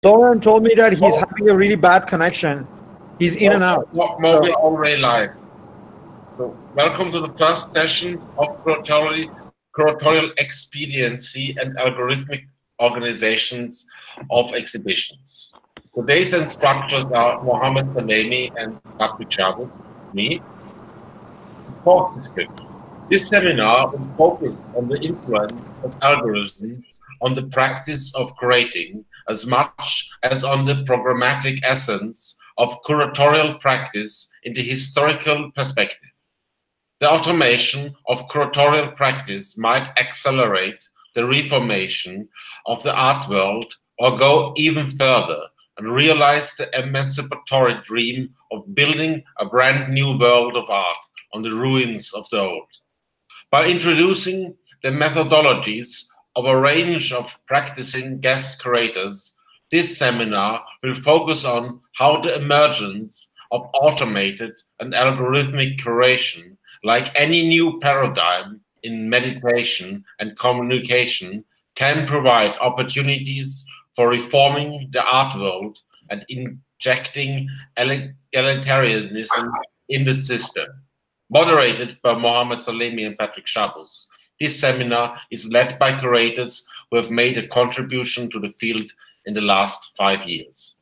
Lauren told me that he's having a really bad connection. He's in and out. We're already live. So welcome to the first session of Curatorial Expediency and Algorithmic Organizations of Exhibitions. Today's instructors are Mohammad, Salemy, and Schabus, me. Course description. This seminar will focus on the influence of algorithms on the practice of curating as much as on the programmatic essence of curatorial practice in the historical perspective. The automation of curatorial practice might accelerate the reformation of the art world or go even further and realize the emancipatory dream of building a brand new world of art on the ruins of the old. By introducing the methodologies of a range of practicing guest curators, this seminar will focus on how the emergence of automated and algorithmic curation, like any new paradigm in meditation and communication, can provide opportunities for reforming the art world and injecting egalitarianism in the system. Moderated by Mohammad, Salemy, and Schabus, this seminar is led by curators who have made a contribution to the field in the last 5 years.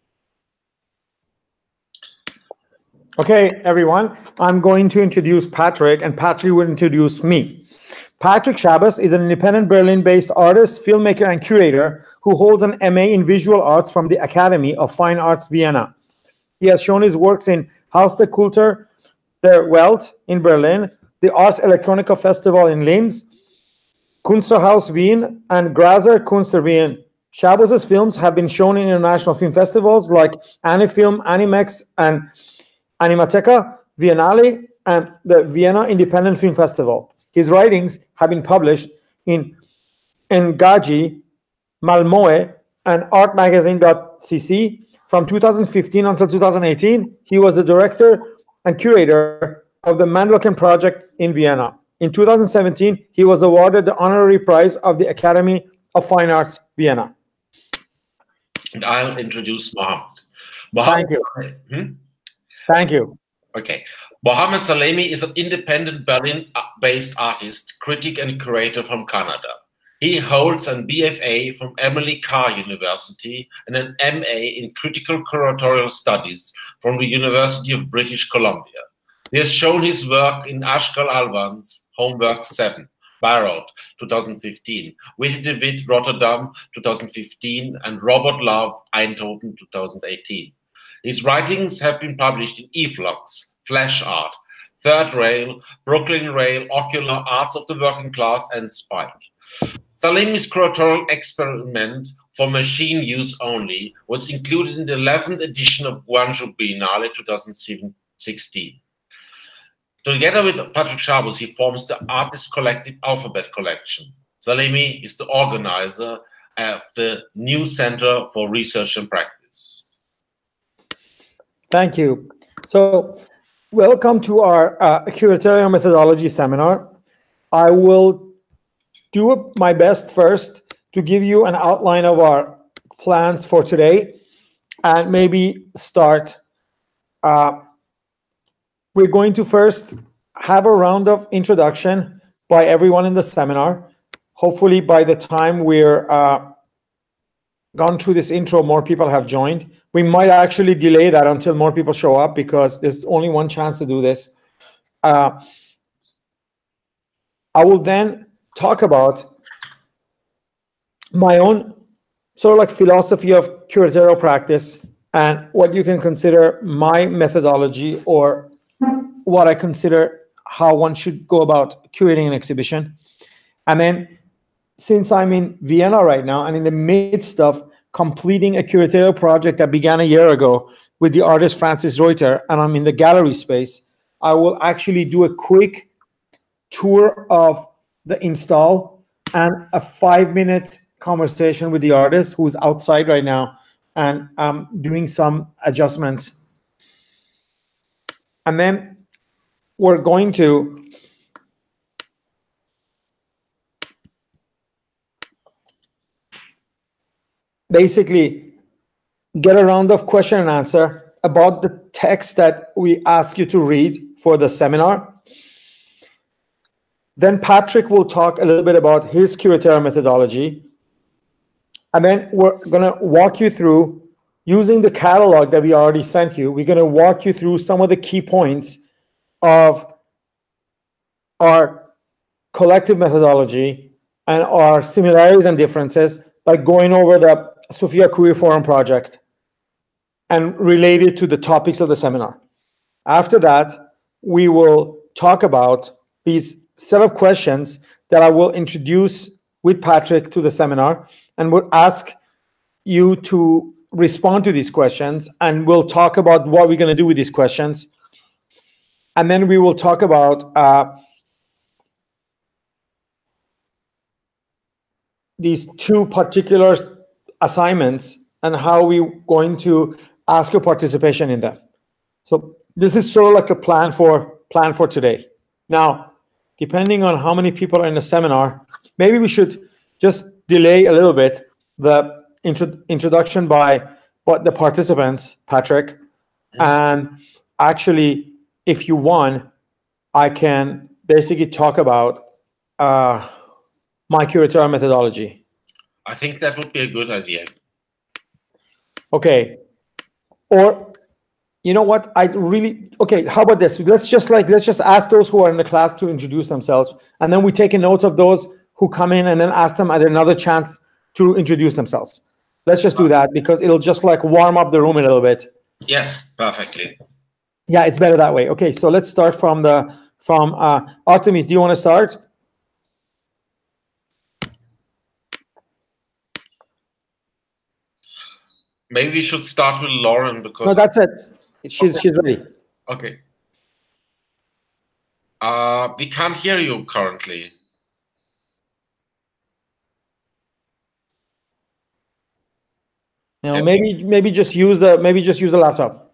Okay, everyone, I'm going to introduce Patrick, and Patrick will introduce me. Patrick Schabus is an independent Berlin-based artist, filmmaker, and curator who holds an MA in Visual Arts from the Academy of Fine Arts, Vienna. He has shown his works in Haus der Kultur der Welt in Berlin, the Ars Electronica Festival in Linz, Kunsthaus Wien, and Grazer Kunst Wien. Schabus's films have been shown in international film festivals like Anifilm, Animex, and Animateca, Biennale, and the Vienna Independent Film Festival. His writings have been published in Engagé, Malmö, and artmagazine.cc. From 2015 until 2018, he was the director and curator of the Mandelken Project in Vienna. In 2017, he was awarded the honorary prize of the Academy of Fine Arts, Vienna. And I'll introduce Mohammad. Thank you. Thank you. Okay. Mohammad Salemy is an independent Berlin-based artist, critic, and curator from Canada. He holds an BFA from Emily Carr University and an MA in Critical Curatorial Studies from the University of British Columbia. He has shown his work in Ashkal Alvan's Homework 7, Bayreuth, 2015, Witte de Wit, Rotterdam, 2015, and Robert Love, Eindhoven, 2018. His writings have been published in eFlux, Flash Art, Third Rail, Brooklyn Rail, Ocular, Arts of the Working Class, and Spike. Salemy's curatorial experiment for machine use only was included in the 11th edition of Guangzhou Biennale 2016. Together with Patrick Schabus, he forms the artist collective Alphabet Collection. Salemy is the organizer of the New Center for Research and Practice. Thank you. So, welcome to our Curatorial Methodology seminar. I will do my best first to give you an outline of our plans for today and maybe start. We're going to first have a round of introduction by everyone in the seminar. Hopefully by the time we're gone through this intro, more people have joined. We might actually delay that until more people show up because there's only one chance to do this. I will then talk about my own sort of like philosophy of curatorial practice and what you can consider my methodology or what I consider how one should go about curating an exhibition. And then since I'm in Vienna right now and in the midst of completing a curatorial project that began a year ago with the artist Francis Reuter, and I'm in the gallery space, I will actually do a quick tour of the install and a 5-minute conversation with the artist who's outside right now and doing some adjustments. And then we're going to basically get a round of question and answer about the text that we ask you to read for the seminar. Then Patrick will talk a little bit about his curatorial methodology. And then we're going to walk you through, using the catalog that we already sent you, we're going to walk you through some of the key points of our collective methodology and our similarities and differences by going over the Sophia Career Forum project and relate it to the topics of the seminar. After that, we will talk about these set of questions that I will introduce with Patrick to the seminar, and we'll ask you to respond to these questions, and we'll talk about what we're going to do with these questions. And then we will talk about these two particular assignments and how we're going to ask your participation in them. So this is sort of like a plan for today. Now, depending on how many people are in the seminar, maybe we should just delay a little bit the introduction by the participants, Patrick. And actually, if you want, I can basically talk about my curatorial methodology. I think that would be a good idea. Okay. Or, you know what? Okay, how about this? Let's just ask those who are in the class to introduce themselves, and then we take a note of those who come in and then ask them at another chance to introduce themselves. Let's just do that because it'll just like warm up the room a little bit. Yes, perfectly. Yeah, it's better that way. Okay, so let's start from Artemis. Do you want to start? Maybe we should start with Lauren because no, that's it. She's ready. Okay. We can't hear you currently. You know, maybe just use the laptop.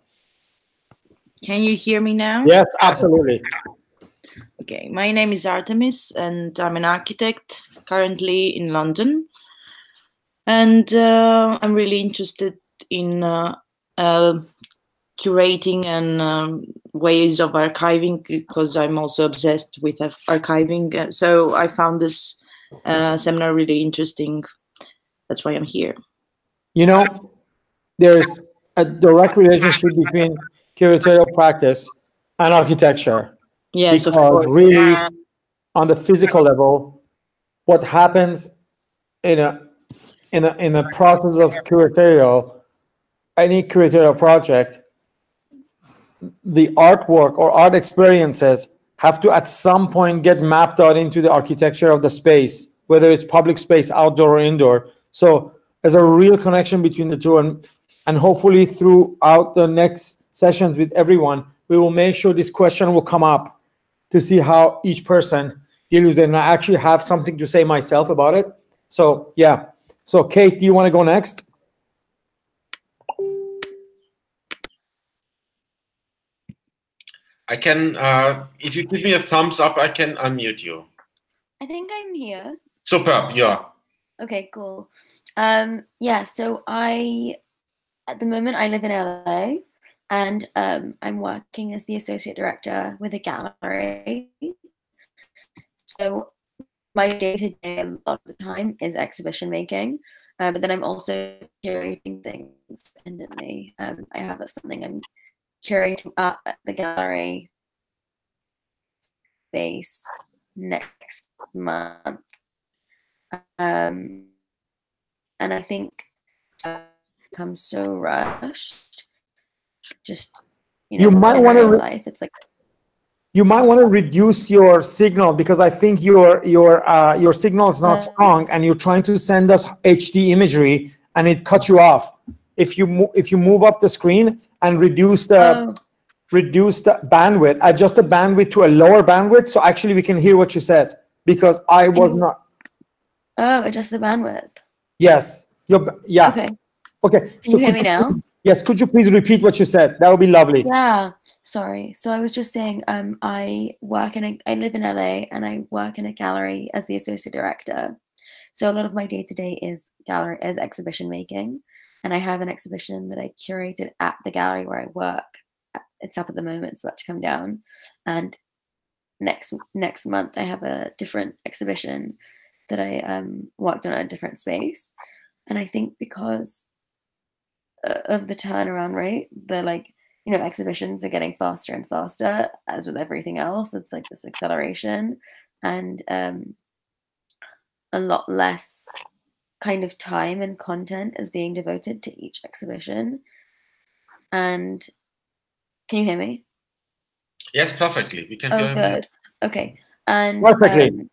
Can you hear me now? Yes, absolutely. Okay, my name is Artemis, and I'm an architect currently in London. And I'm really interested in curating and ways of archiving because I'm also obsessed with archiving. So I found this seminar really interesting. That's why I'm here. You know, there's a direct relationship between curatorial practice and architecture. Yes, because of course. Really, on the physical level, what happens in a process of any curatorial project, the artwork or art experiences have to at some point get mapped out into the architecture of the space, whether it's public space, outdoor or indoor. So there's a real connection between the two, and hopefully throughout the next sessions with everyone, we will make sure this question will come up to see how each person deals with it. And I actually have something to say myself about it. So yeah. So Kate, do you want to go next? I can, if you give me a thumbs up, I can unmute you. I think I'm here. Superb, yeah. Okay, cool. Yeah, so at the moment, I live in LA, and I'm working as the associate director with a gallery. So my day-to-day, a lot of the time, is exhibition making, but then I'm also curating things independently. I have something I'm curating up at the gallery space next month. And I think becomes so rushed. Just you might want to life. It's like you might want to reduce your signal because I think your signal is not strong, and you're trying to send us HD imagery, and it cuts you off. If you move up the screen and reduce the bandwidth, adjust the bandwidth to a lower bandwidth, so actually we can hear what you said because I was not. Oh, adjust the bandwidth. Yes. Yeah. Okay. Okay. Can you hear me now? Yes. Could you please repeat what you said? That would be lovely. Yeah. Sorry. So I was just saying, I live in LA, and I work in a gallery as the associate director. So a lot of my day-to-day is exhibition making. and I have an exhibition that I curated at the gallery where I work. It's up at the moment, it's about to come down, and next month I have a different exhibition that I worked on at a different space. And I think because of the turnaround rate, the exhibitions are getting faster and faster, as with everything else. It's like this acceleration, and a lot less kind of time and content is being devoted to each exhibition. And can you hear me? Yes, perfectly. We can hear you. Good. Okay. And perfectly.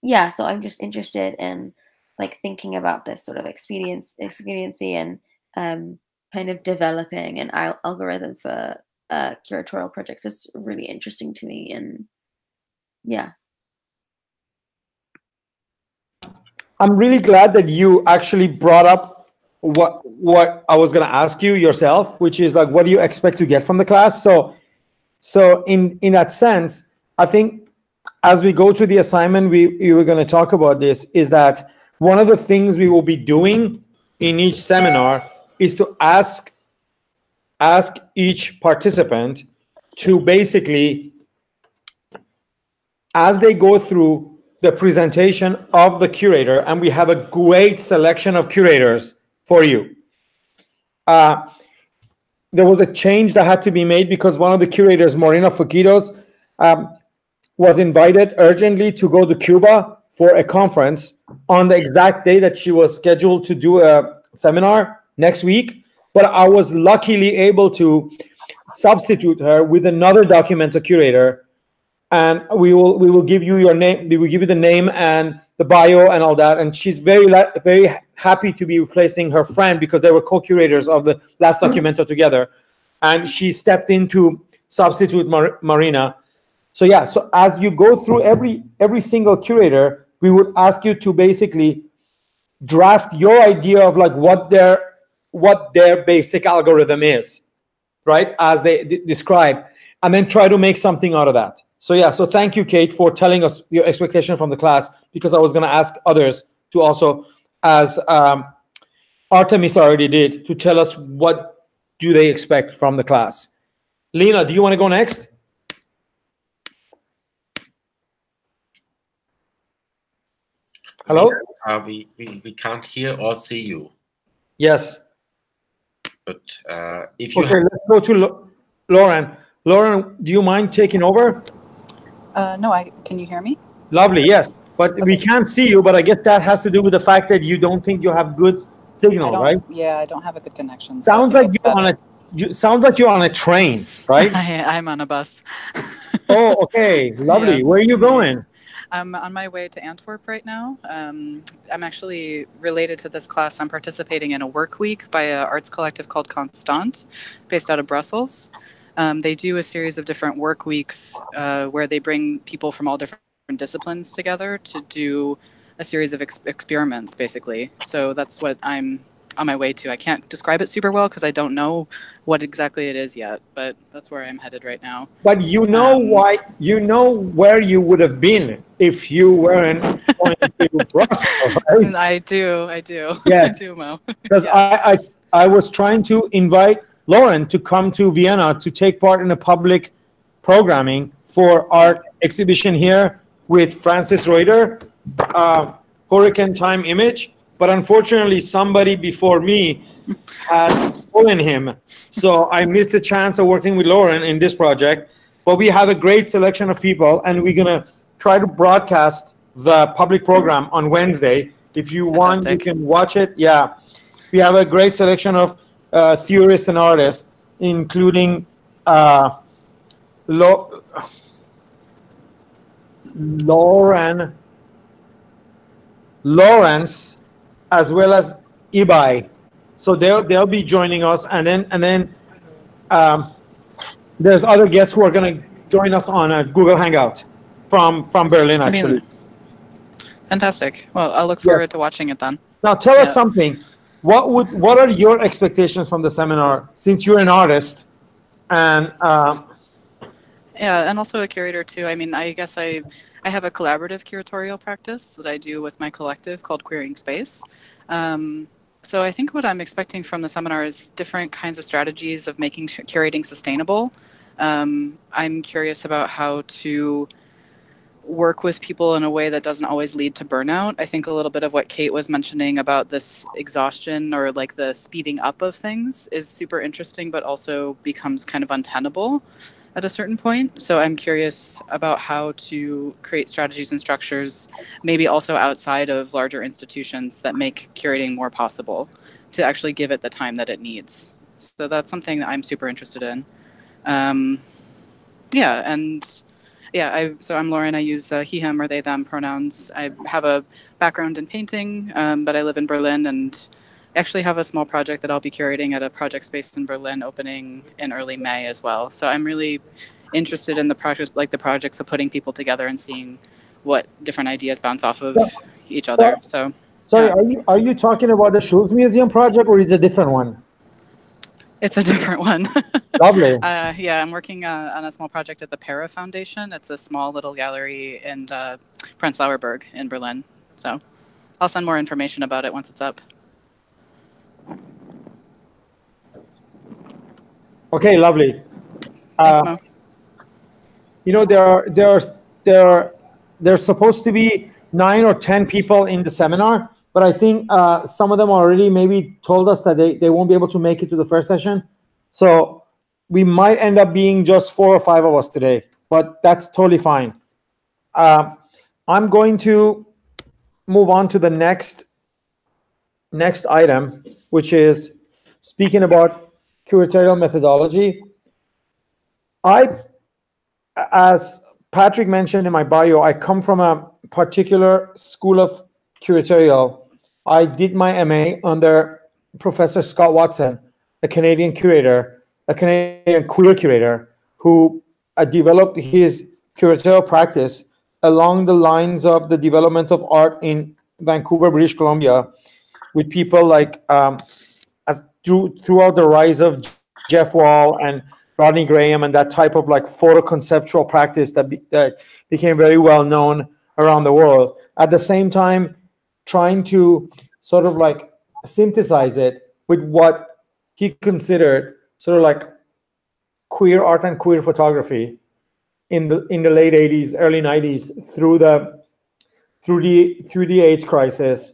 Yeah, so I'm just interested in like thinking about this sort of expediency and kind of developing an algorithm for curatorial projects. It's really interesting to me, and yeah. I'm really glad that you actually brought up what I was going to ask you yourself, which is like, what do you expect to get from the class? So in that sense, I think as we go through the assignment, we were going to talk about this, is that one of the things we will be doing in each seminar is to ask each participant to basically, as they go through the presentation of the curator, and we have a great selection of curators for you. There was a change that had to be made because one of the curators, Morena Foquitos, was invited urgently to go to Cuba for a conference on the exact day that she was scheduled to do a seminar next week. But I was luckily able to substitute her with another documental curator, and we will give you your name. We will give you the name and the bio and all that. And she's very happy to be replacing her friend because they were co-curators of the last documento together, and she stepped in to substitute Marina. So yeah, so as you go through every single curator, we would ask you to basically draft your idea of like what their basic algorithm is, right, as they describe, and then try to make something out of that. So yeah, so thank you, Kate, for telling us your expectation from the class, because I was going to ask others to also, as Artemis already did, to tell us what do they expect from the class. Lena, do you want to go next? Hello? We can't hear or see you. Yes. But if you okay, let's go to Lauren. Lauren, do you mind taking over? No, can you hear me? Lovely, yes. But okay, we can't see you, but I guess that has to do with the fact that you don't think you have good signal, right? Yeah, I don't have a good connection. So sounds like you're on a train, right? I'm on a bus. Oh, okay, lovely. Yeah. Where are you going? I'm on my way to Antwerp right now. I'm actually related to this class. I'm participating in a work week by an arts collective called Constant, based out of Brussels. They do a series of different work weeks where they bring people from all different disciplines together to do a series of experiments, basically. So that's what I'm on my way to. I can't describe it super well because I don't know what exactly it is yet, but that's where I'm headed right now. But you know where you would have been if you weren't going to Brussels, right? I do. Yes. I do, Mo. Because yeah. I was trying to invite Lauren to come to Vienna to take part in a public programming for our exhibition here with Francis Reuter, Hurricane Time Image. But unfortunately, somebody before me had stolen him. So I missed the chance of working with Lauren in this project. But we have a great selection of people, and we're going to try to broadcast the public program on Wednesday. If you want, you can watch it. Yeah. We have a great selection of theorists and artists, including Lawrence, as well as Ibai. So they'll be joining us, and then there's other guests who are going to join us on a Google Hangout from Berlin, actually. Fantastic. Well, I'll look forward to watching it then. Now tell us something. What are your expectations from the seminar, since you're an artist and yeah, and also a curator too. I mean, I guess I have a collaborative curatorial practice that I do with my collective called Queering Space. So I think what I'm expecting from the seminar is different kinds of strategies of making curating sustainable. I'm curious about how to work with people in a way that doesn't always lead to burnout. I think a little bit of what Kate was mentioning about this exhaustion or like the speeding up of things is super interesting, but also becomes kind of untenable at a certain point. So I'm curious about how to create strategies and structures, maybe also outside of larger institutions, that make curating more possible, to actually give it the time that it needs. So that's something that I'm super interested in. So I'm Lauren. I use he, him, or they, them pronouns. I have a background in painting, but I live in Berlin and actually have a small project that I'll be curating at a project space in Berlin opening in early May as well. So I'm really interested in the project, like the projects of putting people together and seeing what different ideas bounce off of each other. So, sorry, are you talking about the Schulz Museum project, or is it a different one? It's a different one. Lovely. Yeah, I'm working on a small project at the Para Foundation. It's a small little gallery in Prenzlauer Berg in Berlin. So I'll send more information about it once it's up. Okay, lovely. Thanks, Mo. You know, there's supposed to be 9 or 10 people in the seminar, but I think some of them already maybe told us that they won't be able to make it to the first session. So we might end up being just 4 or 5 of us today, but that's totally fine. I'm going to move on to the next item, which is speaking about curatorial methodology. As Patrick mentioned in my bio, I come from a particular school of curatorial. I did my MA under Professor Scott Watson, a Canadian curator, a Canadian queer curator, who developed his curatorial practice along the lines of the development of art in Vancouver, British Columbia, with people like throughout the rise of Jeff Wall and Rodney Graham and that type of like photo-conceptual practice that became very well known around the world. At the same time, trying to sort of like synthesize it with what he considered sort of like queer art and queer photography in the late 80s, early 90s, through the AIDS crisis,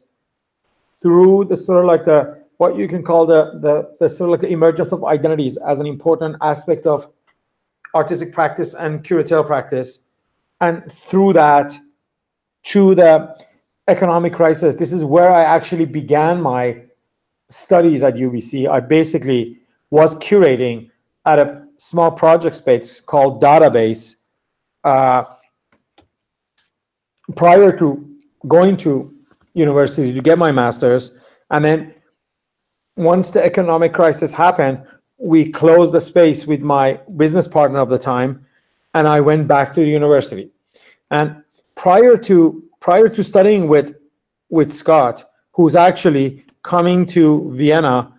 through the sort of like what you can call the sort of like the emergence of identities as an important aspect of artistic practice and curatorial practice, and through that to the economic crisis. This is where I actually began my studies at UBC. I basically was curating at a small project space called Database prior to going to university to get my master's. And then once the economic crisis happened, we closed the space with my business partner of the time, and I went back to the university. And prior to studying with Scott, who's actually coming to Vienna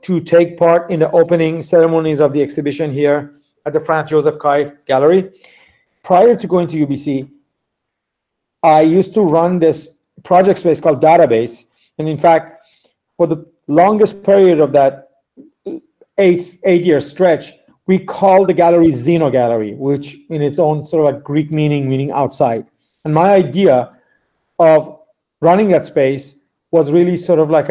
to take part in the opening ceremonies of the exhibition here at the Franz Josef Kai Gallery, prior to going to UBC, I used to run this project space called Database. And in fact, for the longest period of that 8-year stretch, we called the gallery Xeno Gallery, which in its own sort of like Greek meaning outside. And my idea of running that space was really sort of like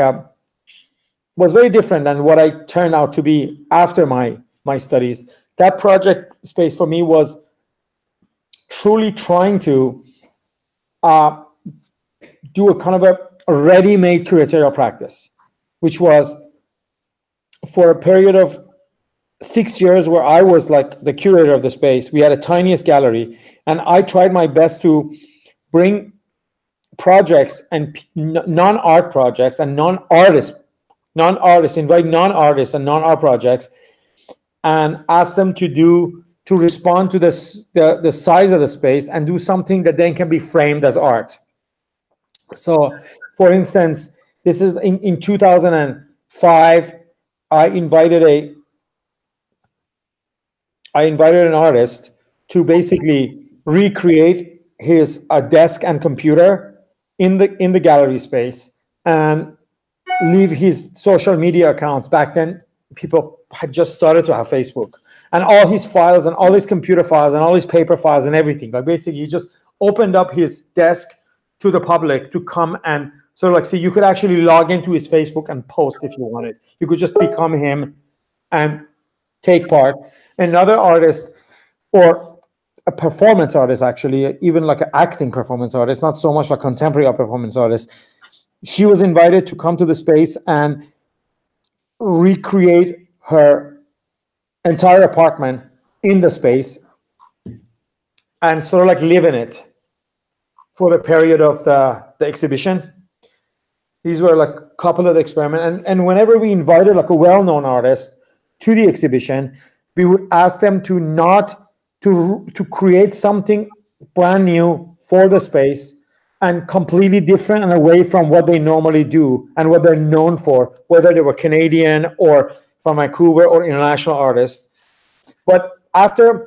was very different than what I turned out to be after my studies. That project space for me was truly trying to do a kind of a ready-made curatorial practice, which was for a period of 6 years where I was like the curator of the space. We had a tiniest gallery, and I tried my best to bring projects and non-art projects and invite non-artists and non-art projects and ask them to respond to the size of the space and do something that then can be framed as art. So, for instance, this is in 2005, I invited an artist to basically recreate his desk and computer in the gallery space, and leave his social media accounts. Back then, people had just started to have Facebook, and all his files and all his computer files and all his paper files and everything. Like basically, he just opened up his desk to the public to come and sort of like see. You could actually log into his Facebook and post if you wanted. You could just become him and take part. Another artist, or a performance artist, actually, even like an acting performance artist, not so much a contemporary performance artist. She was invited to come to the space and recreate her entire apartment in the space and sort of like live in it for the period of the exhibition. These were like a couple of the experiments. And whenever we invited like a well-known artist to the exhibition, we would ask them to not to create something brand new for the space and completely different and away from what they normally do and what they're known for, whether they were Canadian or from Vancouver or international artists. But after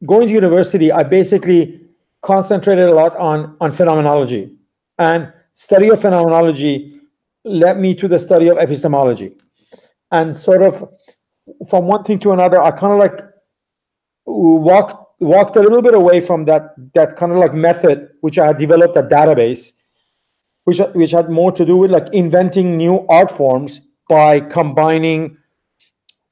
going to university, I basically concentrated a lot on phenomenology. And study of phenomenology led me to the study of epistemology. And sort of from one thing to another, I kind of like walked a little bit away from that kind of like method, which I had developed a database, which had more to do with like inventing new art forms by combining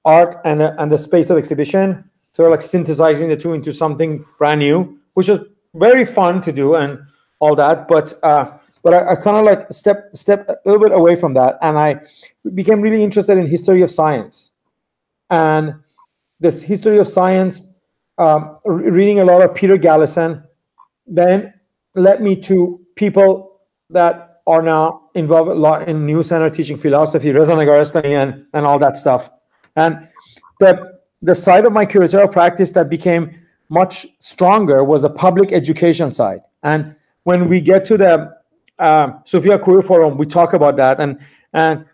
art and the space of exhibition, sort of like synthesizing the two into something brand new, which was very fun to do and all that. But I kind of like stepped a little bit away from that, and I became really interested in history of science. And this history of science, reading a lot of Peter Galison, then led me to people that are now involved a lot in New Center teaching philosophy, Reza Negarestani and all that stuff. And the side of my curatorial practice that became much stronger was the public education side. And when we get to the Sophia Career Forum, we talk about that and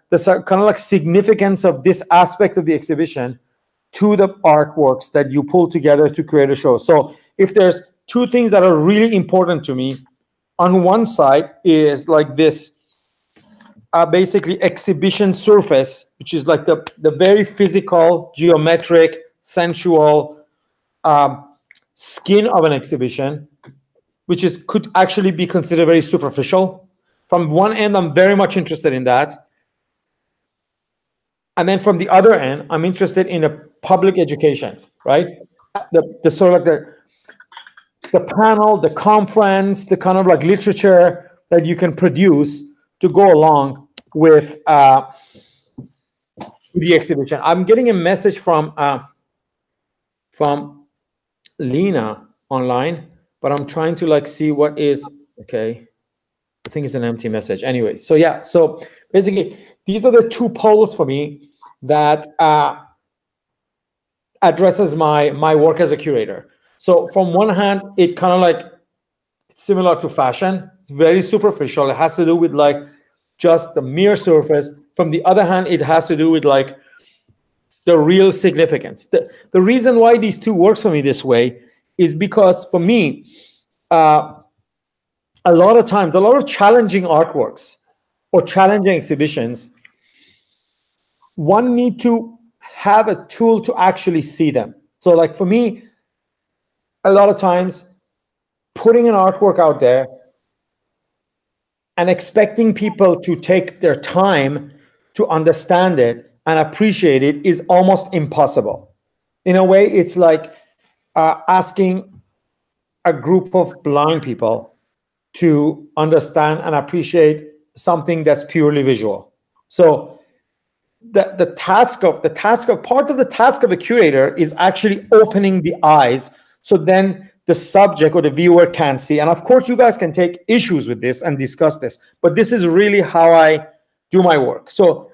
the kind of like significance of this aspect of the exhibition to the artworks that you pull together to create a show. So if there's two things that are really important to me, on one side is like this basically exhibition surface, which is like the very physical, geometric, sensual skin of an exhibition, which could actually be considered very superficial. From one end, I'm very much interested in that. And then from the other end, I'm interested in a public education, right? The sort of like the panel, the conference, the kind of like literature that you can produce to go along with the exhibition. I'm getting a message from Lena online, but I'm trying to like see what is, okay. I think it's an empty message. Anyway, so yeah, so basically these are the two poles for me that addresses my work as a curator. So from one hand, it kind of like similar to fashion. It's very superficial. It has to do with like just the mere surface. From the other hand, it has to do with like the real significance. The reason why these two works for me this way is because for me, a lot of times, a lot of challenging artworks or challenging exhibitions, one need to have a tool to actually see them. So like for me, a lot of times putting an artwork out there and expecting people to take their time to understand it and appreciate it is almost impossible. In a way, it's like asking a group of blind people to understand and appreciate something that's purely visual. So part of the task of a curator is actually opening the eyes, so then the subject or the viewer can see. And of course, you guys can take issues with this and discuss this, but this is really how I do my work. So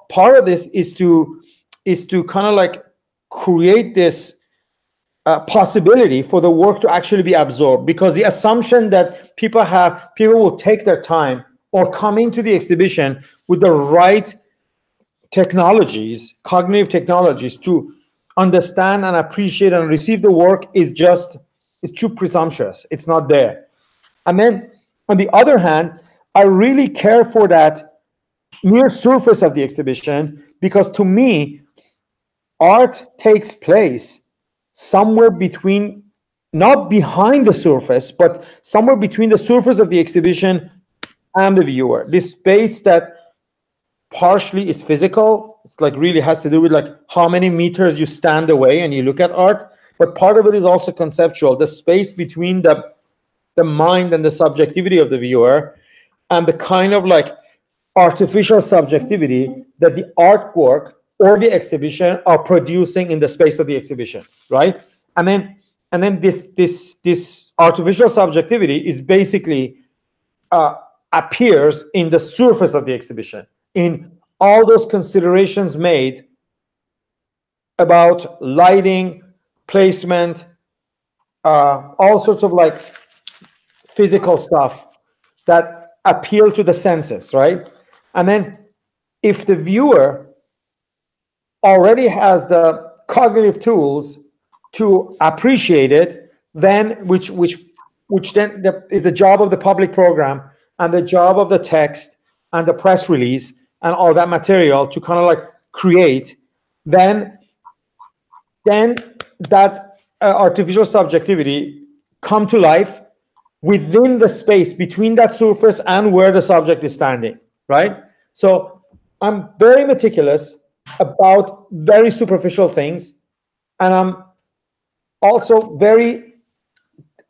part of this is to kind of like create this possibility for the work to actually be absorbed, because the assumption that people will take their time or come into the exhibition with the right technologies, cognitive technologies, to understand and appreciate and receive the work is too presumptuous. It's not there. And then on the other hand, I really care for that near surface of the exhibition, because to me, art takes place somewhere between, not behind the surface, but somewhere between the surface of the exhibition and the viewer. This space that partially is physical, it's like really has to do with like how many meters you stand away and you look at art, but part of it is also conceptual, the space between the mind and the subjectivity of the viewer, and the kind of like artificial subjectivity that the artwork or the exhibition are producing in the space of the exhibition, right? And then this artificial subjectivity is basically appears in the surface of the exhibition, in all those considerations made about lighting, placement, all sorts of like physical stuff that appeal to the senses, right? And then if the viewer already has the cognitive tools to appreciate it, then which then is the job of the public program and the job of the text and the press release and all that material to kind of like create, then that artificial subjectivity come to life within the space between that surface and where the subject is standing, right? So I'm very meticulous about very superficial things, and I'm also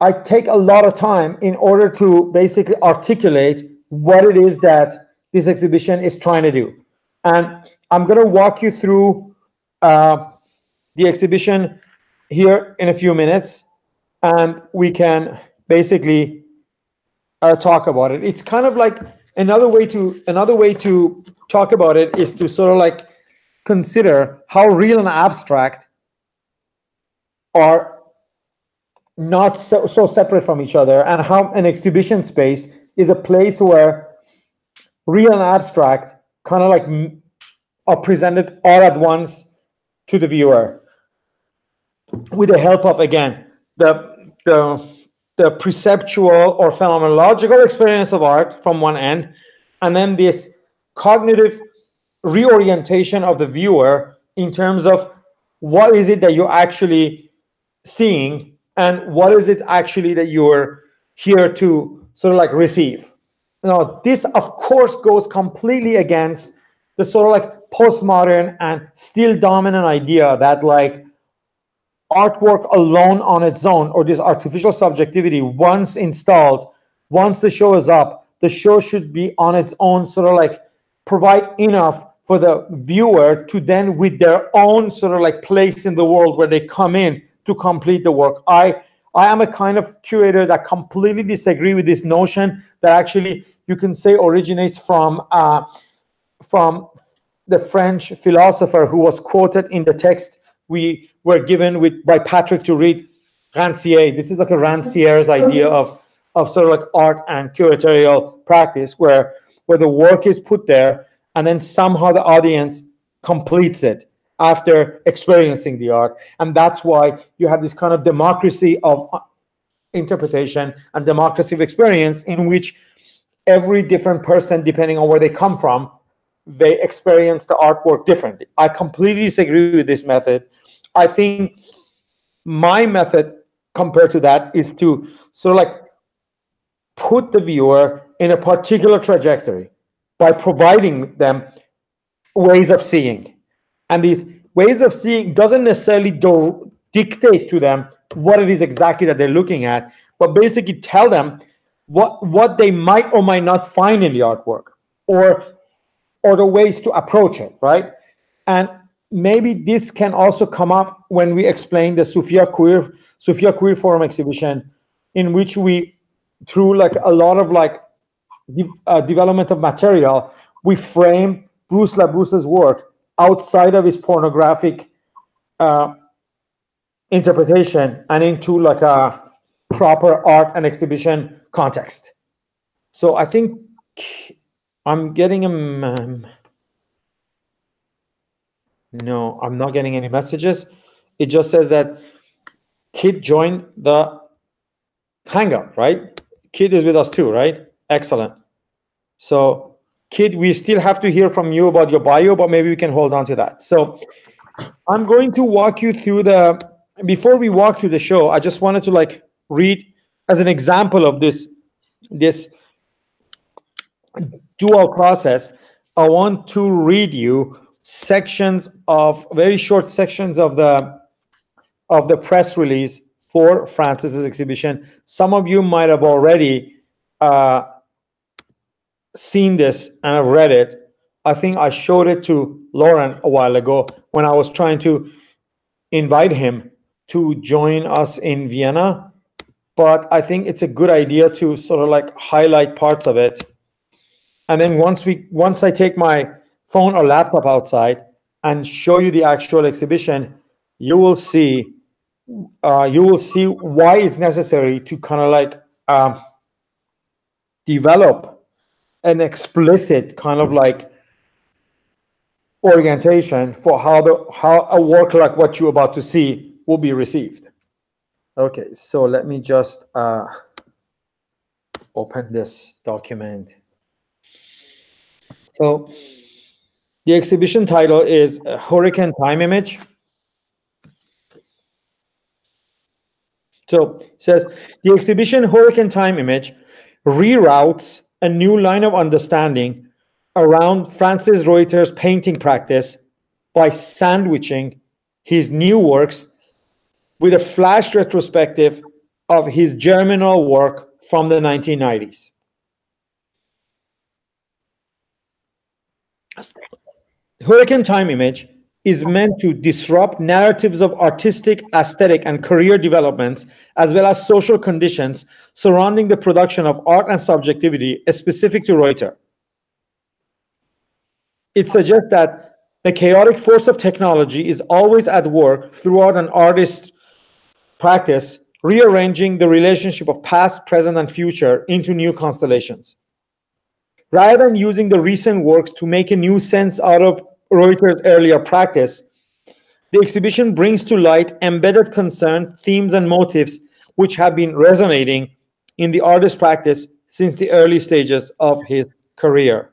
I take a lot of time in order to basically articulate what it is that this exhibition is trying to do. And I'm going to walk you through the exhibition here in a few minutes, and we can basically talk about it. It's kind of like another way to talk about it is to sort of like consider how real and abstract are not so separate from each other, and how an exhibition space is a place where real and abstract kind of like are presented all at once to the viewer with the help of, again, the perceptual or phenomenological experience of art from one end, and then this cognitive reorientation of the viewer in terms of what is it that you're actually seeing and what is it actually that you're here to sort of like receive. Now, this of course goes completely against the sort of like postmodern and still dominant idea that like artwork alone on its own, or this artificial subjectivity, once installed, once the show is up, the show should be on its own, sort of like provide enough for the viewer to then, with their own sort of like place in the world where they come in, to complete the work. I am a kind of curator that completely disagree with this notion that actually you can say originates from the French philosopher who was quoted in the text we were given by Patrick to read, Rancière. This is like a Rancière's idea of sort of like art and curatorial practice, where the work is put there and then somehow the audience completes it after experiencing the art. And that's why you have this kind of democracy of interpretation and democracy of experience, in which every different person, depending on where they come from, they experience the artwork differently. I completely disagree with this method. I think my method compared to that is to sort of like put the viewer in a particular trajectory by providing them ways of seeing. And these ways of seeing doesn't necessarily dictate to them what it is exactly that they're looking at, but basically tell them what they might or might not find in the artwork, or the ways to approach it, right? And maybe this can also come up when we explain the Sophia Queer Forum exhibition, in which we, through like a lot of like development of material, we frame Bruce Labusse's work outside of his pornographic interpretation and into like a proper art and exhibition context. So I think I'm getting no, I'm not getting any messages. It just says that Kid joined the Hangout, right? Kid is with us too, right? Excellent. So Kid, we still have to hear from you about your bio, but maybe we can hold on to that. So I'm going to walk you through before we walk through the show, I just wanted to like read as an example of this dual process. I want to read you very short sections of the press release for Francis's exhibition. Some of you might have already seen this and have read it. I think I showed it to Lauren a while ago when I was trying to invite him to join us in Vienna. But I think it's a good idea to sort of like highlight parts of it. And then once I take my phone or laptop outside and show you the actual exhibition, you will see why it's necessary to kind of like develop an explicit kind of like orientation for how a work like what you're about to see will be received. Okay, so let me just open this document. So the exhibition title is Hurricane Time Image. So it says, the exhibition Hurricane Time Image reroutes a new line of understanding around Francis Reuter's painting practice by sandwiching his new works with a flash retrospective of his germinal work from the 1990s. Hurricane Time Image is meant to disrupt narratives of artistic, aesthetic, and career developments, as well as social conditions surrounding the production of art and subjectivity specific to Reuter. It suggests that the chaotic force of technology is always at work throughout an artist's practice, rearranging the relationship of past, present, and future into new constellations. Rather than using the recent works to make a new sense out of Reuter's earlier practice, the exhibition brings to light embedded concerns, themes, and motifs which have been resonating in the artist's practice since the early stages of his career.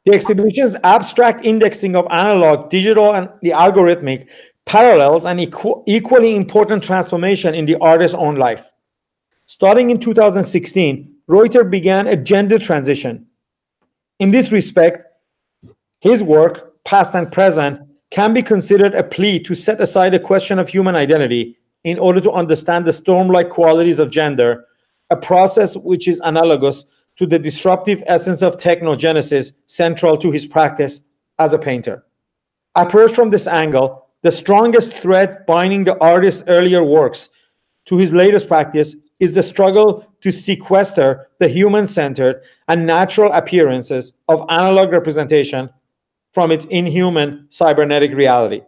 The exhibition's abstract indexing of analog, digital, and the algorithmic parallels an equally important transformation in the artist's own life. Starting in 2016, Reuter began a gender transition. In this respect, his work, past and present, can be considered a plea to set aside a question of human identity in order to understand the storm-like qualities of gender, a process which is analogous to the disruptive essence of technogenesis central to his practice as a painter. Approached from this angle, the strongest thread binding the artist's earlier works to his latest practice is the struggle to sequester the human-centered and natural appearances of analog representation from its inhuman cybernetic reality.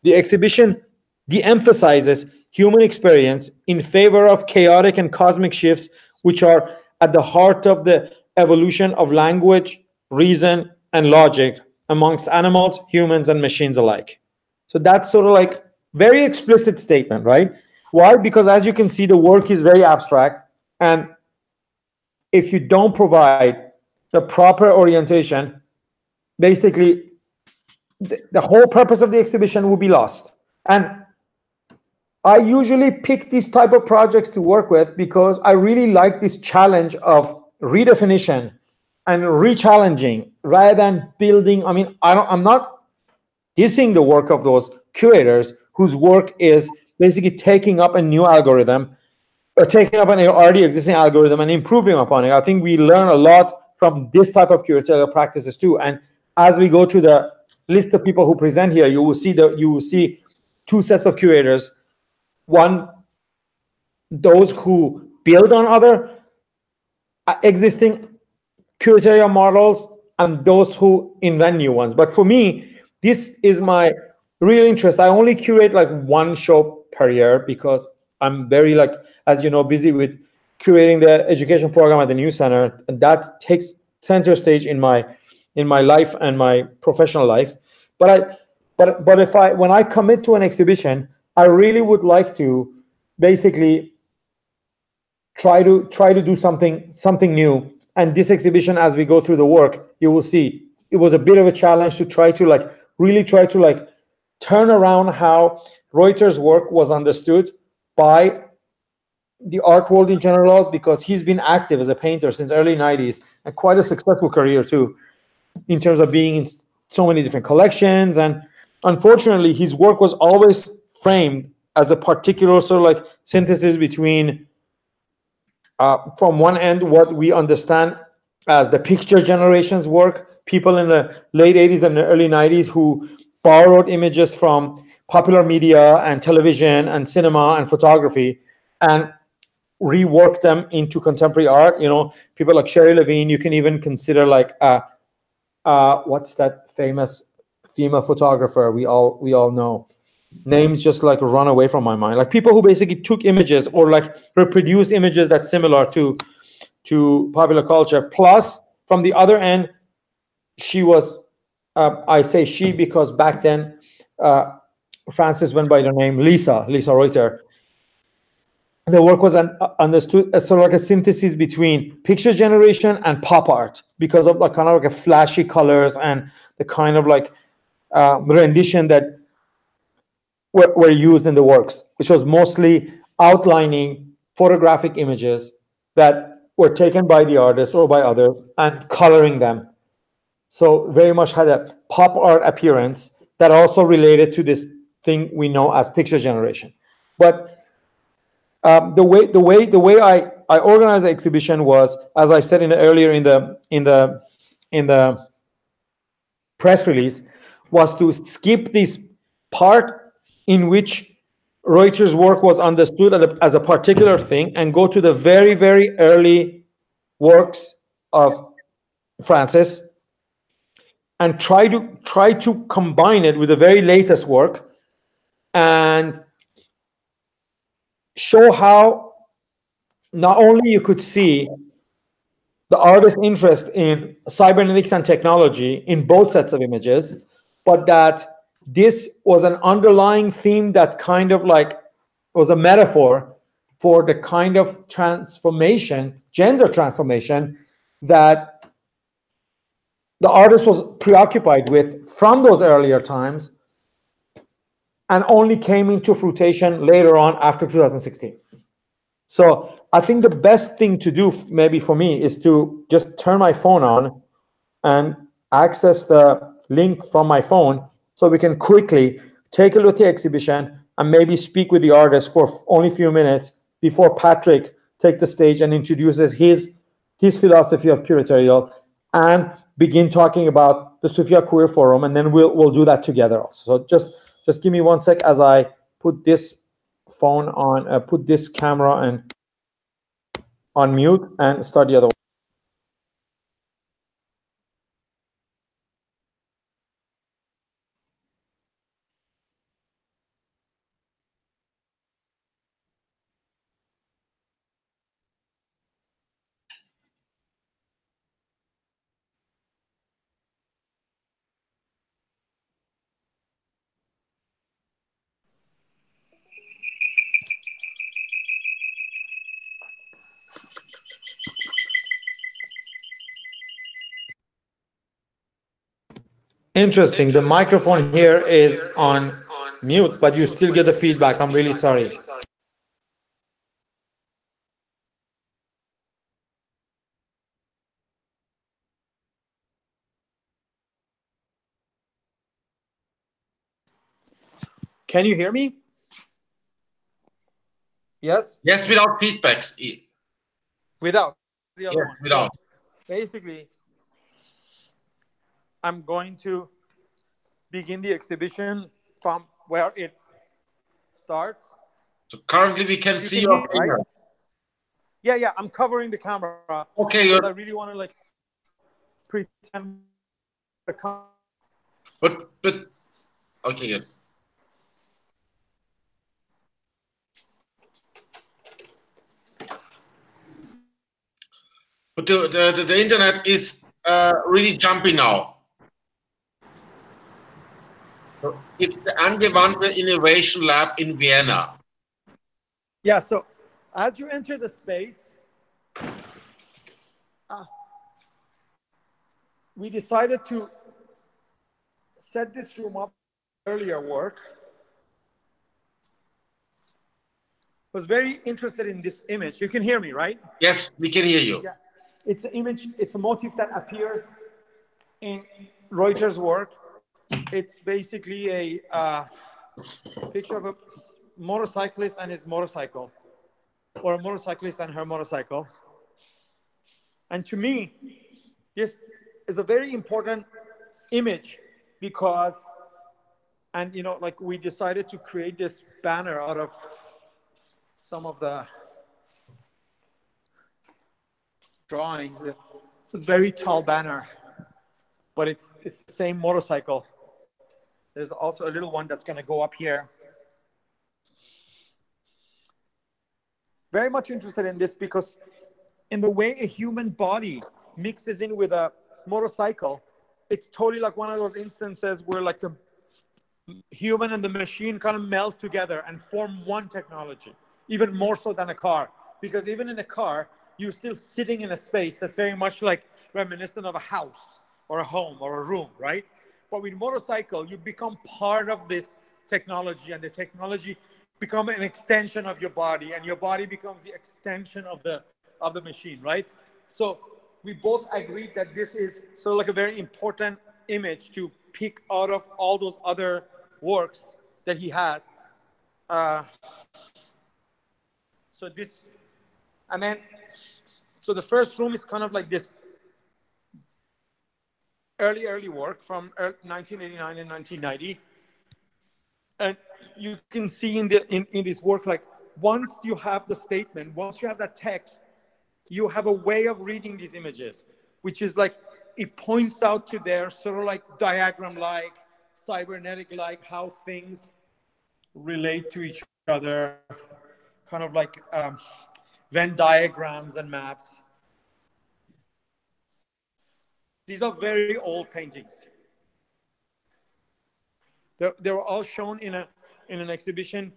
The exhibition de-emphasizes human experience in favor of chaotic and cosmic shifts which are at the heart of the evolution of language, reason, and logic amongst animals, humans, and machines alike. So that's sort of like very explicit statement, right? Why? Because as you can see, the work is very abstract. And if you don't provide the proper orientation, basically the whole purpose of the exhibition will be lost. And I usually pick these type of projects to work with because I really like this challenge of redefinition and re-challenging rather than building. I mean, I'm not dissing the work of those curators whose work is basically taking up a new algorithm or taking up an already existing algorithm and improving upon it. I think we learn a lot from this type of curatorial practices too. And as we go through the list of people who present here, you will see two sets of curators. One, those who build on other existing curatorial models, and those who invent new ones. But for me, this is my real interest. I only curate like one show per year because I'm very, like, as you know, busy with curating the education program at the New Center, and that takes center stage in my life and my professional life. But But when I commit to an exhibition, I really would like to basically try to do something new. And this exhibition, as we go through the work, you will see it was a bit of a challenge to try to really try to turn around how Reuter's work was understood by the art world in general, because he's been active as a painter since early 90s and quite a successful career too, in terms of being in so many different collections. And unfortunately, his work was always framed as a particular sort of synthesis between, from one end, what we understand as the picture generation's work, people in the late 80s and the early 90s who borrowed images from popular media and television and cinema and photography and reworked them into contemporary art. People like Sherry Levine. You can even consider what's that famous female photographer we all know? Names just run away from my mind. People who basically took images or reproduced images that's similar to popular culture. Plus, from the other end, she was, I say she because back then Frances went by the name Lisa Reuter. The work was understood as sort of a synthesis between picture generation and pop art because of kind of a flashy colors and the kind of rendition that were used in the works, which was mostly outlining photographic images that were taken by the artist or by others and coloring them. So very much had a pop art appearance that also related to this thing we know as picture generation. But the way I organized the exhibition was, as I said earlier in the press release, was to skip this part in which Reuter's work was understood as a particular thing and go to the very, very early works of Frances and try to combine it with the very latest work and show how not only you could see the artist's interest in cybernetics and technology in both sets of images, but that this was an underlying theme that kind of was a metaphor for the kind of transformation, gender transformation, that the artist was preoccupied with from those earlier times and only came into fruition later on after 2016. So I think the best thing to do maybe for me is to just turn my phone on and access the link from my phone so we can quickly take a look at the exhibition and maybe speak with the artist for only a few minutes before Patrick takes the stage and introduces his philosophy of curatorial and begin talking about the Sophia Queer Forum, and then we'll do that together also. So just give me 1 sec as I put this phone on, put this camera on mute and start the other one. Interesting. The microphone here is on mute, but you still get the feedback. I'm really sorry. Can you hear me? Yes? Yes, without feedbacks. Without. Yes, without. Basically, I'm going to begin the exhibition from where it starts. So currently we can see your finger. Right? Yeah, I'm covering the camera. Okay, because I really want to pretend. But okay, good. But the internet is really jumpy now. So it's the Angewandte Innovation Lab in Vienna. Yeah, so as you enter the space, we decided to set this room up earlier work. Was very interested in this image. You can hear me, right? Yes, we can hear you. Yeah. It's an image, it's a motif that appears in Reuter's work. It's basically a picture of a motorcyclist and his motorcycle, or a motorcyclist and her motorcycle. And to me, this is a very important image because, and you know, like we decided to create this banner out of some of the drawings. It's a very tall banner, but it's the same motorcycle. There's also a little one that's going to go up here. Very much interested in this because in the way a human body mixes in with a motorcycle, it's totally like one of those instances where like the human and the machine kind of melt together and form one technology, even more so than a car. Because even in a car, you're still sitting in a space that's very much like reminiscent of a house or a home or a room, right? But with motorcycle, you become part of this technology, and the technology become an extension of your body, and your body becomes the extension of the machine, right? So we both agreed that this is sort of like a very important image to pick out of all those other works that he had. So this, and then, so the first room is kind of like this early work from 1989 and 1990. And you can see in this work, like once you have the statement, once you have that text, you have a way of reading these images, which is like, it points out to their sort of like diagram-like, cybernetic-like, how things relate to each other, kind of like Venn diagrams and maps. These are very old paintings. They were all shown in an exhibition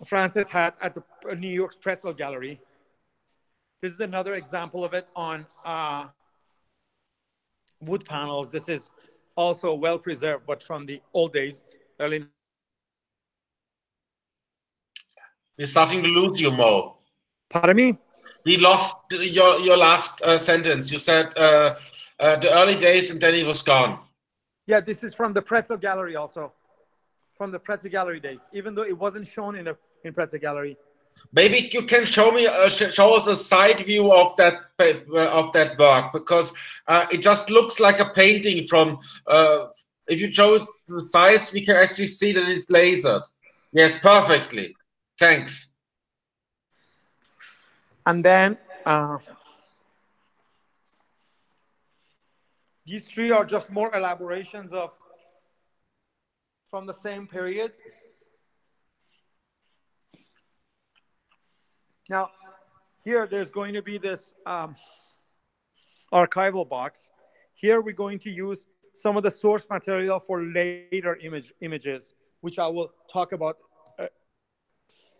Francis had at the New York's Pretzel Gallery. This is another example of it on wood panels. This is also well preserved, but from the old days, early. We're starting to lose you, Mo. Pardon me? We lost your last sentence. You said the early days, and then he was gone. Yeah, this is from the Pretzel Gallery also. From the Pretzel Gallery days, even though it wasn't shown in Pretzel Gallery. Maybe you can show me, show us a side view of that work, because it just looks like a painting from. If you show the size, we can actually see that it's lasered. Yes, perfectly. Thanks. And then these three are just more elaborations from the same period. Now, here there's going to be this archival box. Here we're going to use some of the source material for later images, which I will talk about.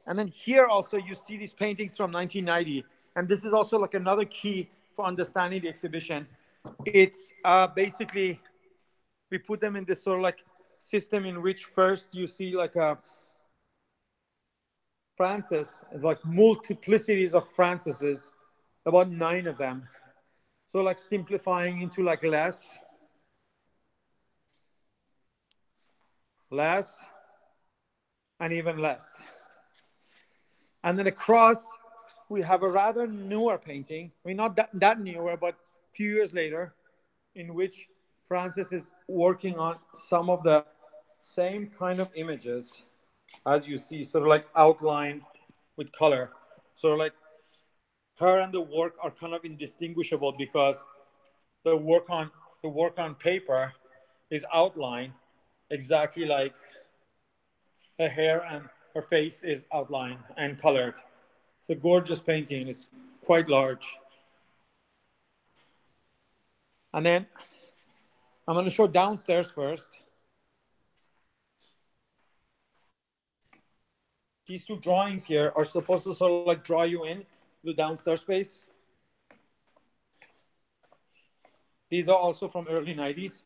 And then here also you see these paintings from 1990. And this is also like another key for understanding the exhibition. It's basically, we put them in this sort of like system in which first you see like a Francis, like multiplicities of Francises, about 9 of them. So like simplifying into like less, and even less. And then across, we have a rather newer painting. I mean, not that newer, but a few years later, in which Francis is working on some of the same kind of images as you see, sort of like outlined with color. Sort of like her and the work are kind of indistinguishable because the work on paper is outlined exactly like her hair and her face is outlined and colored. It's a gorgeous painting. It's quite large. And then I'm going to show downstairs first. these two drawings here are supposed to sort of like draw you in the downstairs space. These are also from early 90s.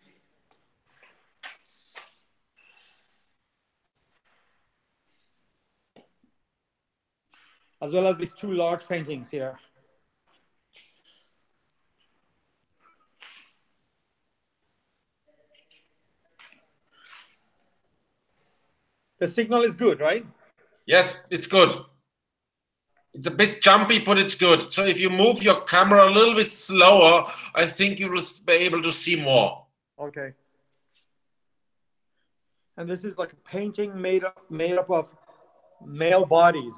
As well as these two large paintings here. The signal is good, right? Yes, it's good. It's a bit jumpy, but it's good. So if you move your camera a little bit slower, I think you will be able to see more. Okay. And this is like a painting made up of male bodies.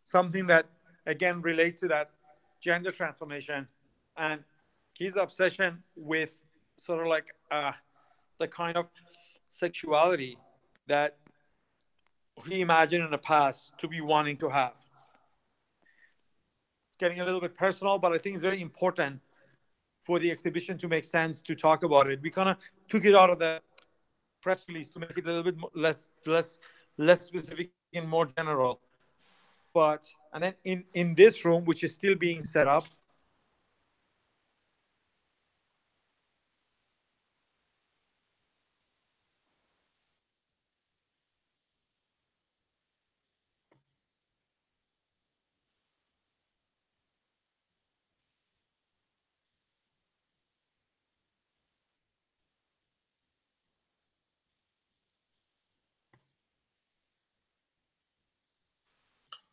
Something that, again, relates to that gender transformation and his obsession with sort of like the kind of sexuality that he imagined in the past to be wanting to have. It's getting a little bit personal, but I think it's very important for the exhibition to make sense to talk about it. We kind of took it out of the press release to make it a little bit less specific and more general. But and then in this room, which is still being set up,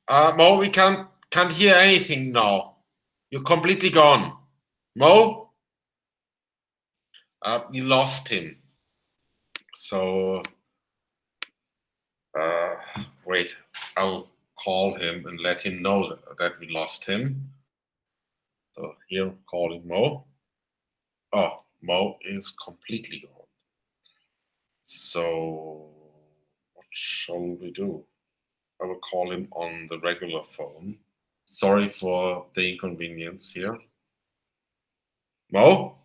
Mo, we can't hear anything now. You're completely gone. Mo? We lost him. So, wait, I'll call him and let him know that we lost him. So here, calling Mo. Oh, Mo is completely gone. So, what shall we do? I will call him on the regular phone. Sorry for the inconvenience here. Mo?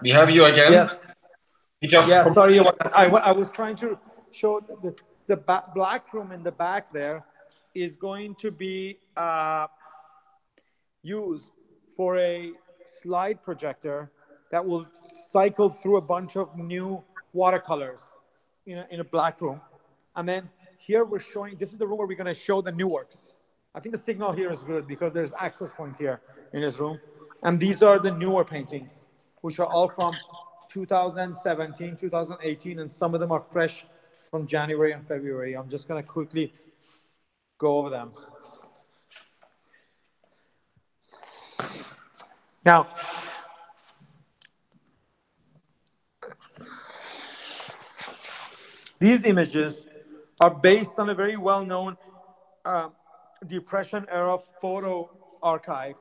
We have you again? Yes. Yeah, sorry. I was trying to show the black room in the back there is going to be used for a slide projector that will cycle through a bunch of new watercolors in a black room. And then here we're showing, this is the room where we're going to show the new works. I think the signal here is good because there's access points here in this room. And these are the newer paintings, which are all from 2017, 2018, and some of them are fresh from January and February. I'm just going to quickly go over them. Now, these images are based on a very well-known Depression-era photo archive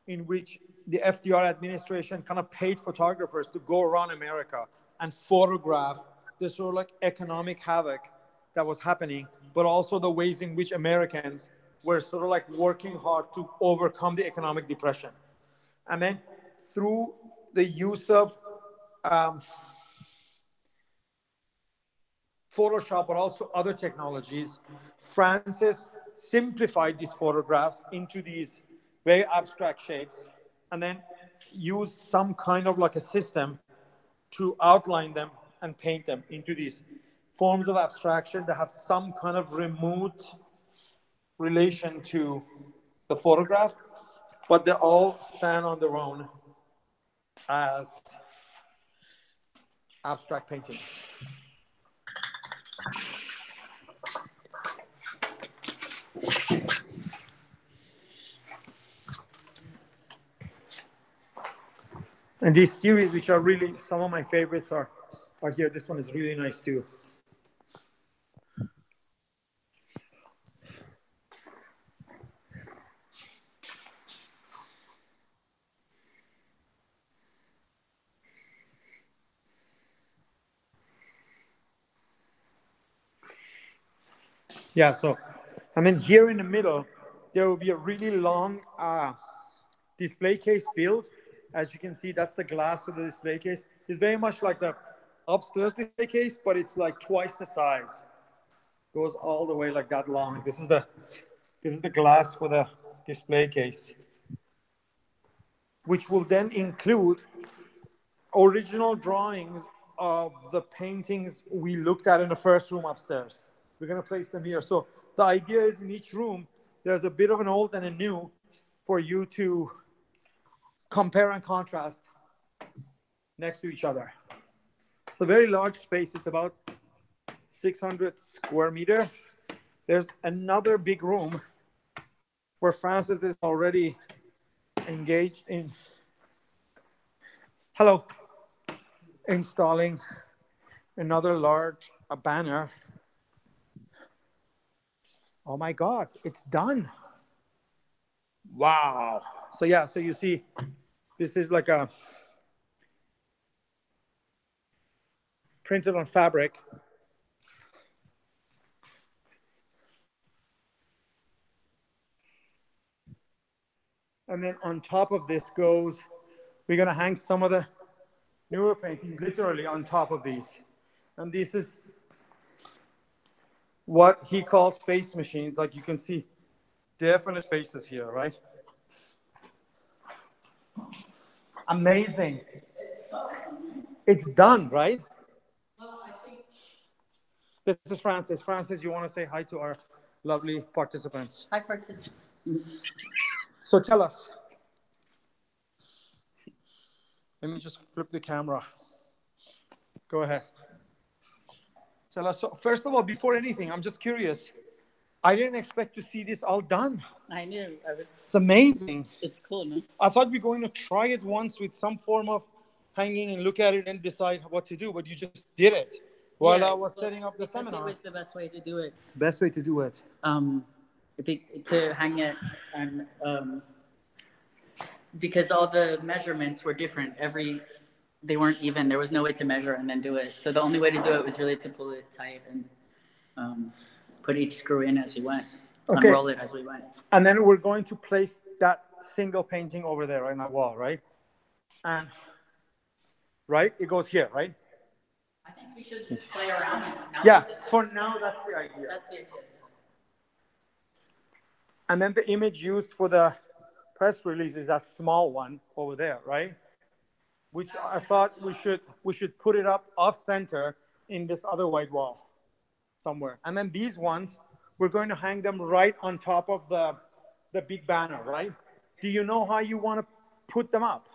in which the FDR administration kind of paid photographers to go around America and photograph the sort of like economic havoc that was happening, but also the ways in which Americans were sort of like working hard to overcome the economic depression. And then through the use of Photoshop, but also other technologies, Francis simplified these photographs into these very abstract shapes and then used some kind of like a system to outline them and paint them into these forms of abstraction that have some kind of remote relation to the photograph, but they all stand on their own as abstract paintings. And these series, which are really some of my favorites, are here. This one is really nice too. Yeah, so, and then here in the middle, there will be a really long display case built. As you can see, that's the glass of the display case. It's very much like the upstairs display case, but it's like twice the size. Goes all the way like that long. This is the glass for the display case, which will then include original drawings of the paintings we looked at in the first room upstairs. We're going to place them here. So the idea is in each room, there's a bit of an old and a new for you to compare and contrast next to each other. It's a very large space. It's about 600 square meter. There's another big room where Francis is already engaged in installing another large banner. Oh my God, it's done. Wow. So yeah, so you see, this is like a printed on fabric. And then on top of this goes, we're going to hang some of the newer paintings literally on top of these. And this is what he calls face machines. Like you can see definite faces here, right? Amazing. It's done, right? Well, I think... This is Francis. Francis, you want to say hi to our lovely participants? Hi, participants. So tell us. Let me just flip the camera. Go ahead. Tell us. So first of all, before anything, I'm just curious. I didn't expect to see this all done. I knew. It's amazing. It's cool, man. I thought we were going to try it once with some form of hanging and look at it and decide what to do, but you just did it while I was setting up the seminar. It was the best way to do it. Best way to do it. To hang it and because all the measurements were different. They weren't even. There was no way to measure and then do it. So the only way to do it was really to pull it tight and put each screw in as you went. Okay. Unroll it as we went. And then we're going to place that single painting over there on that wall, right? And right, it goes here, right? I think we should play around now. Yeah, for now, that's the idea. That's the idea. And then the image used for the press release is that small one over there, right? Which I thought we should put it up off center in this other white wall somewhere. And then these ones, we're going to hang them right on top of the big banner, right? Do you know how you want to put them up?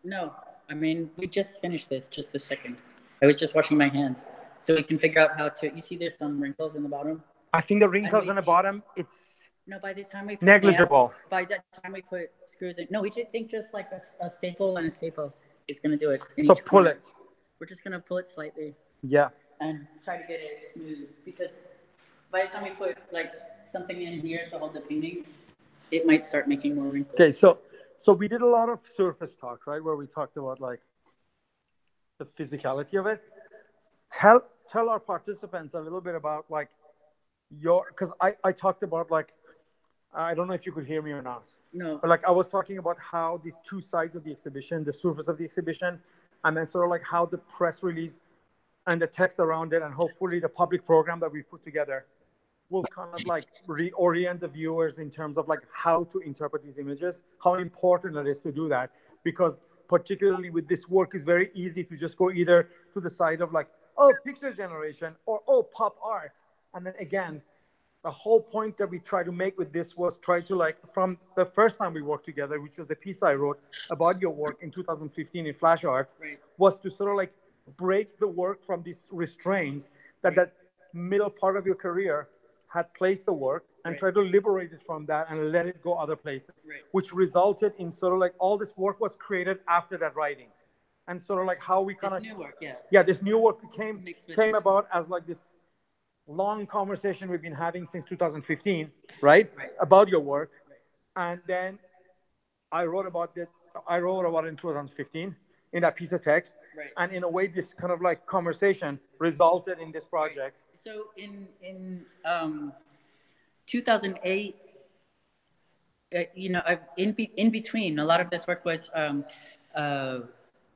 No, I mean, we just finished this just a second. I was just washing my hands. So we can figure out how to, you see there's some wrinkles in the bottom? I think the wrinkles on the bottom, it's no, by the time we put negligible. By the time we put screws in, no, we just think just like a staple and a staple is going to do it. So pull it. We're just going to pull it slightly. Yeah. And try to get it smooth because by the time we put like something in here to hold the paintings, it might start making more wrinkles. Okay, so we did a lot of surface talk, right? Where we talked about like the physicality of it. Tell our participants a little bit about like because I talked about like, I don't know if you could hear me or not. No. But like I was talking about how these two sides of the exhibition, the surface of the exhibition, and then sort of like how the press release and the text around it, and hopefully the public program that we've put together will kind of like reorient the viewers in terms of like how to interpret these images, how important it is to do that. Because particularly with this work, it's very easy to just go either to the side of like, oh, picture generation, or oh, pop art. And then again, the whole point that we try to make with this was try to like, from the first time we worked together, which was the piece I wrote about your work in 2015 in Flash Art, right, was to sort of like break the work from these restraints that that middle part of your career had placed the work, and try to liberate it from that and let it go other places, which resulted in sort of like all this work was created after that writing. And sort of like how we kind of... This new work, this new work came about as like this long conversation we've been having since 2015, right? About your work. And then I wrote about it in 2015 in that piece of text. And in a way, this kind of like conversation resulted in this project. So in 2008, you know, in between, a lot of this work was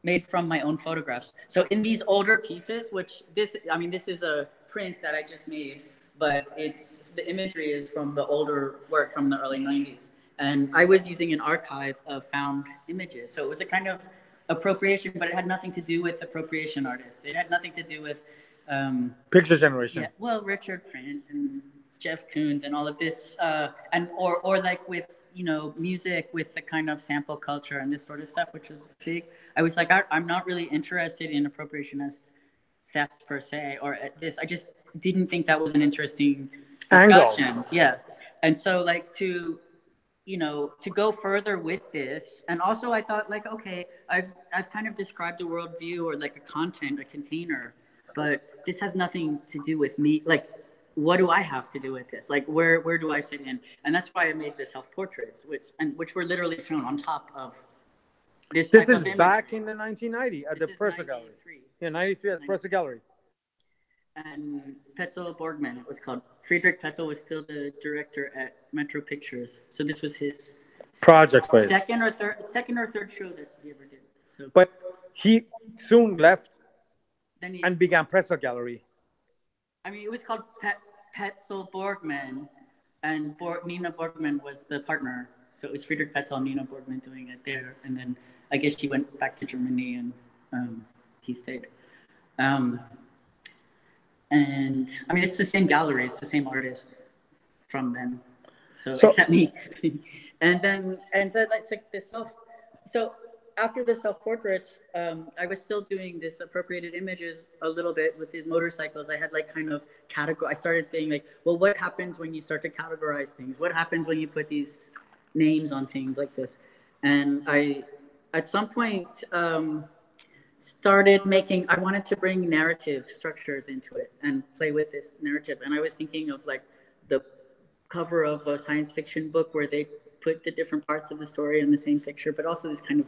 made from my own photographs. So in these older pieces, which this is a print that I just made, but the imagery is from the older work from the early 90s. And I was using an archive of found images. So it was a kind of appropriation, but it had nothing to do with appropriation artists. It had nothing to do with picture generation. Yeah, well, Richard Prince and Jeff Koons and all of this, or like with music with the kind of sample culture and this sort of stuff, which was big. I was like, I'm not really interested in appropriation as theft per se, or this. I just didn't think that was an interesting discussion. Angle. Yeah, and so like to go further with this, and also I thought like, okay, I've kind of described a worldview or like a content, a container, but this has nothing to do with me. Like, what do I have to do with this? Like, where do I fit in? And that's why I made the self-portraits, which were literally shown on top of this. This is back in the 1990 at the Presser Gallery. Yeah, 93 at the Presser Gallery. And Petzel Borgman, it was called. Friedrich Petzel was still the director at Metro Pictures. So this was his project place. Second or third show that he ever did. So, but he soon left and began Presser Gallery. I mean, it was called Petzel Borgman, and Nina Borgman was the partner. So it was Friedrich Petzel and Nina Borgman doing it there. And then I guess she went back to Germany and he stayed. And I mean, it's the same gallery, it's the same artist from then. So except me. and so that's like this so after the self-portraits, I was still doing this appropriated images a little bit with the motorcycles. I had like kind of I started thinking like, well, what happens when you start to categorize things? What happens when you put these names on things like this? And I, at some point, I wanted to bring narrative structures into it and play with this narrative. And I was thinking of like the cover of a science fiction book where they put the different parts of the story in the same picture, but also this kind of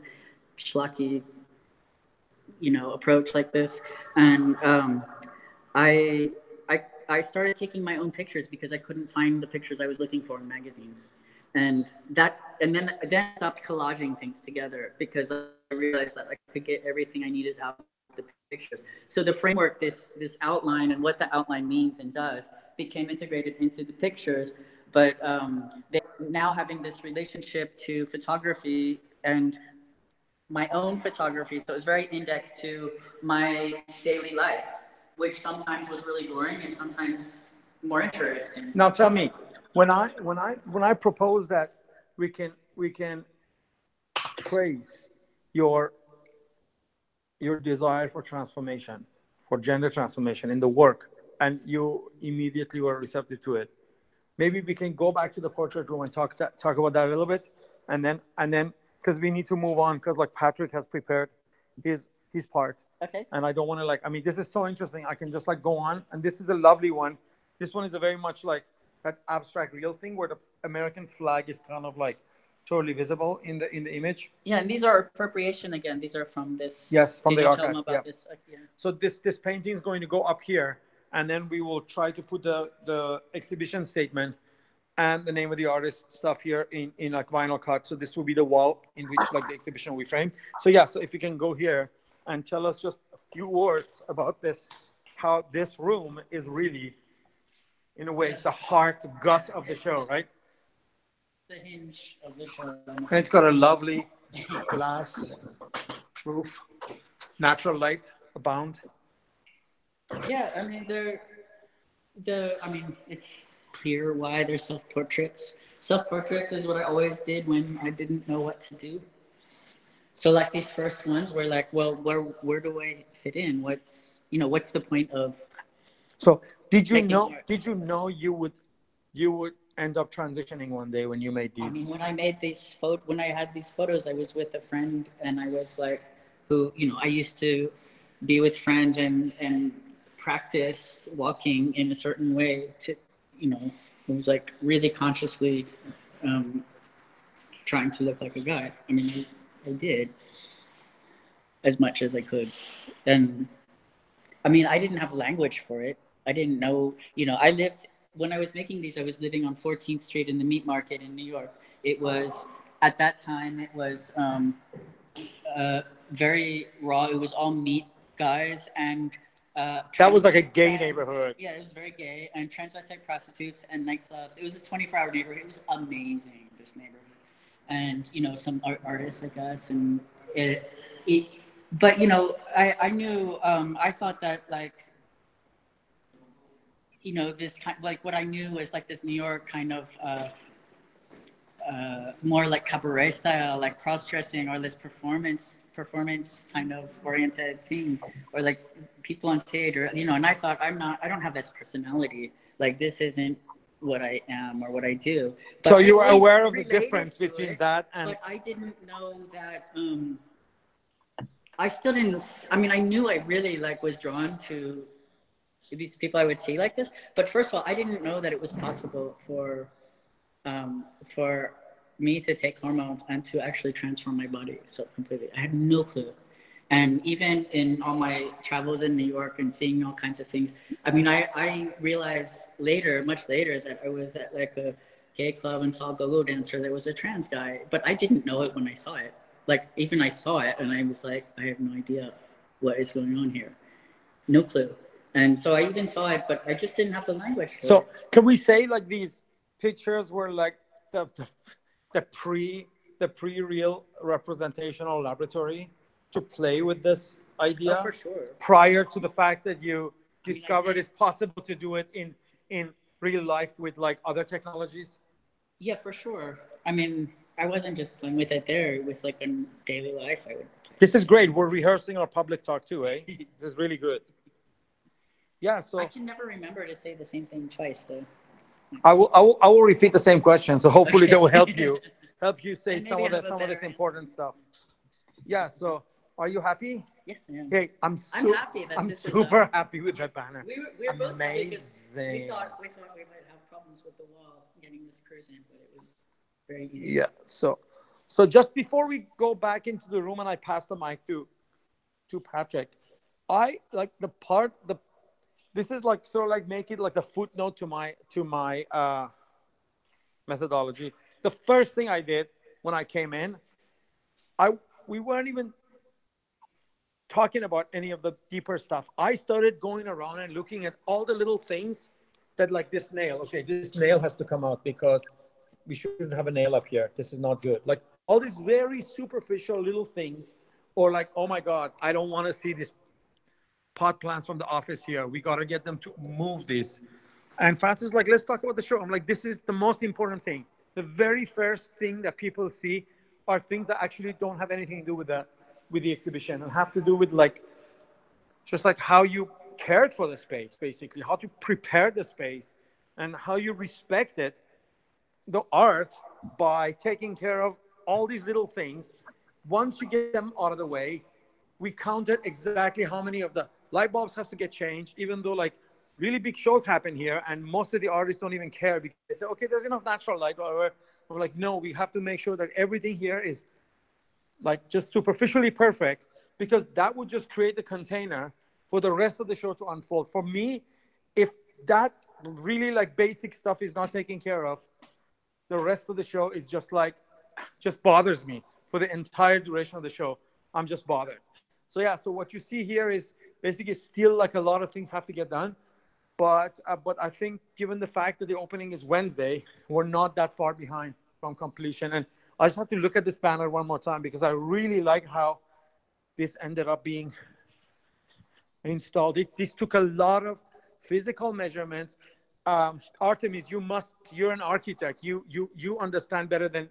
schlocky, approach like this. And I started taking my own pictures because I couldn't find the pictures I was looking for in magazines. And then I stopped collaging things together because I realized that I could get everything I needed out of the pictures. So the framework, this outline and what the outline means and does became integrated into the pictures. But they now having this relationship to photography and my own photography. So it was very indexed to my daily life, which sometimes was really boring and sometimes more interesting. Now tell me, when I propose that we can trace your desire for transformation, for gender transformation in the work, and you immediately were receptive to it, maybe we can go back to the portrait room and talk about that a little bit, and then because we need to move on, because like Patrick has prepared his part. Okay. And I don't want to this is so interesting. I can just go on, and this is a lovely one. This one is a very much like that abstract real thing where the American flag is kind of like totally visible in the image. Yeah, and these are appropriation again. These are from this. Yes, from the archive. About this, yeah. So this painting is going to go up here, and then we will try to put the exhibition statement and the name of the artist stuff here in like vinyl cut. So this will be the wall in which like the exhibition we frame. So yeah, so if you can go here and tell us just a few words about this, how this room is really, in a way, the heart, the gut of the show, right? The hinge of the show. And it's got a lovely glass roof, natural light abound. Yeah, I mean it's clear why they're self-portraits. Self-portraits is what I always did when I didn't know what to do. So like these first ones were like, well, where do I fit in? What's the point of? So did you know you would end up transitioning one day when you made these? I mean, when I made these when I had these photos, I was with a friend, and I was like, I used to be with friends and practice walking in a certain way to, it was like really consciously trying to look like a guy. I mean, I did as much as I could. And I mean, I didn't have language for it. I didn't know, when I was making these, I was living on 14th Street in the meat market in New York. It was, at that time, it was very raw. It was all meat guys and That was like a gay neighborhood. Yeah, it was very gay, and transvestite prostitutes and nightclubs. It was a 24-hour neighborhood. It was amazing, this neighborhood. And, you know, some artists like us, and but, you know, I knew, I thought that, like, you know, this kind, like, what I knew was like this New York kind of, more like cabaret style, like cross-dressing, or this performance kind of oriented thing, or like people on stage, or, you know, and I thought, I don't have this personality, like this isn't what I am or what I do. But so you were aware of the difference between that and... But I didn't know that, I still didn't, I mean, I knew I really like was drawn to these people I would see like this, but first of all, I didn't know that it was possible for me to take hormones and to actually transform my body so completely. I had no clue. And even in all my travels in New York and seeing all kinds of things, I mean, I realized later, much later, that I was at like a gay club and saw a go-go dancer that was a trans guy, but I didn't know it when I saw it. Like, even I saw it and I was like, I have no idea what is going on here. No clue. And so I even saw it, but I just didn't have the language for it. So can we say like these pictures were like the pre-real representational laboratory to play with this idea? Oh, for sure. Prior to the fact that you discovered it's possible to do it in real life with like other technologies? Yeah, for sure. I mean, I wasn't just playing with it there. It was like in daily life I would play. This is great. We're rehearsing our public talk too, eh? This is really good. Yeah, so I can never remember to say the same thing twice, though. I will repeat the same question, so hopefully that will help you say some of this important stuff. Yeah, so are you happy? Yes, I am. Hey, I'm happy that I'm this super happy with that banner. We're both happy because amazing. we thought we might have problems with the wall getting this curse in, but it was very easy. Yeah, so just before we go back into the room and I pass the mic to Patrick, I like this is like sort of like make it like a footnote to my methodology. The first thing I did when I came in, we weren't even talking about any of the deeper stuff. I started going around and looking at all the little things that, like this nail. Okay, this nail has to come out because we shouldn't have a nail up here. This is not good. Like all these very superficial little things, or like, oh my God, I don't want to see this pot plants from the office here. We got to get them to move this. And Francis is like, let's talk about the show. I'm like, this is the most important thing. The very first thing that people see are things that actually don't have anything to do with the exhibition and have to do with like, just like how you cared for the space, basically, how to prepare the space and how you respected the art by taking care of all these little things. Once you get them out of the way, we counted exactly how many of the light bulbs have to get changed, even though like really big shows happen here and most of the artists don't even care because they say, okay, there's enough natural light. Or we're like, no, we have to make sure that everything here is like just superficially perfect, because that would just create the container for the rest of the show to unfold. For me, if that really like basic stuff is not taken care of, the rest of the show is just bothers me for the entire duration of the show. I'm just bothered. So yeah, so what you see here is basically still like a lot of things have to get done. But I think given the fact that the opening is Wednesday, we're not that far behind from completion. And I just have to look at this banner one more time because I really like how this ended up being installed. This took a lot of physical measurements. Artemis, you're an architect. You understand better than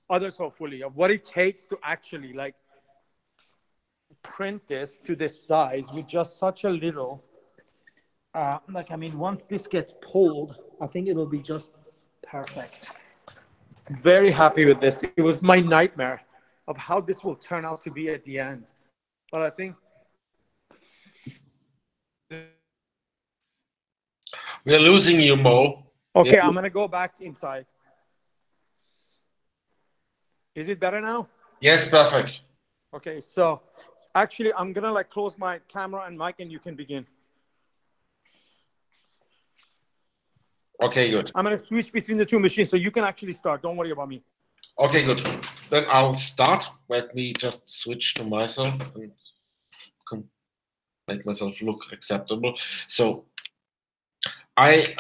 others, hopefully, of what it takes to actually like print this to this size with just such a little. Once this gets pulled, I think it'll be just perfect. Very happy with this. It was my nightmare of how this will turn out to be at the end. But I think we're losing you, Mo. Okay, I'm going to go back inside. Is it better now? Yes, perfect. Okay, so actually, I'm going to like close my camera and mic and you can begin. Okay, good. I'm going to switch between the two machines so you can actually start. Don't worry about me. Okay, good. Then I'll start. Let me just switch to myself. make myself look acceptable. So I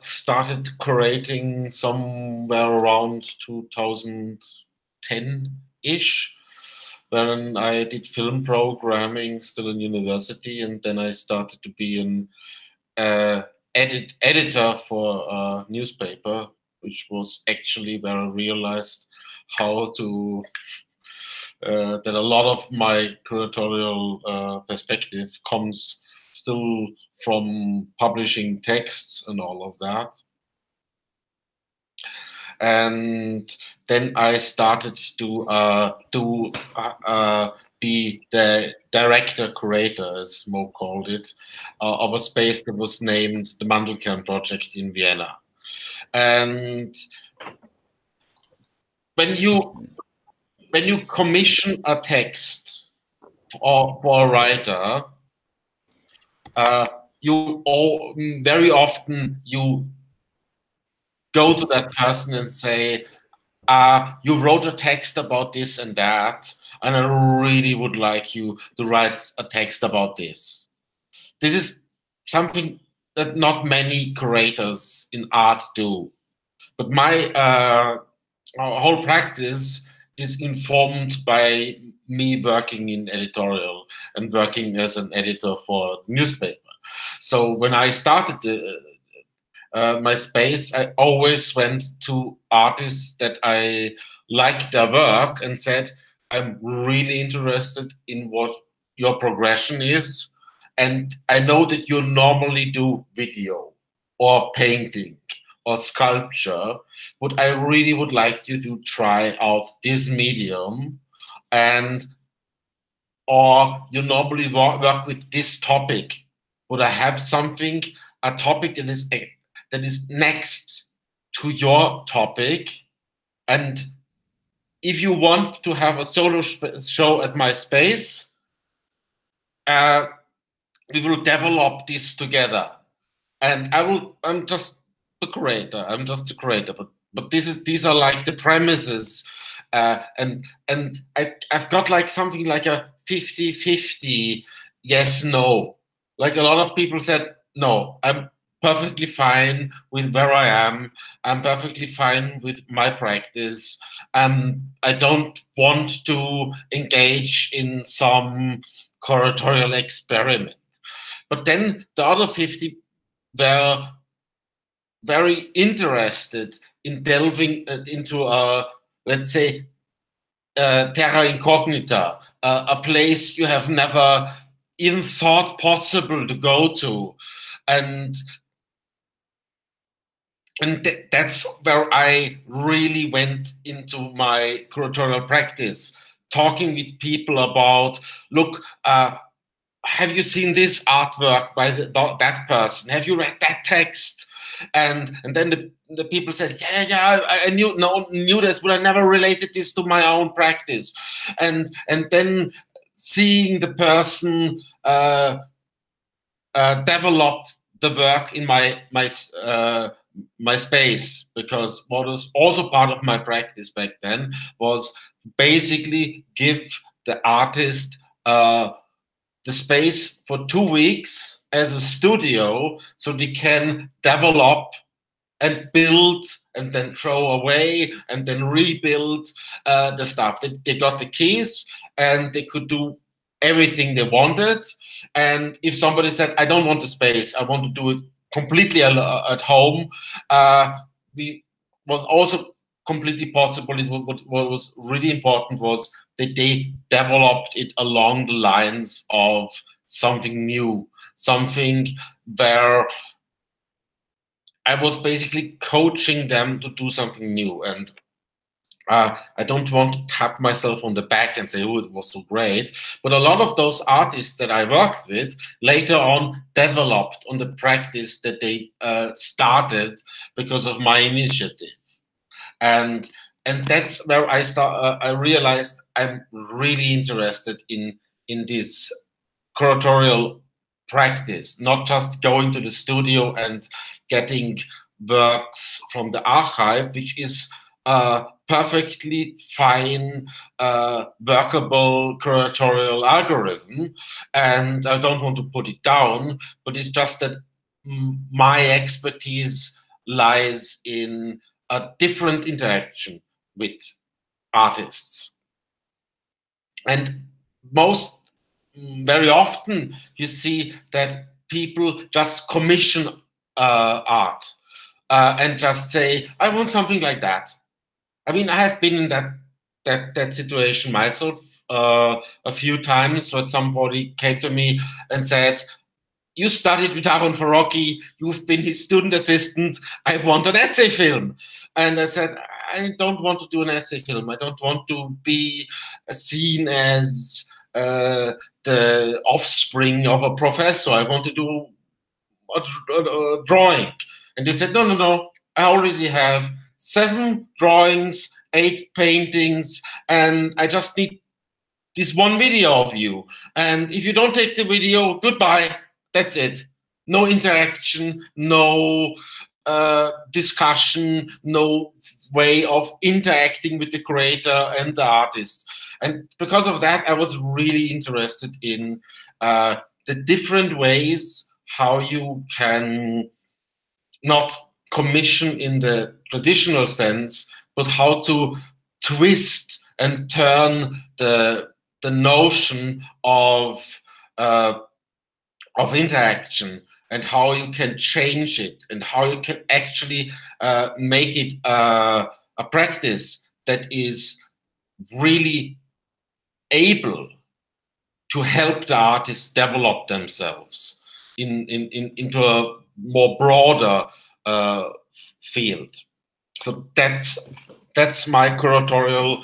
started curating somewhere around 2010-ish, when I did film programming still in university, and then I started to be an editor for a newspaper, which was actually where I realized how to that a lot of my curatorial perspective comes still from publishing texts and all of that. And then I started to be the director curator, as Mo called it, of a space that was named the Mandelkern Project in Vienna. And when you commission a text for a writer, very often you go to that person and say, you wrote a text about this and that, and I really would like you to write a text about this. This is something that not many curators in art do. But my whole practice is informed by me working in editorial and working as an editor for a newspaper. So when I started my space, I always went to artists that I liked their work and said, I'm really interested in what your progression is. And I know that you normally do video or painting or sculpture, but I really would like you to try out this medium, or you normally work with this topic. Would I have something, a topic that is next to your topic? And if you want to have a solo show at my space, we will develop this together. And I'm just the curator. I'm just the curator. But these are like the premises. And I've got like something like a 50-50 yes, no. Like a lot of people said, no, I'm perfectly fine with where I am. I'm perfectly fine with my practice. I don't want to engage in some curatorial experiment. But then the other 50 were very interested in delving into let's say, terra incognita, a place you have never even thought possible to go to. And that's where I really went into my curatorial practice, talking with people about, look, have you seen this artwork by that person? Have you read that text? And then the people said, yeah, I knew this, but I never related this to my own practice. And then seeing the person develop the work in my space, because what was also part of my practice back then was basically give the artist the space for 2 weeks as a studio, so they can develop and build and then throw away and then rebuild the stuff. They got the keys and they could do everything they wanted. And if somebody said, I don't want the space, I want to do it completely at home, was also completely possible. What was really important was that they developed it along the lines of something new, something where I was basically coaching them to do something new. And I don't want to tap myself on the back and say, oh, it was so great. But a lot of those artists that I worked with later on developed on the practice that they started because of my initiative. And that's where I realized I'm really interested in this curatorial practice, not just going to the studio and getting works from the archive, which is perfectly fine, workable curatorial algorithm, and I don't want to put it down, but it's just that my expertise lies in a different interaction with artists. And very often you see that people just commission art and just say, I want something like that. I mean, I have been in that situation myself a few times, where somebody came to me and said, you studied with Aaron Farocki, you've been his student assistant, I want an essay film. And I said, I don't want to do an essay film. I don't want to be seen as the offspring of a professor. I want to do a drawing. And they said, no, no, no, I already have 7 drawings, 8 paintings, and I just need this one video of you. And if you don't take the video, goodbye. That's it. No interaction, no discussion, no way of interacting with the creator and the artist. And because of that, I was really interested in the different ways how you can not commission in the traditional sense, but how to twist and turn the notion of interaction, and how you can change it, and how you can actually make it a practice that is really able to help the artists develop themselves into a more broader field. So that's my curatorial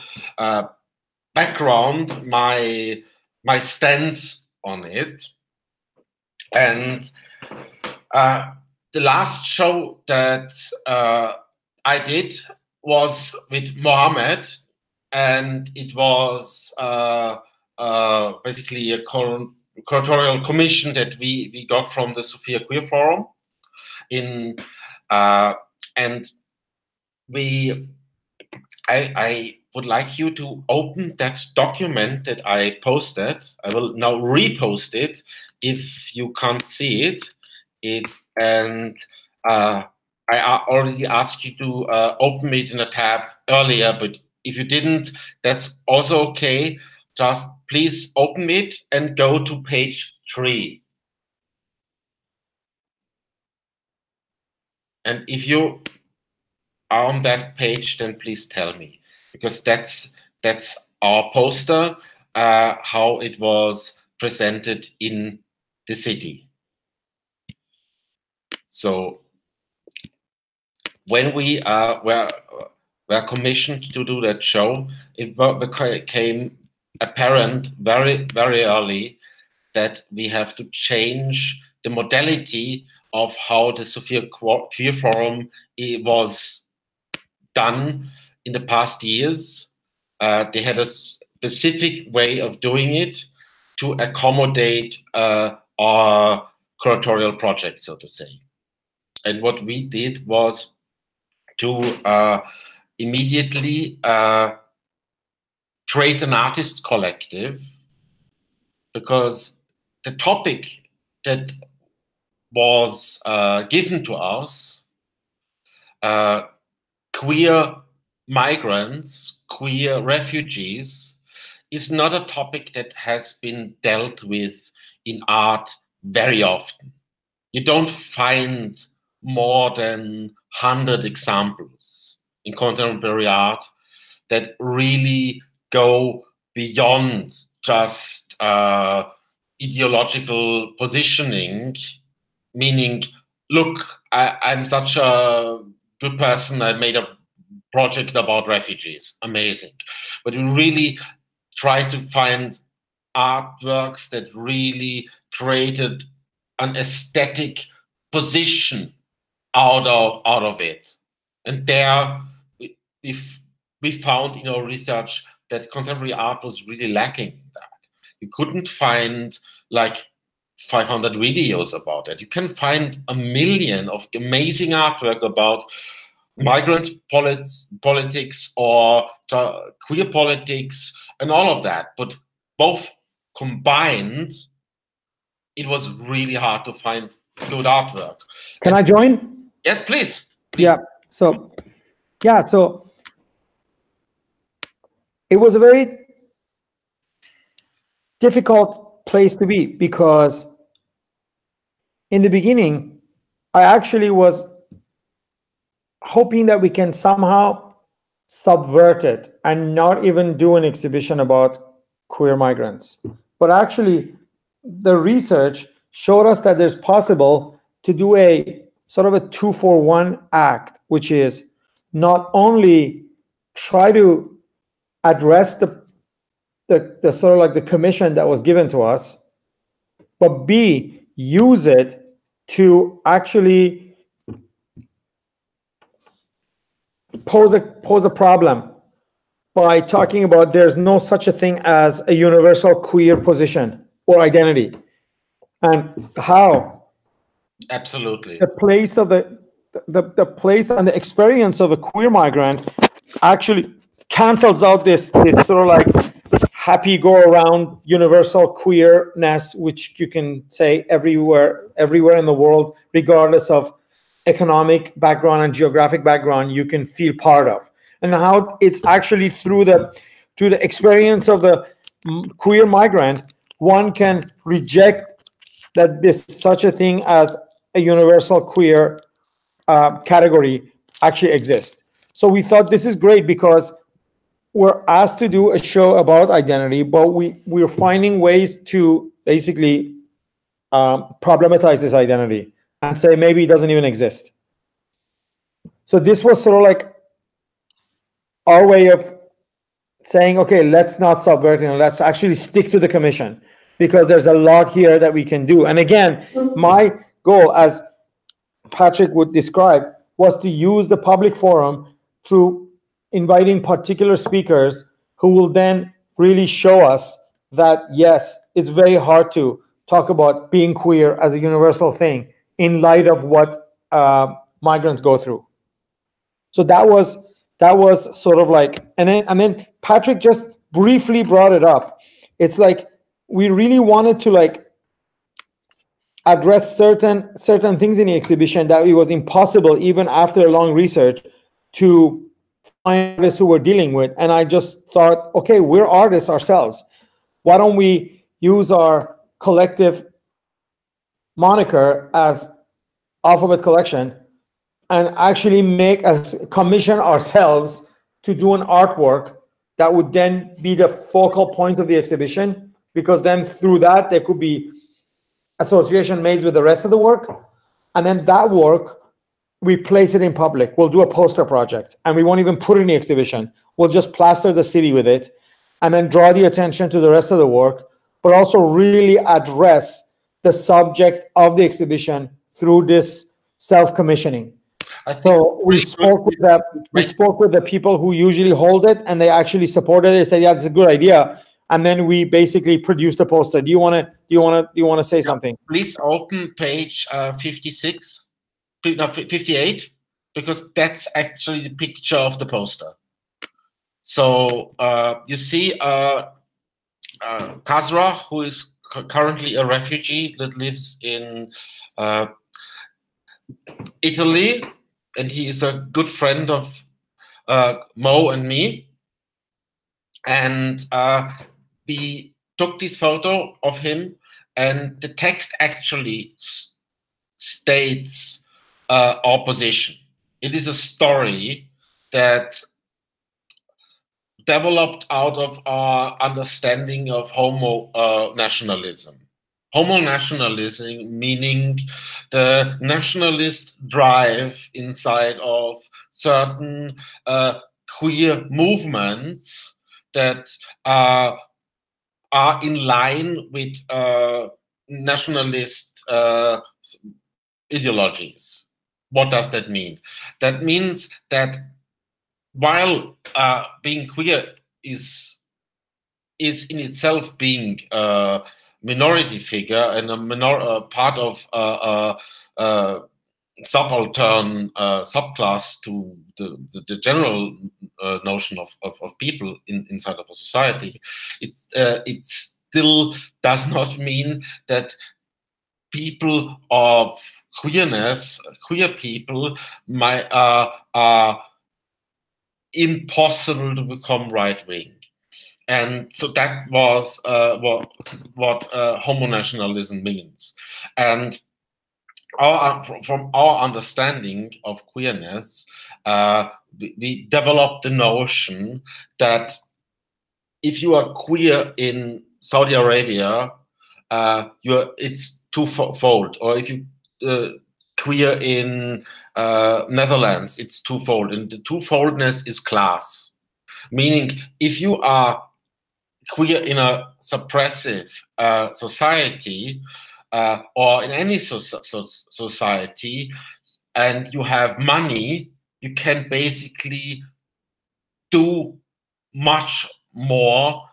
background, my stance on it. And the last show that I did was with Mohammad, and it was basically a curatorial commission that we got from the Sophia Queer Forum. And I would like you to open that document that I posted. I will now repost it if you can't see it. And I already asked you to open it in a tab earlier, but if you didn't, that's also okay. Just please open it and go to page 3. And if you are on that page, then please tell me, because that's our poster, how it was presented in the city. So when we were commissioned to do that show, it became apparent very, very early that we have to change the modality of how the Sophia Queer Forum was done in the past years. They had a specific way of doing it to accommodate our curatorial project, so to say. And what we did was to immediately create an artist collective, because the topic that was given to us, queer migrants, queer refugees, is not a topic that has been dealt with in art very often. You don't find more than 100 examples in contemporary art that really go beyond just ideological positioning, meaning, look, I'm such a good person, I made a project about refugees, amazing. But we really try to find artworks that really created an aesthetic position out of it. And there we found in our research that contemporary art was really lacking in that. You couldn't find like 500 videos about it. You can find 1 million of amazing artwork about migrant politics or queer politics and all of that, but both combined, it was really hard to find good artwork. Can I join? Yes, please. Yeah. So it was a very difficult place to be, because in the beginning, I actually was hoping that we can somehow subvert it and not even do an exhibition about queer migrants. But actually, the research showed us that there's possible to do a sort of a 2-for-1 act, which is not only try to address the sort of like the commission that was given to us, but B, use it to actually pose a problem by talking about there's no such a thing as a universal queer position or identity, and how absolutely the place of the place and the experience of a queer migrant actually cancels out this sort of like happy go around universal queerness, which you can say everywhere in the world, regardless of economic background and geographic background, you can feel part of. And how it's actually through the experience of the queer migrant, one can reject that this such a thing as a universal queer category actually exists. So we thought this is great, because we're asked to do a show about identity, but we're finding ways to basically problematize this identity and say maybe it doesn't even exist. So this was sort of like our way of saying, okay, let's not subvert it, let's actually stick to the commission, because there's a lot here that we can do. And again, my goal, as Patrick would describe, was to use the public forum through inviting particular speakers who will then really show us that, yes, it's very hard to talk about being queer as a universal thing in light of what migrants go through. So that was sort of like, and then Patrick just briefly brought it up. It's like we really wanted to like address certain things in the exhibition that it was impossible, even after a long research, to find artists who we're dealing with. And I just thought, okay, we're artists ourselves. Why don't we use our collective moniker as Alphabet Collection and actually make a commission ourselves to do an artwork that would then be the focal point of the exhibition, because then through that there could be association made with the rest of the work, and then that work we place it in public. We'll do a poster project, and we won't even put it in the exhibition. We'll just plaster the city with it, and then draw the attention to the rest of the work, but also really address the subject of the exhibition through this self-commissioning. So we spoke with the people who usually hold it, and they actually supported it. They said, "Yeah, it's a good idea." And then we basically produced a poster. Do you want to say something? Please open page 56. No, 58, because that's actually the picture of the poster. So you see Kazra, who is currently a refugee that lives in Italy, and he is a good friend of Mo and me. And we took this photo of him, and the text actually states our position. It is a story that developed out of our understanding of homo nationalism. Homo nationalism meaning the nationalist drive inside of certain queer movements that are in line with nationalist ideologies. What does that mean? That means that while being queer is in itself being a minority figure and a part of subaltern subclass to the general notion of people inside of a society, it still does not mean that people of queerness, queer people, are impossible to become right-wing. And so that was what homonationalism means. And from our understanding of queerness, we developed the notion that if you are queer in Saudi Arabia, it's twofold. Or if you queer in Netherlands, it's twofold. And the twofoldness is class. Meaning, if you are queer in a suppressive society, or in any society, and you have money, you can basically do much more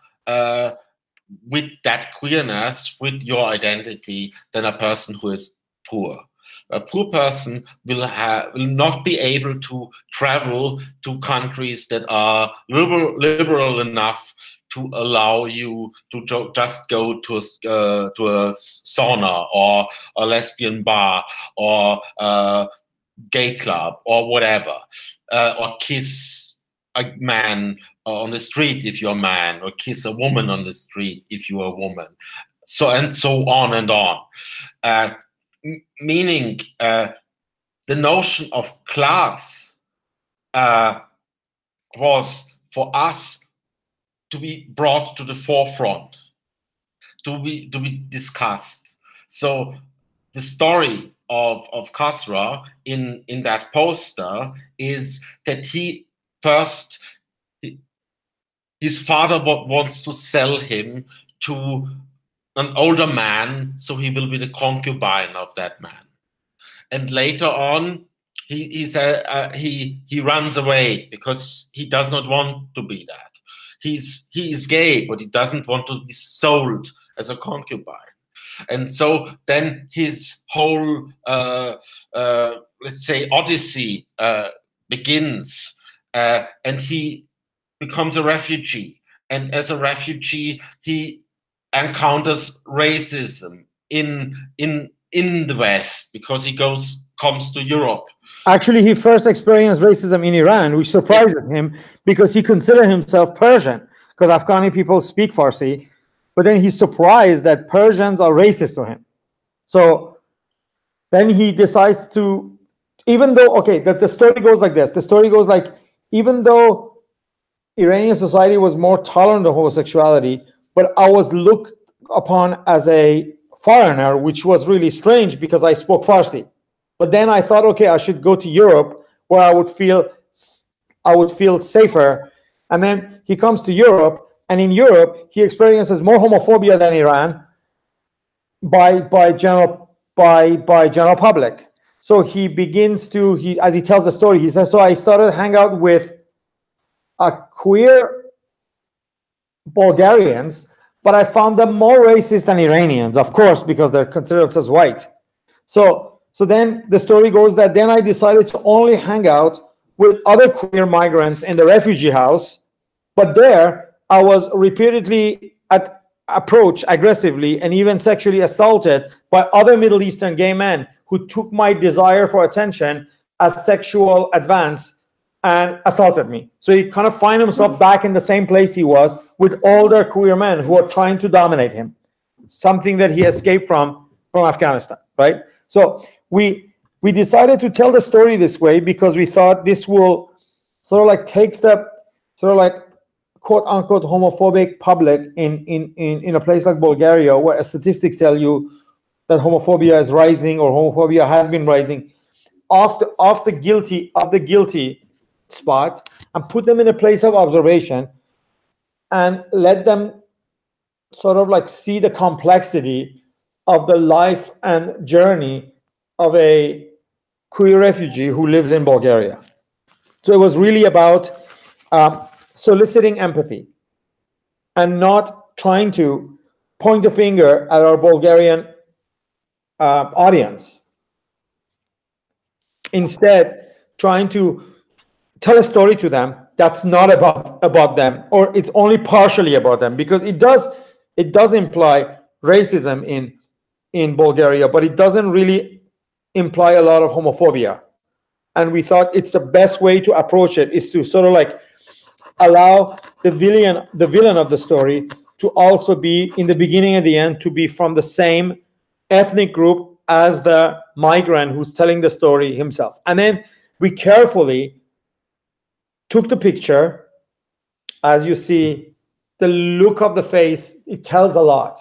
with that queerness, with your identity, than a person who is poor. A poor person will not be able to travel to countries that are liberal enough to allow you to just go to a sauna or a lesbian bar or a gay club or whatever, or kiss a man on the street if you're a man, or kiss a woman on the street if you're a woman, so on and on. Meaning the notion of class was for us to be brought to the forefront, to be discussed. So the story of Kasra in that poster is that his father wants to sell him to an older man, so he will be the concubine of that man. And later on, he runs away because he does not want to be that. He is gay, but he doesn't want to be sold as a concubine. And so then his whole, let's say, odyssey begins, and he becomes a refugee. And as a refugee, he encounters racism in the West, because he comes to Europe. Actually, he first experienced racism in Iran, which surprised him because he considered himself Persian, because Afghani people speak Farsi. But then he's surprised that Persians are racist to him. So then he decides to, even though, okay, the story goes like this. The story goes like, even though Iranian society was more tolerant of homosexuality, but I was looked upon as a foreigner, which was really strange because I spoke Farsi. But then I thought, okay, I should go to Europe where I would feel safer. And then he comes to Europe, and in Europe he experiences more homophobia than Iran by general public. So he begins to, as he tells the story, he says, so I started to hang out with queer Bulgarians, but I found them more racist than Iranians, of course, because they're considered as white. So then the story goes that then I decided to only hang out with other queer migrants in the refugee house, but there I was repeatedly approached aggressively and even sexually assaulted by other Middle Eastern gay men who took my desire for attention as sexual advance and assaulted me. So he kind of find himself back in the same place he was with older queer men who are trying to dominate him, something that he escaped from Afghanistan, right? So we decided to tell the story this way because we thought this will sort of like takes the sort of like quote unquote homophobic public in a place like Bulgaria, where statistics tell you that homophobia is rising or homophobia has been rising, off the guilty spot, and put them in a place of observation and let them sort of like see the complexity of the life and journey of a queer refugee who lives in Bulgaria. So it was really about soliciting empathy and not trying to point a finger at our Bulgarian audience. instead trying to tell a story to them that's not about them, or it's only partially about them, because it does imply racism in Bulgaria, but it doesn't really imply a lot of homophobia. And we thought it's the best way to approach it is to sort of like allow the villain of the story to also be, in the beginning and the end, to be from the same ethnic group as the migrant who's telling the story himself. And then we carefully took the picture. As you see, the look of the face, it tells a lot.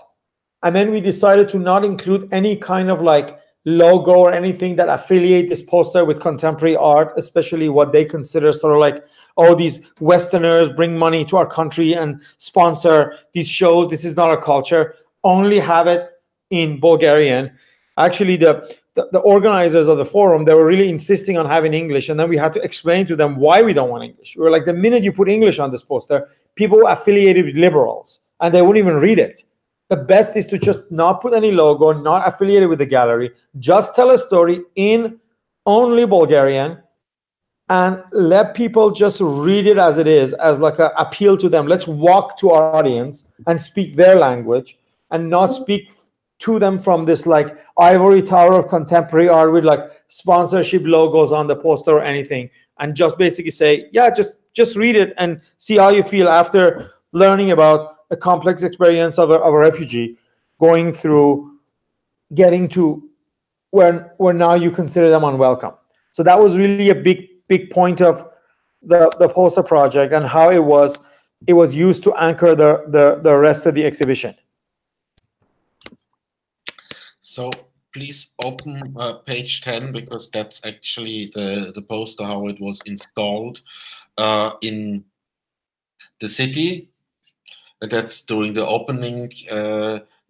And then we decided to not include any kind of like logo or anything that affiliate this poster with contemporary art, especially what they consider sort of like, oh, these Westerners bring money to our country and sponsor these shows. This is not our culture. Only have it in Bulgarian. Actually, the organizers of the forum, they were really insisting on having English. And then we had to explain to them why we don't want English. We were like, the minute you put English on this poster, people affiliated with liberals and they wouldn't even read it. The best is to just not put any logo, not affiliated with the gallery, just tell a story in only Bulgarian and let people just read it as it is, as like an appeal to them. Let's walk to our audience and speak their language and not speak to them from this like ivory tower of contemporary art with like sponsorship logos on the poster or anything, and just basically say, yeah, just read it and see how you feel after learning about a complex experience of a refugee going through getting to where now you consider them unwelcome. So that was really a big point of the poster project and how it was used to anchor the rest of the exhibition. So please open page 10, because that's actually the poster, how it was installed in the city. And that's during the opening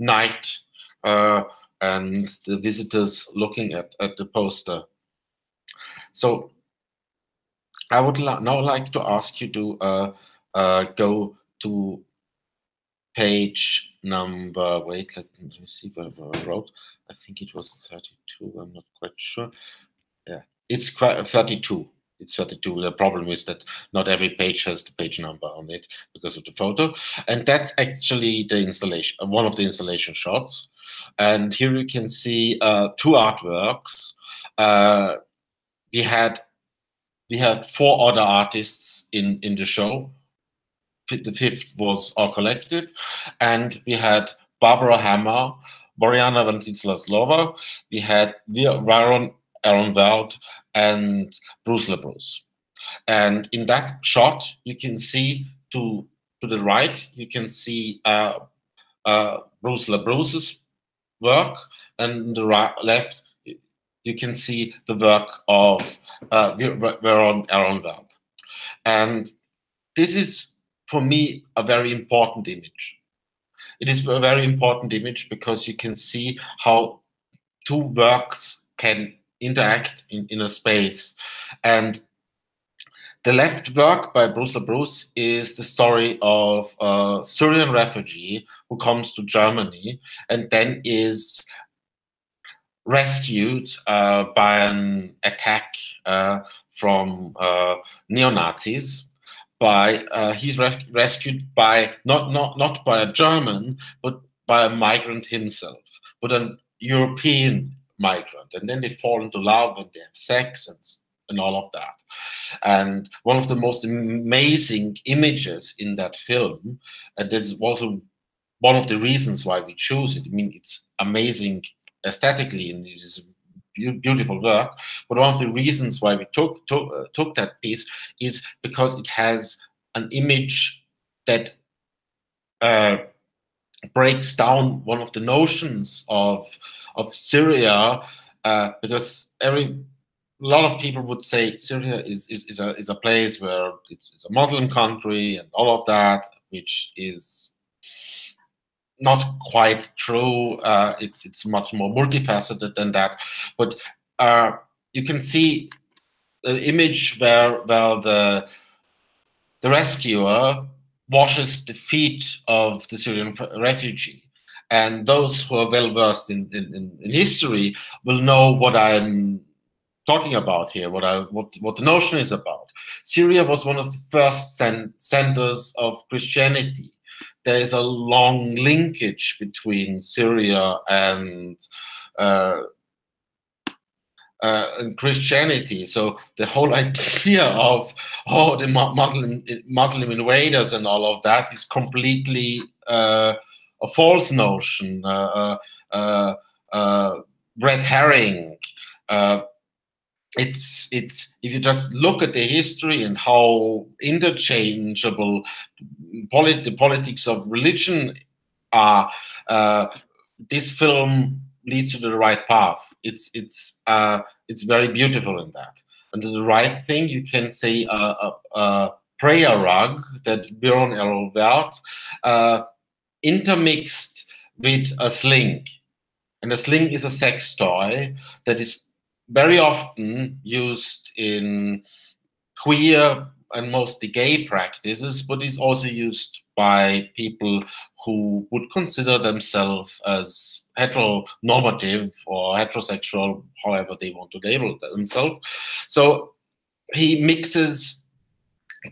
night and the visitors looking at the poster. So I would now like to ask you to go to page number, wait, let me see where I wrote. I think it was 32, I'm not quite sure. Yeah, it's quite 32. It's 32. The problem is that not every page has the page number on it because of the photo. And that's actually the installation, one of the installation shots. And here you can see two artworks. We had 4 other artists in the show. The 5th was our collective, and we had Barbara Hammer, Boriana Vantislaslova, we had Aaron Weld, and Bruce LeBruce. And in that shot, you can see to the right, you can see Bruce LeBruce's work, and the left, you can see the work of Aaron Weld. And this is, for me, a very important image. It is a very important image because you can see how 2 works can interact in a space. And the left work by Bruce LeBruce is the story of a Syrian refugee who comes to Germany and then is rescued by an attack from neo-Nazis. He's rescued by not by a German, but by a migrant himself, but an European migrant, and then they fall into love and they have sex and all of that. And one of the most amazing images in that film, and that's also one of the reasons why we choose it. I mean, it's amazing aesthetically, and it is beautiful work, but one of the reasons why we took that piece is because it has an image that breaks down one of the notions of Syria, because a lot of people would say Syria is a place where it's a Muslim country and all of that, which is not quite true. It's much more multifaceted than that. But you can see the image where the rescuer washes the feet of the Syrian refugee. And those who are well versed in history will know what I'm talking about here, what the notion is about. Syria was one of the first centers of Christianity. There is a long linkage between Syria and Christianity. So the whole idea of the Muslim invaders and all of that is completely a false notion, red herring. It's if you just look at the history and how interchangeable the politics of religion are, this film leads to the right path. It's very beautiful in that. And the right thing, you can say a prayer rug that Biron Elvert intermixed with a sling. And a sling is a sex toy that is very often used in queer and mostly gay practices, but it's also used by people who would consider themselves as heteronormative or heterosexual, however they want to label themselves. So he mixes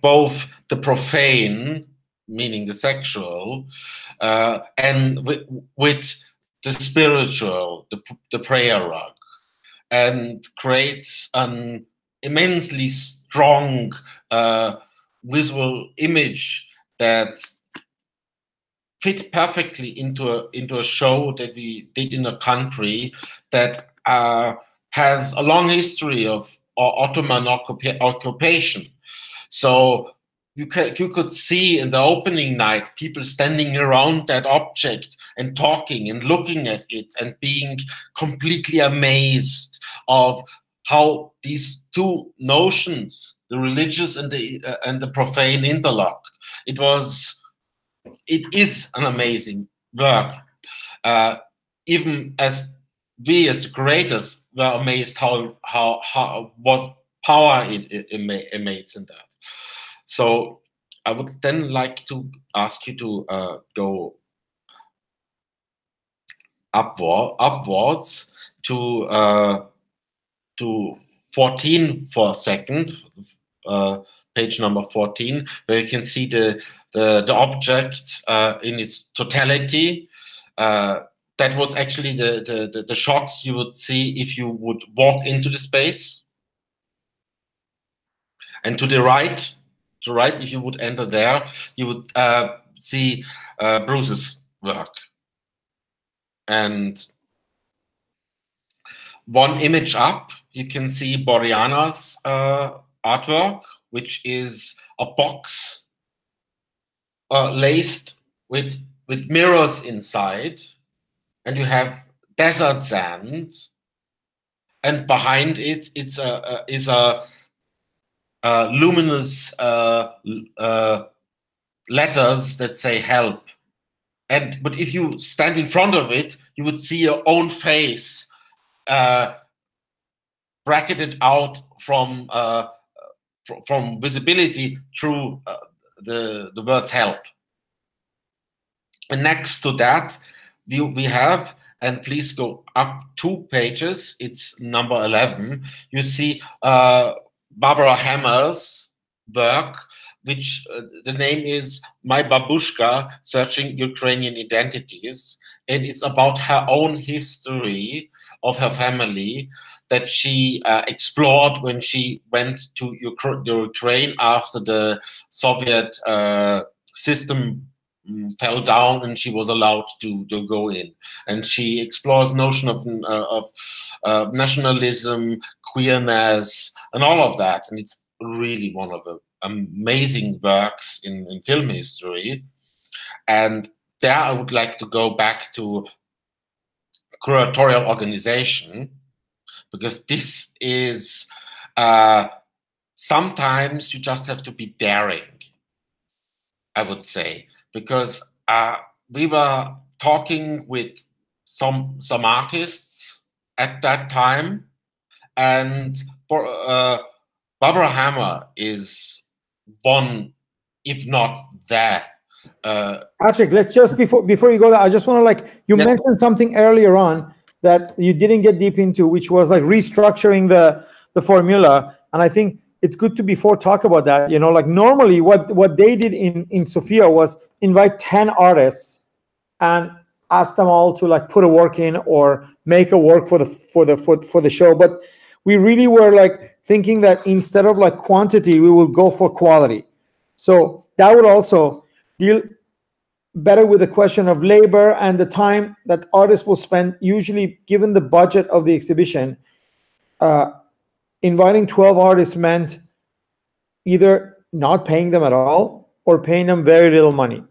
both the profane, meaning the sexual, and with the spiritual, the prayer rug, and creates an immensely strong visual image that fit perfectly into a show that we did in a country that has a long history of Ottoman occupation. So you could see in the opening night people standing around that object and talking and looking at it and being completely amazed of how these two notions, the religious and the profane, interlocked. It is an amazing work. Even as we as the curators were amazed what power it emanates in that. So I would then like to ask you to go upwards to 14 for a second, page number 14, where you can see the object in its totality. That was actually the shot you would see if you would walk into the space. And to the right, if you would enter there, you would see Bruce's work. And one image up, you can see Boriana's artwork, which is a box laced with mirrors inside, and you have desert sand, and behind it is a luminous letters that say help. But if you stand in front of it, you would see your own face bracketed out from visibility through the words help. And next to that, we have, and please go up 2 pages, it's number 11, you see Barbara Hammer's work, which the name is My Babushka, Searching Ukrainian Identities. And it's about her own history of her family that she explored when she went to Ukraine after the Soviet system fell down and she was allowed to go in. And she explores notion of nationalism, queerness, and all of that. And it's really one of the amazing works in film history. And there I would like to go back to curatorial organization, because this is sometimes you just have to be daring, I would say, because we were talking with some artists at that time, and Barbara Hammer is one, if not that. Patrick, let's just before you go there, I just want to you mentioned something earlier on that you didn't get deep into, which was restructuring the formula. And I think it's good to before talk about that. You know, like normally what they did in Sofia was invite 10 artists and ask them all to like put a work in or make a work for the show. But we really were like thinking that instead of like quantity, we will go for quality. So that would also deal better with the question of labor and the time that artists will spend. Usually, given the budget of the exhibition, inviting 12 artists meant either not paying them at all or paying them very little money.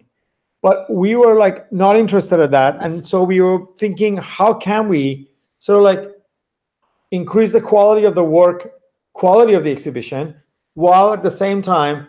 But we were like not interested in that. And so we were thinking, how can we sort of like increase the quality of the work, quality of the exhibition, while at the same time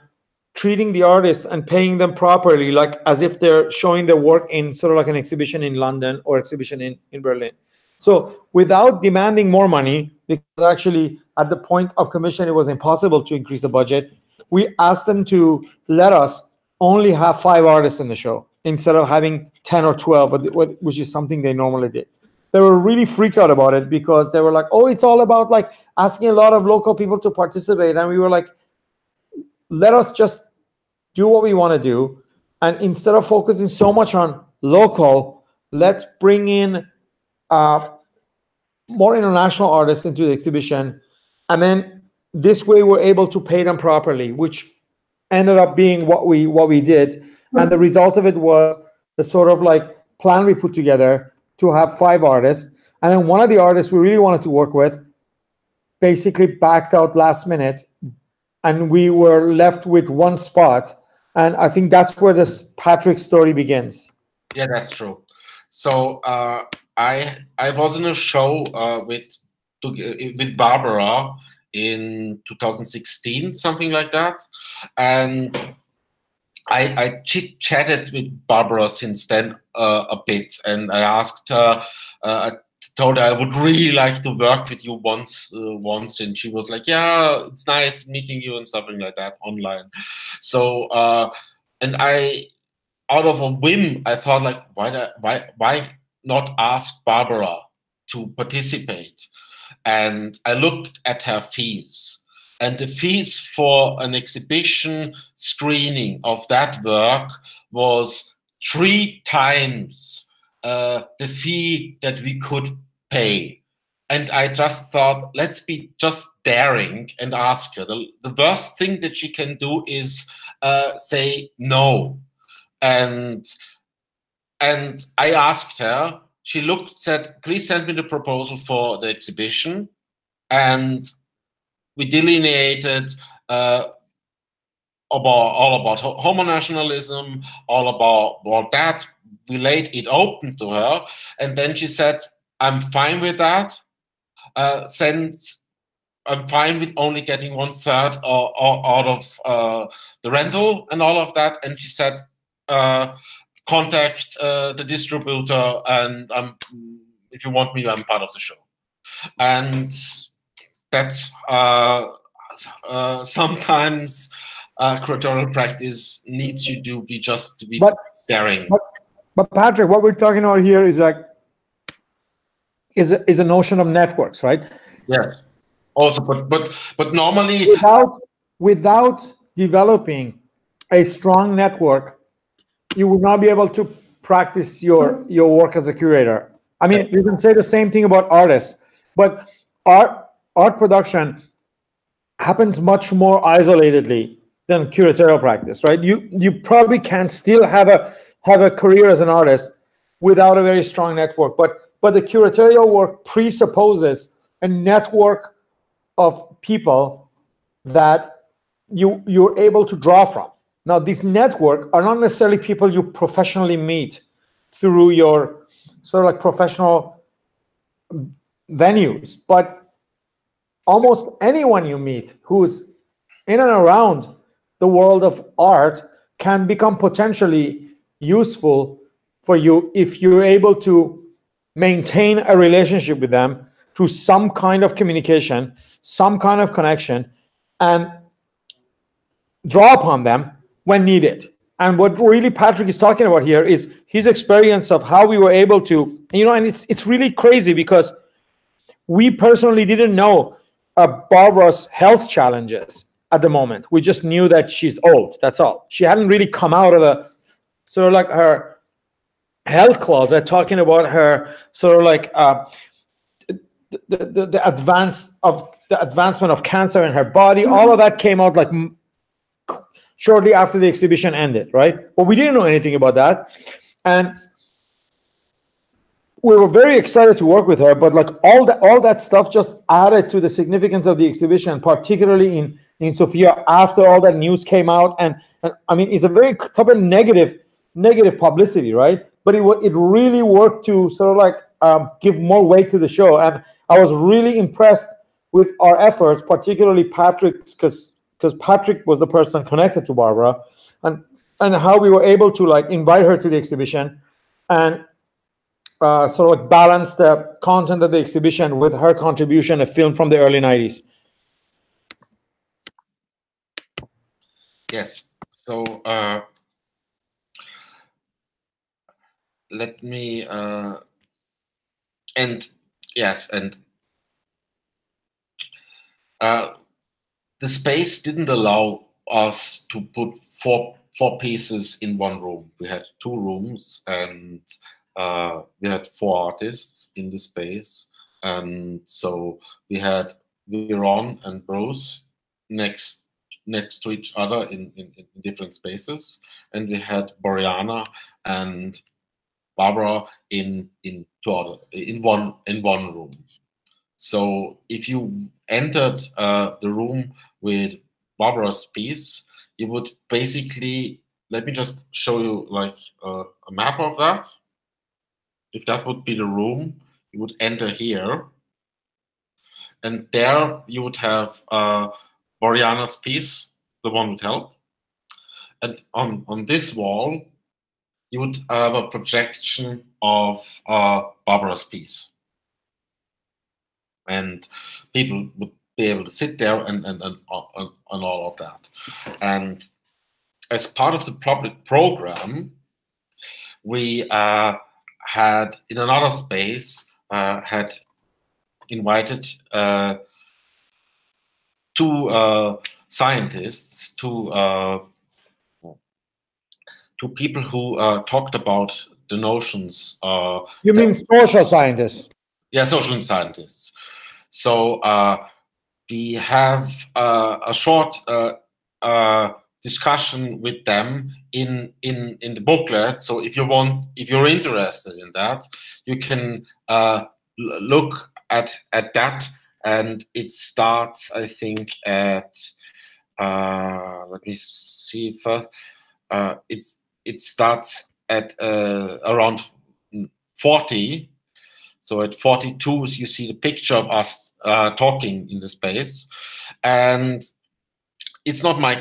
treating the artists and paying them properly, like as if they're showing their work in sort of like an exhibition in London or exhibition in Berlin. So without demanding more money, because actually at the point of commission, it was impossible to increase the budget, we asked them to let us only have 5 artists in the show instead of having 10 or 12, which is something they normally did. They were really freaked out about it because they were like, oh, it's all about like asking a lot of local people to participate. And we were like, let us just do what we want to do. And instead of focusing so much on local, let's bring in more international artists into the exhibition. And then this way we're able to pay them properly, which ended up being what we did. And the result of it was the sort of like plan we put together to have 5 artists. And then one of the artists we really wanted to work with basically backed out last minute, and we were left with 1 spot. And I think that's where this Patrick story begins. Yeah, that's true. So I was in a show with Barbara in 2016, something like that, and I chit-chatted with Barbara since then a bit, and I asked her, I told her I would really like to work with you once, and she was like, yeah, it's nice meeting you and something like that online. So and I, out of a whim, I thought like, why not ask Barbara to participate? And I looked at her fees, and the fees for an exhibition screening of that work was 3 times the fee that we could pay. And I just thought, let's be just daring and ask her. The worst thing that she can do is say no. And I asked her, she looked, said, please send me the proposal for the exhibition. And we delineated all about homonationalism, all about that. We laid it open to her. And then she said, I'm fine with that. Since I'm fine with only getting 1/3 out of the rental and all of that. And she said, contact the distributor, and if you want me, I'm part of the show. And that's sometimes curatorial practice needs you to be daring. But Patrick, what we're talking about here is like is a notion of networks, right? Yes. Also, but normally without developing a strong network, you will not be able to practice your work as a curator. I mean, you can say the same thing about artists, but art production happens much more isolatedly than curatorial practice, right? You probably can still have a career as an artist without a very strong network, but the curatorial work presupposes a network of people that you're able to draw from. Now, this network are not necessarily people you professionally meet through your sort of like professional venues, but almost anyone you meet who's in and around the world of art can become potentially useful for you if you're able to maintain a relationship with them through some kind of communication, some kind of connection, and draw upon them when needed. And what really Patrick is talking about here is his experience of how we were able to, and it's really crazy because we personally didn't know Barbara's health challenges at the moment. We just knew that she's old. That's all. She hadn't really come out of the sort of like her health closet, talking about her sort of like the advancement of cancer in her body. All of that came out like shortly after the exhibition ended, right? But we didn't know anything about that, and we were very excited to work with her. But like all that stuff just added to the significance of the exhibition, particularly in Sofia after all that news came out. And I mean, it's a very type of negative publicity, right? But it really worked to sort of like give more weight to the show. And I was really impressed with our efforts, particularly Patrick's, because Patrick was the person connected to Barbara, and how we were able to like invite her to the exhibition and sort of like balance the content of the exhibition with her contribution, a film from the early 90s. Yes. So let me and yes, and the space didn't allow us to put four pieces in one room. We had 2 rooms, and we had 4 artists in the space. And so we had Viron and Bruce next to each other in different spaces, and we had Boriana and Barbara in one room. So if you entered the room with Barbara's piece, you would basically, let me just show you like a map of that. If that would be the room, you would enter here, and there you would have Boriana's piece, the one with help, and on this wall you would have a projection of Barbara's piece, and people would be able to sit there and all of that. And as part of the public program, we had in another space had invited 2 scientists, two people who talked about the notions. You mean social scientists? Yeah, social scientists. So we have a short discussion with them in the booklet. So if you're interested in that, you can look at that, and it starts, I think, at let me see first. It starts at around 40. So at 42, you see the picture of us talking in the space, and it's not my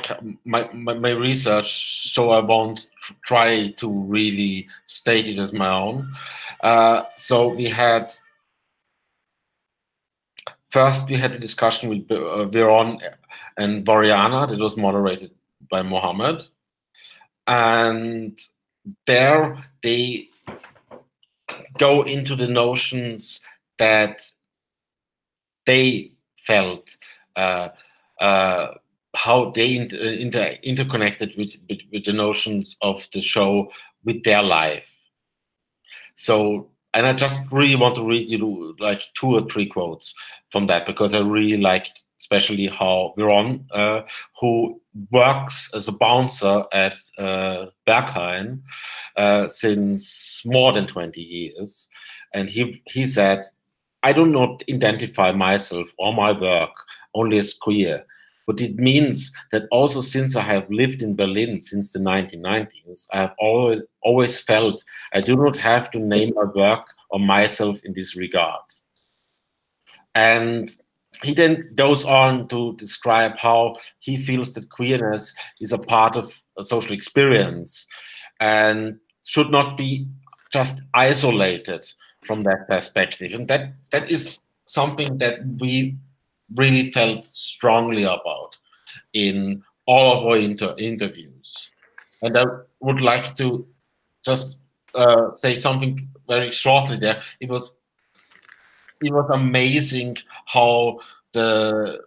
research, so I won't try to really state it as my own. So we had first a discussion with Viron and Boriana that was moderated by Mohammad, and there they go into the notions that they felt, how they interconnected with the notions of the show with their life. So, and I just really want to read you like 2 or 3 quotes from that, because I really liked especially how Viron, who works as a bouncer at Berghain since more than 20 years, and he said, "I do not identify myself or my work only as queer, but it means that also since I have lived in Berlin since the 1990s, I have always felt I do not have to name my work or myself in this regard." And he then goes on to describe how he feels that queerness is a part of a social experience and should not be just isolated from that perspective. And that is something that we really felt strongly about in all of our interviews. And I would like to just say something very shortly there. It was amazing how the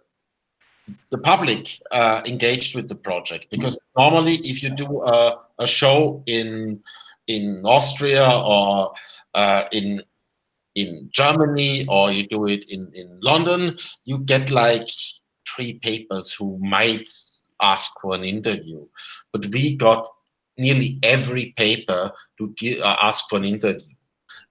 public engaged with the project, because normally if you do a show in Austria or in Germany, or you do it in London, you get like 3 papers who might ask for an interview. But we got nearly every paper to ask for an interview.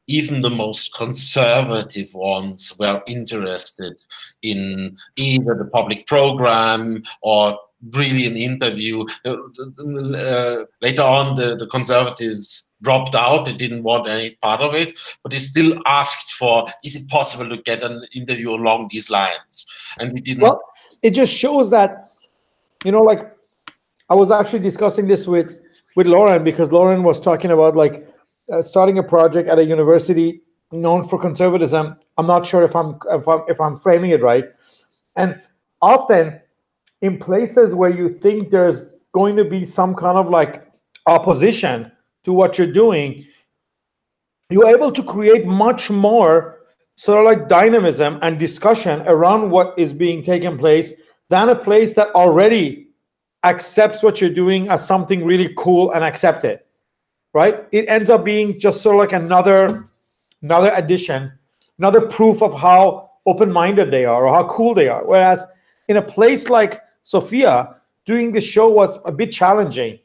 Even the most conservative ones were interested in either the public program or really an interview. Later on, the conservatives dropped out. They didn't want any part of it, but they still asked for, is it possible to get an interview along these lines? And we didn't. Well, it just shows that, you know, like, I was actually discussing this with Lauren, because Lauren was talking about like starting a project at a university known for conservatism. I'm not sure if I'm framing it right. And often in places where you think there's going to be some kind of like opposition to what you're doing, you're able to create much more sort of like dynamism and discussion around what is being taken place than a place that already accepts what you're doing as something really cool and accept it, right? It ends up being just sort of like another addition, another proof of how open-minded they are or how cool they are. Whereas in a place like Sofia, doing the show was a bit challenging.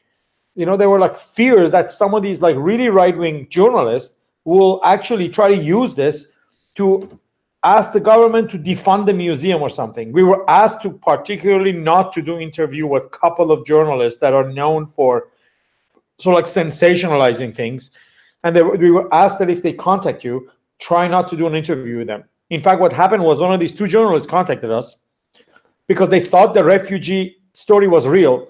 You know, there were like fears that some of these like really right-wing journalists will actually try to use this to ask the government to defund the museum or something. We were asked to particularly not to do interview with a couple of journalists that are known for sort of like sensationalizing things. And we were asked that if they contact you, try not to do an interview with them. In fact, what happened was one of these 2 journalists contacted us because they thought the refugee story was real.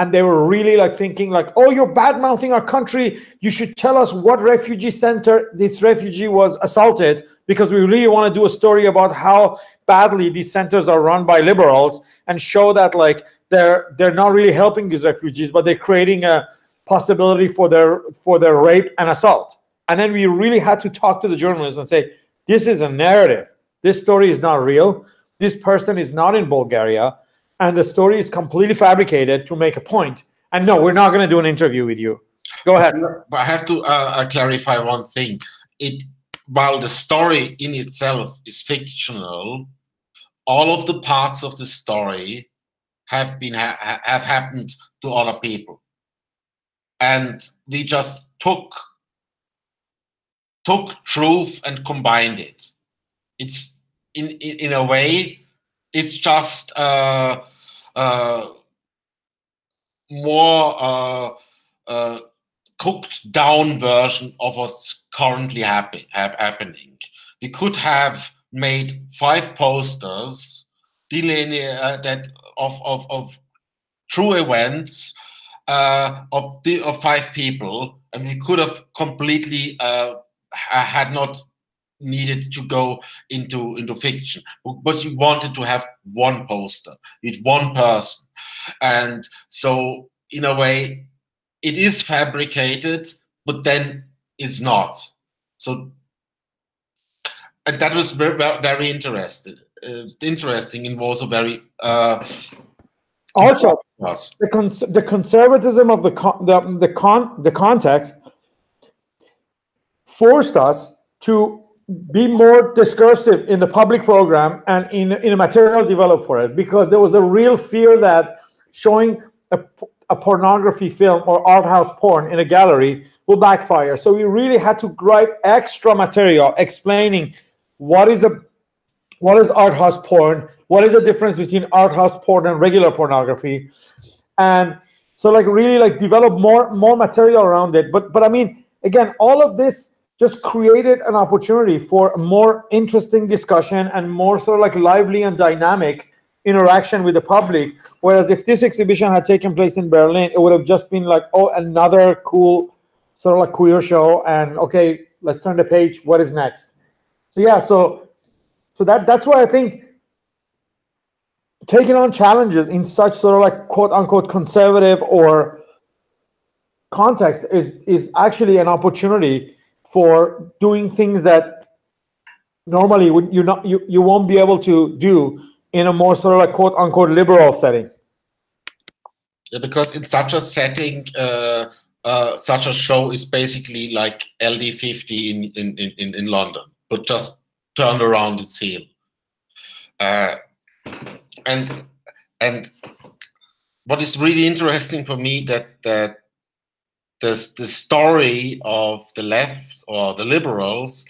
And they were really like thinking like, oh, you're bad-mouthing our country. You should tell us what refugee center this refugee was assaulted, because we really want to do a story about how badly these centers are run by liberals and show that like they're not really helping these refugees, but they're creating a possibility for their rape and assault. And then we really had to talk to the journalists and say, this is a narrative. This story is not real. This person is not in Bulgaria. And the story is completely fabricated to make a point. And no, we're not going to do an interview with you. Go ahead. But I have to clarify one thing. While the story in itself is fictional, all of the parts of the story have happened to other people, and we just took truth and combined it. It's in a way, it's just more cooked down version of what's currently happening. We could have made 5 posters that of true events of 5 people, and we could have completely had not needed to go into fiction, but you wanted to have 1 poster with 1 person. And so in a way it is fabricated, but then it's not. So, and that was very interesting and also very also the conservatism of the context forced us to be more discursive in the public program and in a material developed for it, because there was a real fear that showing a pornography film or art house porn in a gallery will backfire. So we really had to write extra material explaining what is art house porn, what is the difference between art house porn and regular pornography, and so like really like develop more material around it. But I mean, again, all of this just created an opportunity for a more interesting discussion and more sort of like lively and dynamic interaction with the public. Whereas if this exhibition had taken place in Berlin, it would have just been like, oh, another cool sort of like queer show, and okay, let's turn the page, what is next? So yeah, so that's why I think taking on challenges in such sort of like quote unquote conservative or context is actually an opportunity for doing things that normally you won't be able to do in a more sort of like quote unquote liberal setting? Yeah, because in such a setting, such a show is basically like LD50 in London, but just turned around its heel. And what is really interesting for me that the story of the left or the liberals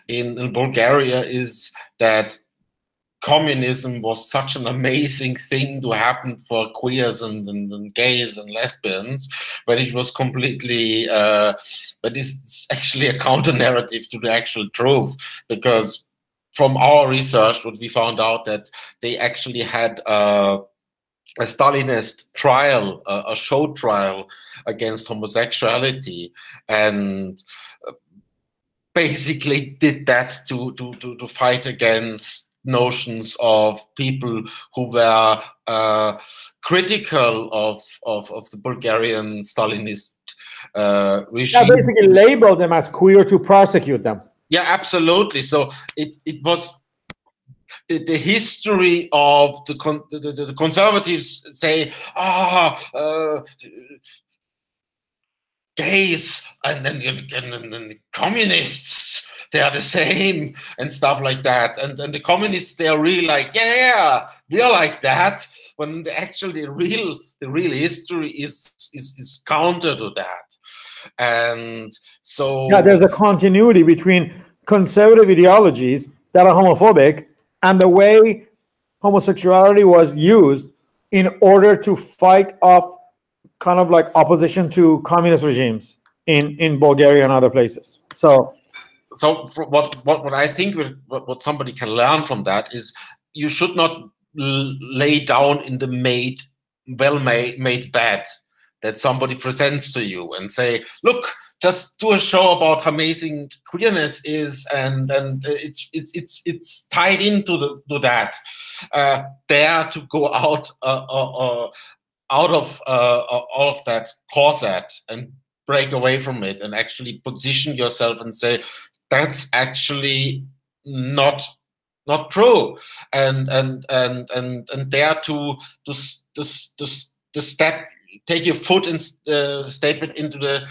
in Bulgaria is that communism was such an amazing thing to happen for queers and gays and lesbians, but it was completely, but it's actually a counter narrative to the actual truth, because from our research, what we found out that they actually had a Stalinist trial, a show trial against homosexuality, and basically did that to fight against notions of people who were critical of the Bulgarian Stalinist regime. Yeah, basically label them as queer to prosecute them. Yeah, absolutely. So it was the history of the conservatives say, gays and then the communists, they are the same and stuff like that. And the communists, they are really like, yeah, we are like that. When actually the real history is counter to that. And so yeah, there's a continuity between conservative ideologies that are homophobic and the way homosexuality was used in order to fight off kind of like opposition to communist regimes in Bulgaria and other places. So what I think what somebody can learn from that is you should not lay down in the well-made bed that somebody presents to you and say, look, just do a show about how amazing queerness is, and it's tied into that. Dare to go out of all of that corset and break away from it, and actually position yourself and say that's actually not true, and dare to step. Take your foot and step it into the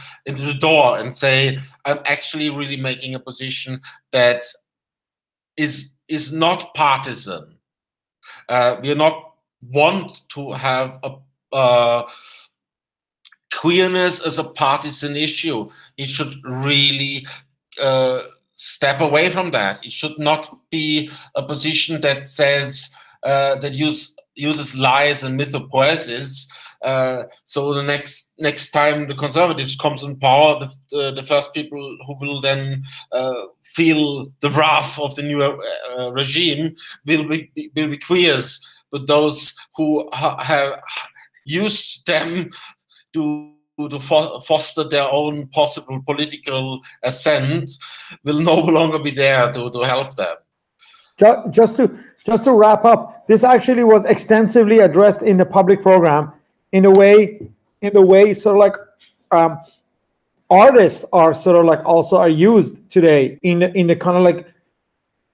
door and say, I'm actually really making a position that is not partisan. We are not want to have a queerness as a partisan issue. It should really step away from that. It should not be a position that says that uses lies and mythopoiesis. So the next time the conservatives comes in power, the first people who will then feel the wrath of the new regime will be queers, but those who have used them to foster their own possible political ascent will no longer be there to help them. Just to wrap up, this actually was extensively addressed in the public program. In the way sort of like artists are sort of like also are used today in the kind of like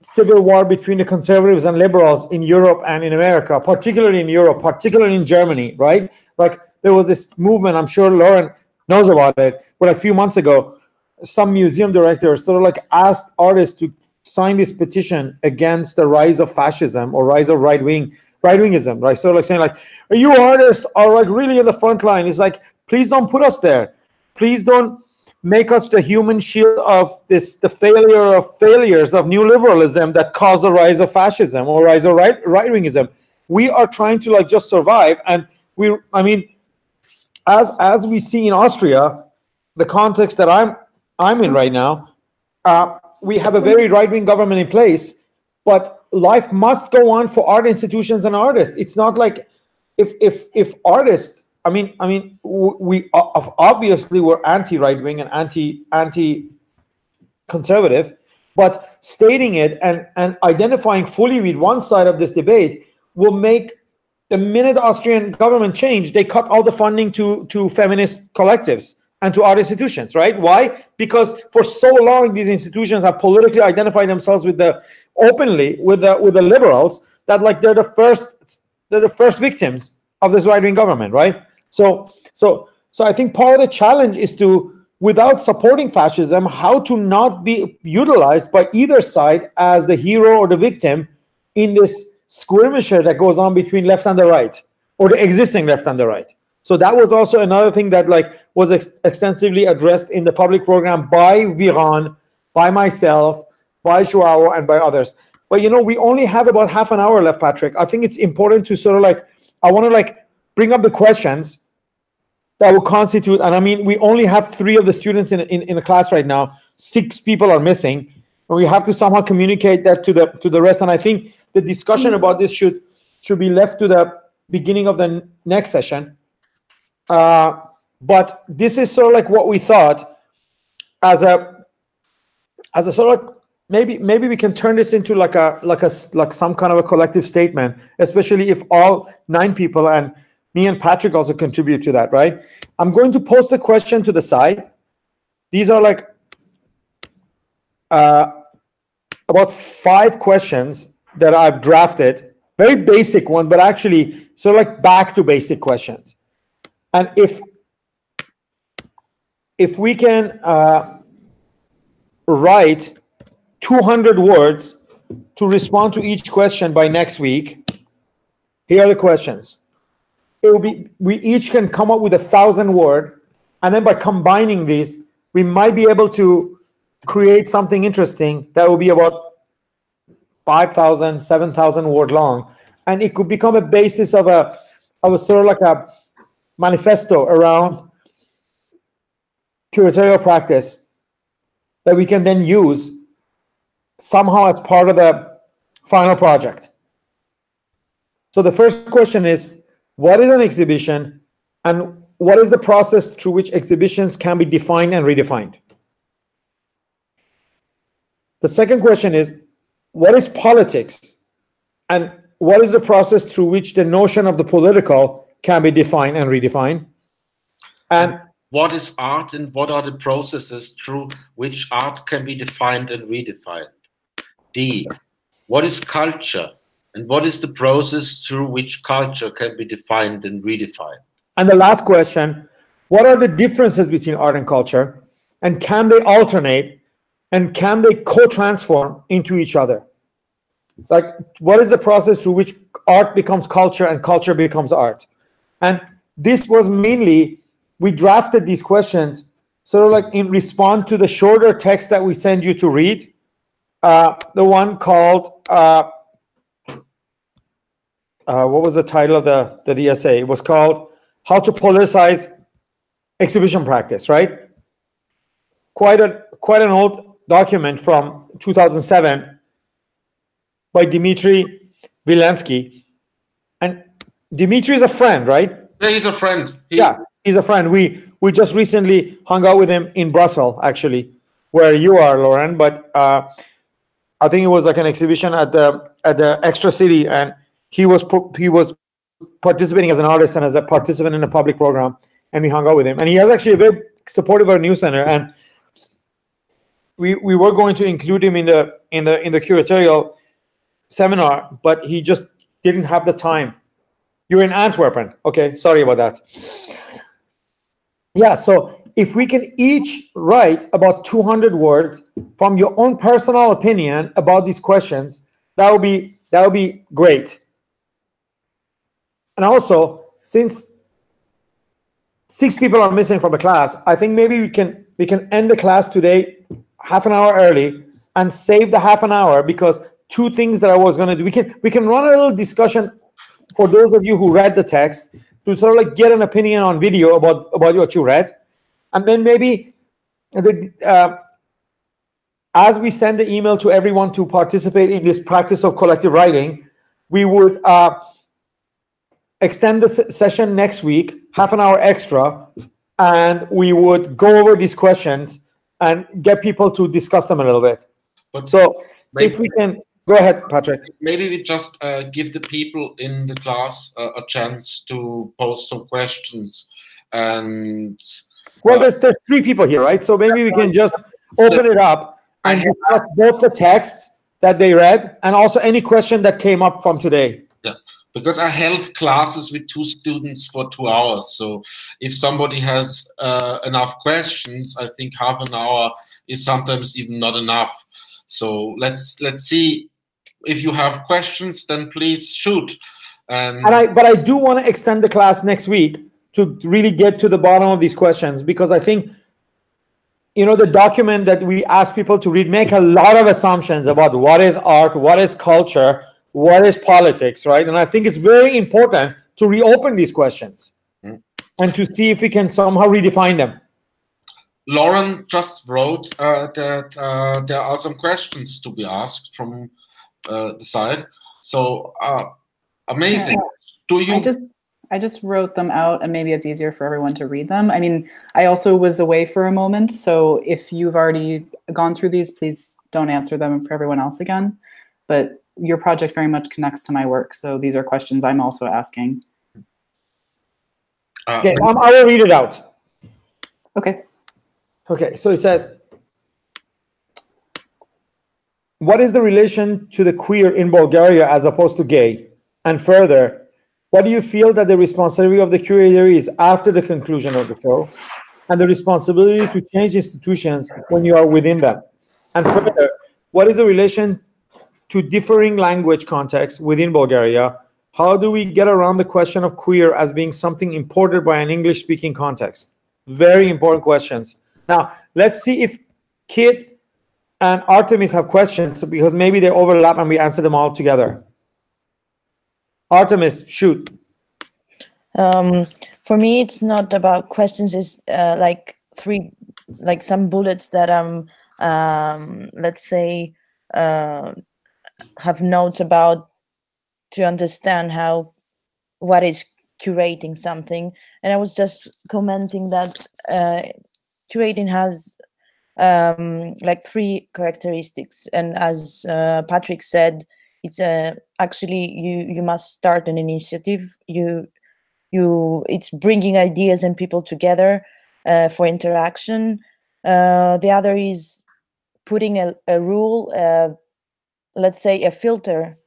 civil war between the conservatives and liberals in Europe and in America, particularly in Europe, particularly in Germany, right? Like there was this movement, I'm sure Lauren knows about it, but a few months ago, some museum directors sort of like asked artists to sign this petition against the rise of fascism or rise of right-wingism, right? So like saying like, you artists are like really in the front line. It's like, please don't put us there. Please don't make us the human shield of the failure of failures of neoliberalism that caused the rise of fascism or rise of right-wingism. We are trying to like just survive. And I mean, as we see in Austria, the context that I'm in right now, we have a very right-wing government in place, but life must go on for art institutions and artists. It's not like if artists, I mean, we obviously we're anti-right-wing and anti-conservative, but stating it and identifying fully with one side of this debate will make the minute the Austrian government changed, they cut all the funding to feminist collectives and to art institutions, right? Why? Because for so long these institutions have politically identified themselves openly with the liberals. that like they're the first victims of this right-wing government, right? So I think part of the challenge is to, without supporting fascism, how to not be utilized by either side as the hero or the victim in this skirmisher that goes on between left and the right, or the existing left and the right. So that was also another thing that like was extensively addressed in the public program by Viran, by myself, by Joao, and by others. But you know, we only have about half an hour left, Patrick. I think it's important to sort of like, I want to like bring up the questions that will constitute, and I mean, we only have 3 of the students in a class right now. 6 people are missing, and we have to somehow communicate that to the rest. And I think the discussion about this should be left to the beginning of the next session. But this is sort of like what we thought as a sort of, maybe we can turn this into like some kind of a collective statement, especially if all 9 people and me and Patrick also contribute to that, right? I'm going to post a question to the side. These are like about 5 questions that I've drafted. Very basic one, but actually sort of like back to basic questions. And if we can write 200 words to respond to each question by next week, here are the questions. It will be, we each can come up with 1,000 words, and then by combining these, we might be able to create something interesting that will be about 5,000, 7,000 word long, and it could become a basis of a sort of like a manifesto around curatorial practice that we can then use somehow as part of the final project. So the first question is, what is an exhibition, and what is the process through which exhibitions can be defined and redefined? The second question is, what is politics, and what is the process through which the notion of the political can be defined and redefined? And what is art, and what are the processes through which art can be defined and redefined? D, what is culture, and what is the process through which culture can be defined and redefined? And the last question, what are the differences between art and culture, and can they alternate, and can they co-transform into each other? Like, what is the process through which art becomes culture and culture becomes art? And this was mainly, we drafted these questions sort of like in response to the shorter text that we send you to read. The one called, what was the title of the essay? It was called How to Politicize Exhibition Practice, right? Quite an old document from 2007 by Dmitry Vilensky. And Dmitry is a friend, right? Yeah, he's a friend. Yeah, he's a friend. We just recently hung out with him in Brussels, actually, where you are, Lauren. But I think it was like an exhibition at the Extra City, and he was participating as an artist and as a participant in a public program, and we hung out with him. And he has actually a very supportive of our news center, and we were going to include him in the curatorial seminar, but he just didn't have the time. You're in Antwerp. Okay, sorry about that. Yeah, so if we can each write about 200 words from your own personal opinion about these questions, that would be great. And also, since 6 people are missing from the class, I think maybe we can end the class today half an hour early and save the half an hour, because 2 things that I was going to do, we can run a little discussion for those of you who read the text to sort of like get an opinion on video about what you read. And then maybe as we send the email to everyone to participate in this practice of collective writing, we would extend the session next week, half an hour extra, and we would go over these questions and get people to discuss them a little bit. But so if we can, go ahead, Patrick. Maybe we just give the people in the class a chance to pose some questions. And well, there's 3 people here, right? So maybe we can just open it up and discuss both the text that they read, and also any question that came up from today. Yeah, because I held classes with 2 students for 2 hours. So if somebody has enough questions, I think half an hour is sometimes even not enough. So let's see. If you have questions, then please shoot. But I do want to extend the class next week to really get to the bottom of these questions, because I think, you know, the document that we ask people to read make a lot of assumptions about what is art, what is culture, what is politics, right? And I think it's very important to reopen these questions and to see if we can somehow redefine them. Lauren just wrote that there are some questions to be asked from the side. So amazing. Do you? I just wrote them out, and maybe it's easier for everyone to read them. I mean, I also was away for a moment, so if you've already gone through these, please don't answer them for everyone else again. But your project very much connects to my work, so these are questions I'm also asking. Okay, I will read it out. Okay. Okay, so it says, what is the relation to the queer in Bulgaria as opposed to gay? And further, what do you feel that the responsibility of the curator is after the conclusion of the show, and the responsibility to change institutions when you are within them? And further, what is the relation to differing language contexts within Bulgaria? How do we get around the question of queer as being something imported by an English-speaking context? Very important questions. Now, let's see if Kit and Artemis have questions, because maybe they overlap and we answer them all together. Artemis, shoot. For me, it's not about questions. It's like some bullets that let's say, have notes about to understand what is curating something. And I was just commenting that curating has like 3 characteristics, and as Patrick said, it's actually you must start an initiative. It's bringing ideas and people together for interaction. The other is putting a rule, let's say a filter,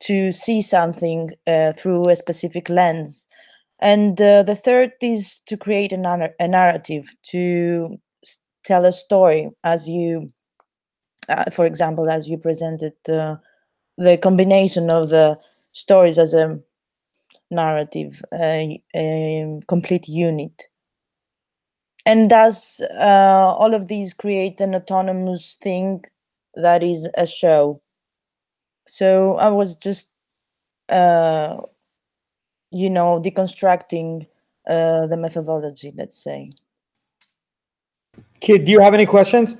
to see something through a specific lens. And the third is to create a narrative, to tell a story, as you, for example, as you presented the combination of the stories as a narrative, a complete unit. And thus, all of these create an autonomous thing that is a show. So I was just, you know, deconstructing the methodology, let's say. Kid, do you have any questions?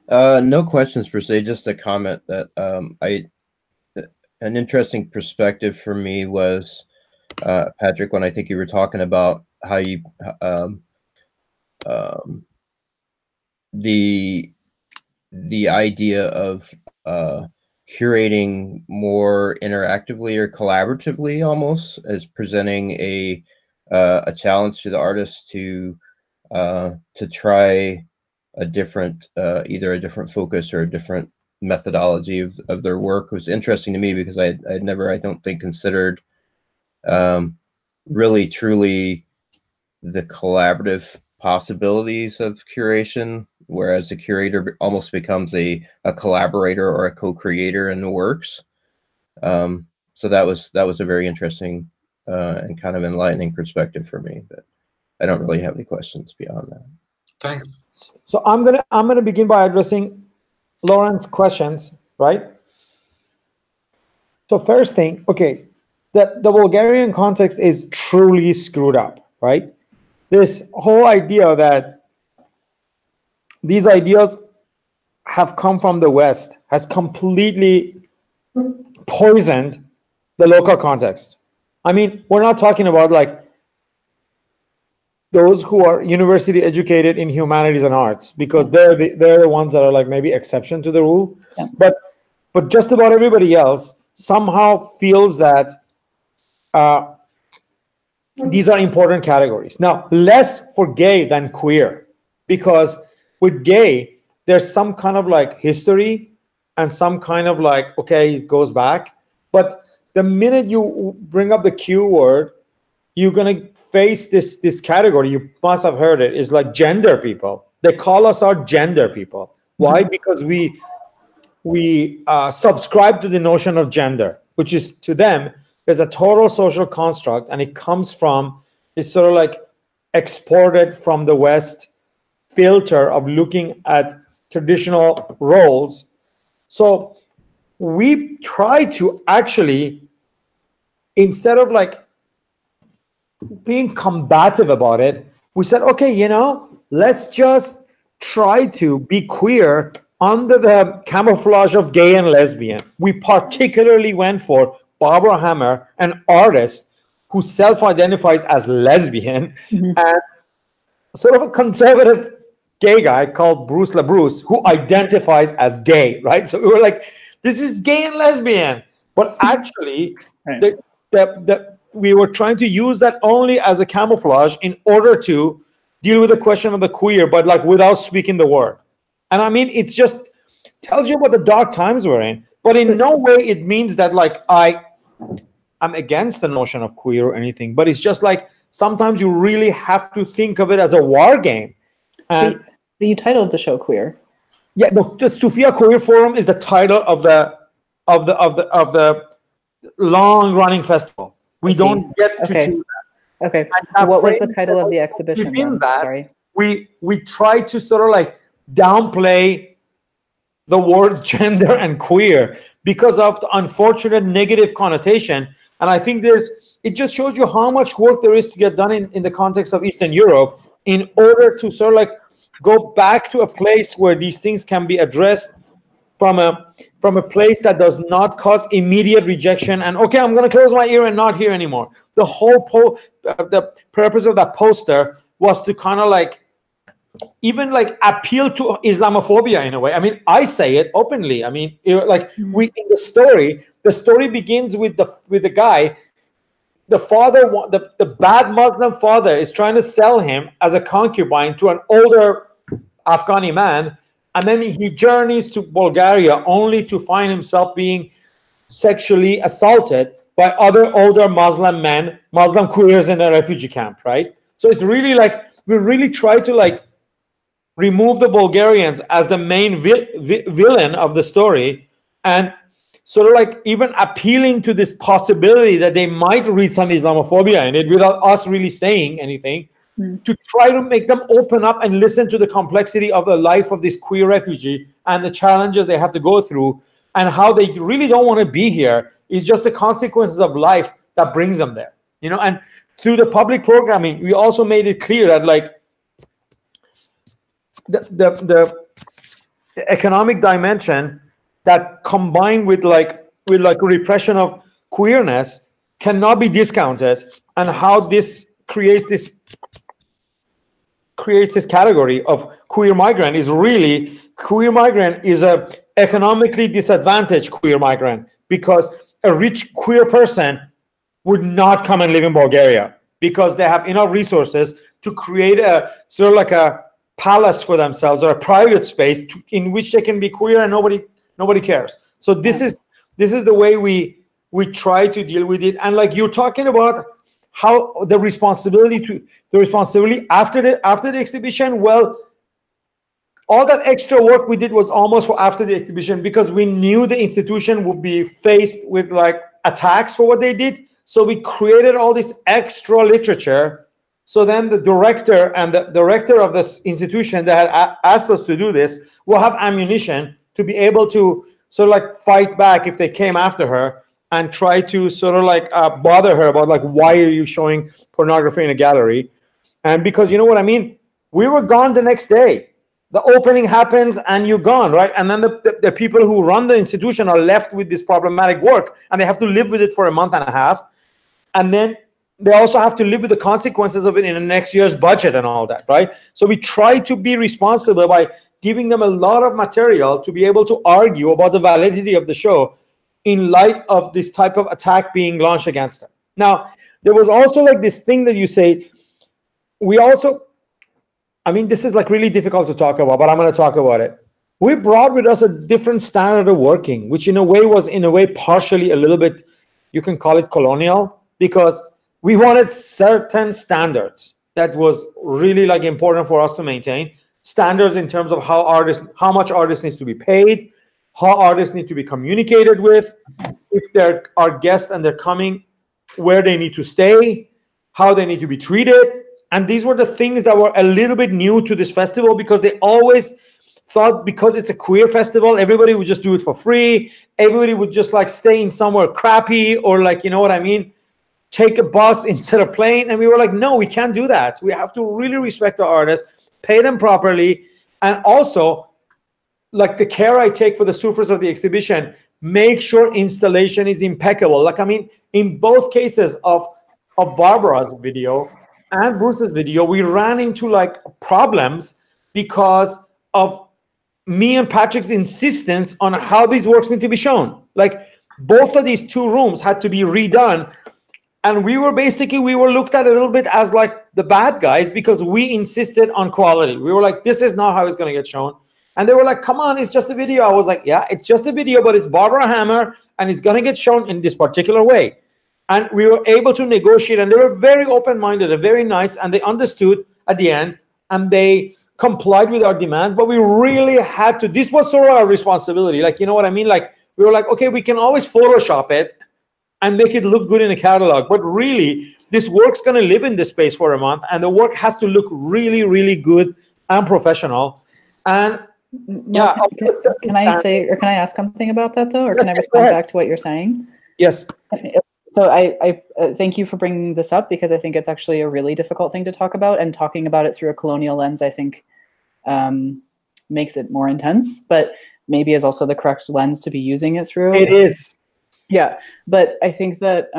No questions per se, just a comment that an interesting perspective for me was, Patrick, when I think you were talking about how you the idea of curating more interactively or collaboratively, almost as presenting a challenge to the artist to try a different either a different focus or a different methodology of their work was interesting to me, because I'd never, I don't think, considered really truly the collaborative possibilities of curation, whereas the curator almost becomes a collaborator or a co-creator in the works. So that was a very interesting and kind of enlightening perspective for me, but I don't really have any questions beyond that. Thanks. So I'm gonna begin by addressing Lauren's questions, right? So first thing, okay, the Bulgarian context is truly screwed up, right? This whole idea that these ideas have come from the West has completely poisoned the local context. I mean, we're not talking about like those who are university educated in humanities and arts, because they're the ones that are like maybe exception to the rule. Yeah. But just about everybody else somehow feels that these are important categories. Now, less for gay than queer, because with gay, there's some kind of like history and some kind of like, okay, it goes back. But the minute you bring up the Q word, you're going to face this category. You must have heard it. It's like gender people. They call us our gender people. Why? Because we subscribe to the notion of gender, which is to them is a total social construct, and it comes from, it's sort of like exported from the West filter of looking at traditional roles. So we try to actually, instead of like being combative about it, we said, okay, you know, let's just try to be queer under the camouflage of gay and lesbian. We particularly went for Barbara Hammer, an artist who self-identifies as lesbian, and sort of a conservative gay guy called Bruce LaBruce, who identifies as gay, right? So we were like, this is gay and lesbian. But actually, right. We were trying to use that only as a camouflage in order to deal with the question of the queer, but like without speaking the word. And I mean, it just tells you what the dark times we're in. But in no way it means that like I'm against the notion of queer or anything. But it's just like sometimes you really have to think of it as a war game. And but you titled the show Queer. Yeah, the Sofia Queer Forum is the title of the long-running festival. We don't get to choose that. Okay. What was the title of the exhibition? Within that, we try to sort of like downplay the word gender and queer because of the unfortunate negative connotation. And I think it just shows you how much work there is to get done in the context of Eastern Europe in order to sort of like go back to a place where these things can be addressed from a place that does not cause immediate rejection. And okay, I'm going to close my ear and not hear anymore. The whole the purpose of that poster was to kind of like even like appeal to Islamophobia in a way. I mean, I say it openly. I mean, like in the story begins with the guy. The father, the bad Muslim father, is trying to sell him as a concubine to an older Afghani man, and then he journeys to Bulgaria only to find himself being sexually assaulted by other older Muslim men, Muslim queers in a refugee camp, right? So it's really like we really try to like remove the Bulgarians as the main villain of the story, and sort of like even appealing to this possibility that they might read some Islamophobia in it without us really saying anything, to try to make them open up and listen to the complexity of the life of this queer refugee and the challenges they have to go through and how they really don't want to be here. It's just the consequences of life that brings them there, you know. And through the public programming, we also made it clear that like the economic dimension that combined with repression of queerness cannot be discounted, and how this creates this category of queer migrant is really a economically disadvantaged queer migrant, because a rich queer person would not come and live in Bulgaria because they have enough resources to create a sort of like a palace for themselves or a private space in which they can be queer and nobody cares. So this is the way we try to deal with it. And like you're talking about how the responsibility after the exhibition, well, all that extra work we did was almost for after the exhibition, because we knew the institution would be faced with like attacks for what they did. So we created all this extra literature. So then the director and the director of this institution that had asked us to do this will have ammunition to be able to sort of like fight back if they came after her and try to sort of like bother her about like, why are you showing pornography in a gallery? And because, you know what I mean, we were gone the next day. The opening happens and you're gone, right? And then the people who run the institution are left with this problematic work, and they have to live with it for a month and a half. And then they also have to live with the consequences of it in the next year's budget and all that, right? So we try to be responsible by giving them a lot of material to be able to argue about the validity of the show in light of this type of attack being launched against them. Now, there was also like this thing that you say, we also, I mean, this is like really difficult to talk about, but I'm going to talk about it. we brought with us a different standard of working, which in a way partially a little bit, you can call it colonial, because we wanted certain standards that was really like important for us to maintain. Standards in terms of how much artists needs to be paid, how artists need to be communicated with, if there are guests and they're coming, where they need to stay, how they need to be treated. And these were the things that were a little bit new to this festival, because they always thought because it's a queer festival, everybody would just do it for free. Everybody would just like stay in somewhere crappy, or like, you know what I mean, take a bus instead of plane. And we were like, no, we can't do that. We have to really respect the artists, pay them properly. And also, like the care I take for the surface of the exhibition, make sure installation is impeccable. Like, I mean, in both cases of Barbara's video and Bruce's video, we ran into like problems because of me and Patrick's insistence on how these works need to be shown. Like, both of these two rooms had to be redone. And we were looked at a little bit as like the bad guys, because we insisted on quality. We were like, this is not how it's going to get shown. And they were like, come on, it's just a video. I was like, yeah, it's just a video, but it's Barbara Hammer, and it's going to get shown in this particular way. And we were able to negotiate, and they were very open-minded and very nice, and they understood at the end, and they complied with our demands. But we really had to, this was sort of our responsibility. Like, you know what I mean? Like, we were like, okay, we can always Photoshop it and make it look good in a catalog. But really, this work's going to live in this space for a month, and the work has to look really, really good and professional. And yeah, can I ask something about that though, or can I respond back to what you're saying? Yes. So I thank you for bringing this up, because I think it's actually a really difficult thing to talk about, and talking about it through a colonial lens, I think, makes it more intense, but maybe is also the correct lens to be using it through. It is. Yeah, but I think that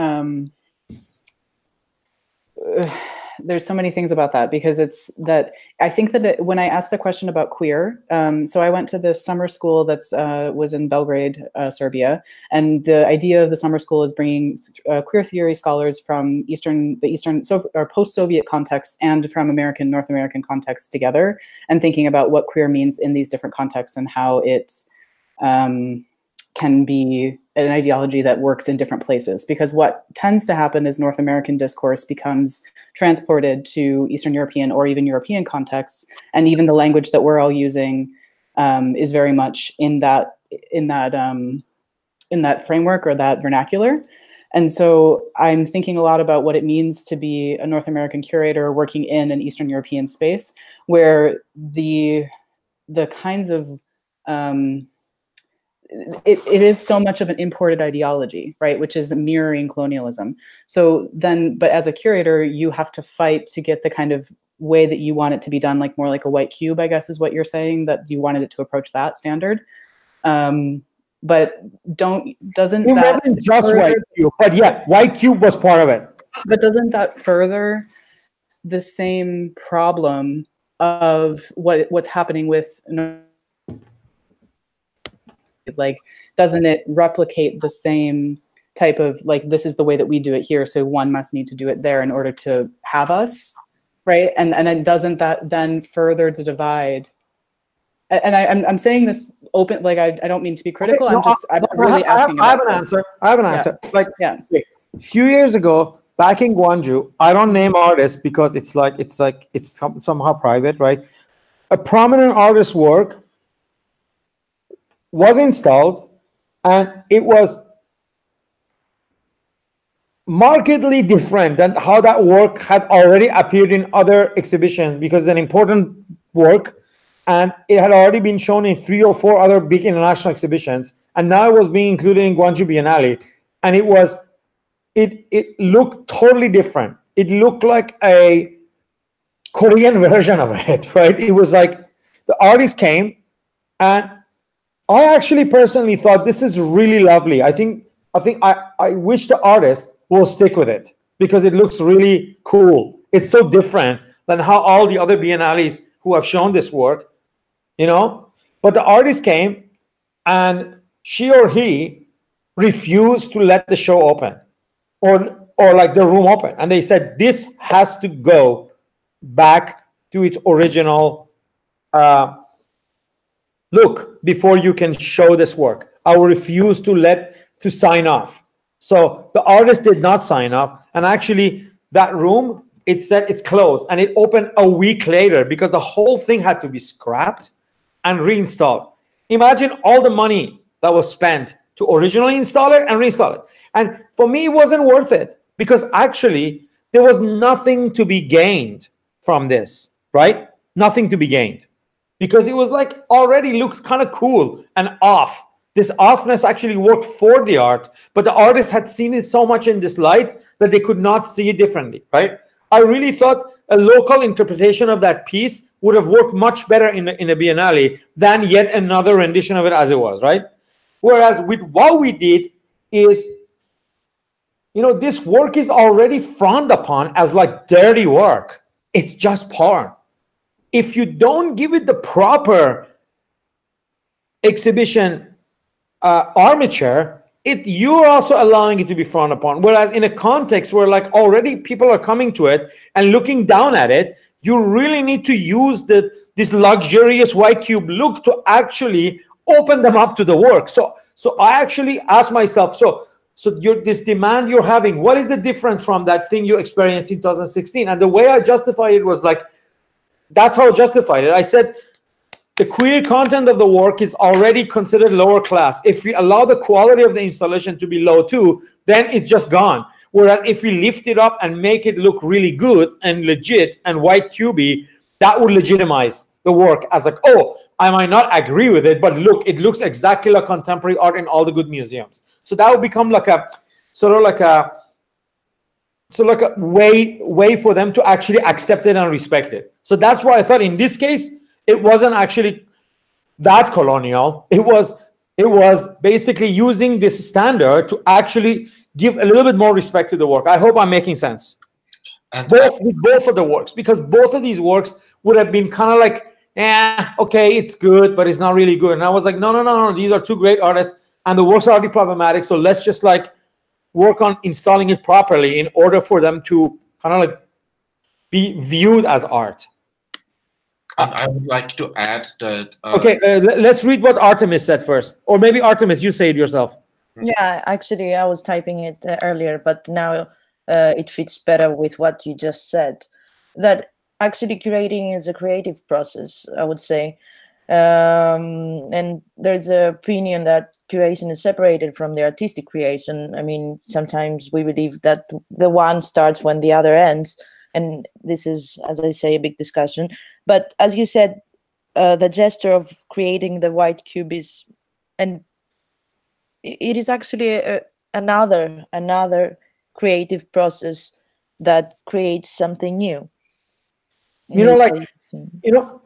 there's so many things about that, because it's that I think that when I asked the question about queer, so I went to this summer school that's was in Belgrade, Serbia, and the idea of the summer school is bringing queer theory scholars from post-Soviet contexts and from North American contexts together, and thinking about what queer means in these different contexts and how it can be an ideology that works in different places. Because what tends to happen is North American discourse becomes transported to Eastern European or even European contexts, and even the language that we're all using is very much in that framework or that vernacular. And so I'm thinking a lot about what it means to be a North American curator working in an Eastern European space, where the kinds of it is so much of an imported ideology, right? Which is mirroring colonialism. So then, but as a curator, you have to fight to get the kind of way that you want it to be done, like more like a white cube, I guess is what you're saying, that you wanted it to approach that standard. But doesn't it that wasn't just white cube, but yeah, white cube was part of it. But doesn't that further the same problem of what's happening with, like, doesn't it replicate the same type of, like, this is the way that we do it here, so one must need to do it there in order to have us, right? And it doesn't that then further the divide? And I'm saying this open, like, I don't mean to be critical. Okay, I'm really asking. I have an answer. Yeah. Like, yeah, a few years ago, back in Gwangju, I don't name artists because it's somehow private, right? A prominent artist's work was installed, and it was markedly different than how that work had already appeared in other exhibitions, because it's an important work, and it had already been shown in 3 or 4 other big international exhibitions, and now it was being included in Gwangju Biennale, and it looked totally different. It looked like a Korean version of it, right? It was like the artist came, and I actually personally thought this is really lovely. I wish the artist will stick with it, because it looks really cool. It's so different than how all the other biennales who have shown this work, you know? But the artist came, and she or he refused to let the show open, or like the room open. And they said, this has to go back to its original look, before you can show this work. I will refuse to sign off. So the artist did not sign off, and actually that room, it said it's closed, and it opened a week later because the whole thing had to be scrapped and reinstalled. Imagine all the money that was spent to originally install it and reinstall it. And for me, it wasn't worth it because actually there was nothing to be gained from this, right? Nothing to be gained because it was like already looked kind of cool and off. This offness actually worked for the art, but the artist had seen it so much in this light that they could not see it differently, right? I really thought a local interpretation of that piece would have worked much better in a Biennale than yet another rendition of it as it was, right? Whereas with what we did is, you know, this work is already frowned upon as like dirty work. It's just porn. If you don't give it the proper exhibition armature, you're also allowing it to be frowned upon. Whereas in a context where like already people are coming to it and looking down at it, you really need to use this luxurious white cube look to actually open them up to the work. So I actually asked myself, so this demand you're having, what is the difference from that thing you experienced in 2016? And the way I justified it was like, that's how I justified it. I said, the queer content of the work is already considered lower class. If we allow the quality of the installation to be low too, then it's just gone. Whereas if we lift it up and make it look really good and legit and white cubey, that would legitimize the work as like, oh, I might not agree with it, but look, it looks exactly like contemporary art in all the good museums. So that would become like a way for them to actually accept it and respect it. So that's why I thought in this case, it wasn't actually that colonial. It was basically using this standard to actually give a little bit more respect to the work. I hope I'm making sense. And with both of the works, because both of these works would have been kind of like, okay, it's good, but it's not really good. And I was like, no, these are two great artists, and the works are already problematic. So let's just like work on installing it properly in order for them to kind of like be viewed as art. And I would like to add that. Okay, let's read what Artemis said first, or maybe Artemis, you say it yourself. Yeah, actually, I was typing it earlier, but now it fits better with what you just said. That actually curating is a creative process, I would say. And there's an opinion that curation is separated from the artistic creation. I mean, sometimes we believe that the one starts when the other ends. And this is, as I say, a big discussion. But as you said, the gesture of creating the white cube is, and it is actually another creative process that creates something new. You know, like, you know,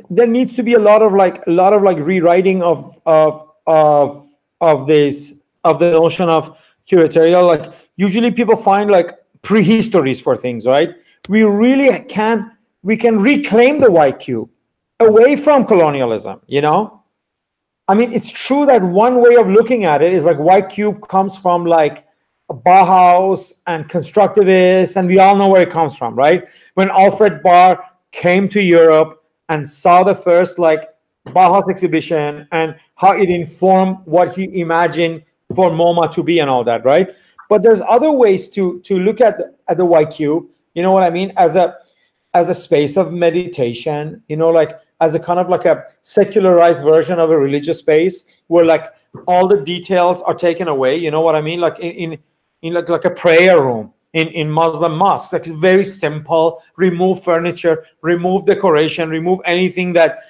there needs to be a lot of rewriting of the notion of curatorial. Like, usually people find like prehistories for things, right? We can reclaim the white cube away from colonialism, you know? I mean, it's true that one way of looking at it is like white cube comes from like Bauhaus and constructivists, and we all know where it comes from, right? When Alfred Barr came to Europe and saw the first like Bauhaus exhibition and how it informed what he imagined for MoMA to be and all that, right? But there's other ways to look at the white cube, you know what I mean, as a space of meditation, you know, like as a kind of like a secularized version of a religious space where like all the details are taken away, you know what I mean, like in like a prayer room in Muslim mosques. Like, it's very simple. Remove furniture, remove decoration, remove anything that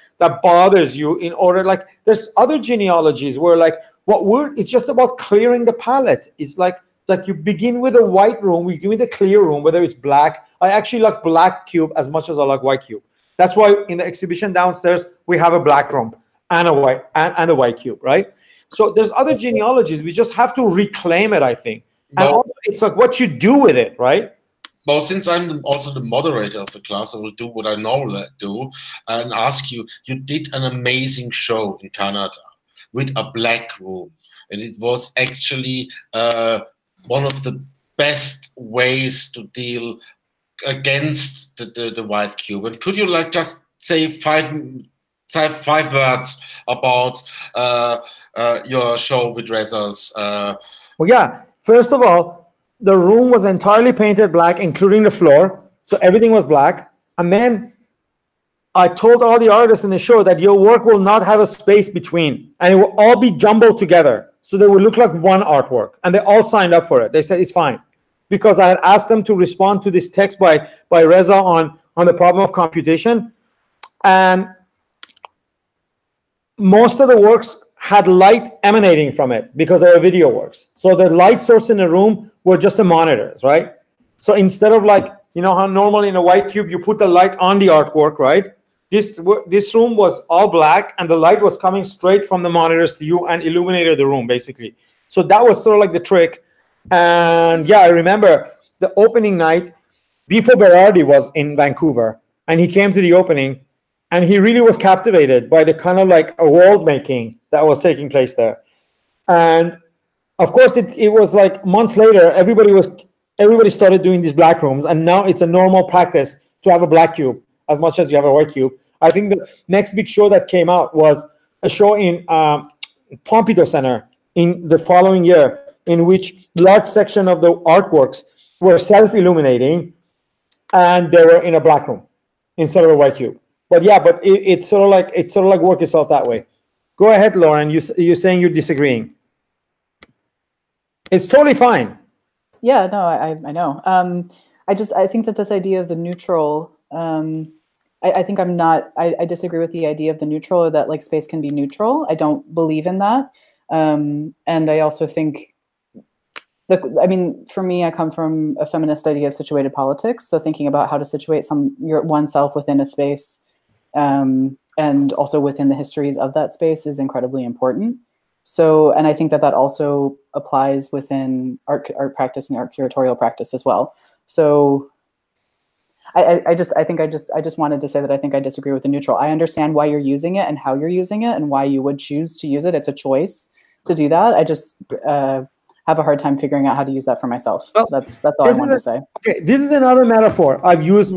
bothers you, in order, like, there's other genealogies where like it's just about clearing the palette. It's like you begin with a white room, we give it a clear room, whether it's black. I actually like black cube as much as I like white cube. That's why in the exhibition downstairs we have a black room and a white and a white cube, right? So there's other genealogies. We just have to reclaim it, I think. And also, it's like what you do with it, right? Well, since I'm also the moderator of the class, I will do what I normally do and ask you. You did an amazing show in Canada with a black room, and it was actually one of the best ways to deal against the white cube. And could you like just say 5 5 words about your show with Rezos. Well, yeah. First of all, the room was entirely painted black, including the floor. So everything was black. And then I told all the artists in the show that your work will not have a space between, and it will all be jumbled together. So they will look like one artwork. And they all signed up for it. They said it's fine. Because I had asked them to respond to this text by Reza on the problem of computation. And most of the works had light emanating from it because they were video works. So the light source in the room were just the monitors, right? So instead of like, you know how normally in a white cube you put the light on the artwork, right? This room was all black and the light was coming straight from the monitors to you and illuminated the room basically. So that was sort of like the trick. And yeah, I remember the opening night, Bifo Berardi was in Vancouver and he came to the opening and he really was captivated by the kind of like a world making that was taking place there. And of course it was like months later, everybody started doing these black rooms, and now it's a normal practice to have a black cube as much as you have a white cube. I think the next big show that came out was a show in Pompidou Center in the following year, in which large section of the artworks were self-illuminating and they were in a black room instead of a white cube. But yeah, but it's sort of like work itself that way. Go ahead, Lauren. You're saying you're disagreeing. It's totally fine. Yeah, no, I know. I think that this idea of the neutral, I think I disagree with the idea of the neutral, or that like space can be neutral. I don't believe in that. And I also think, for me, I come from a feminist idea of situated politics. So thinking about how to situate oneself within a space, and also within the histories of that space is incredibly important. So, and I think that also applies within art practice and art curatorial practice as well. So I just wanted to say that I think I disagree with the neutral. I understand why you're using it and how you're using it and why you would choose to use it. It's a choice to do that. I just have a hard time figuring out how to use that for myself. Well, that's all I wanted to say. Okay, this is another metaphor I've used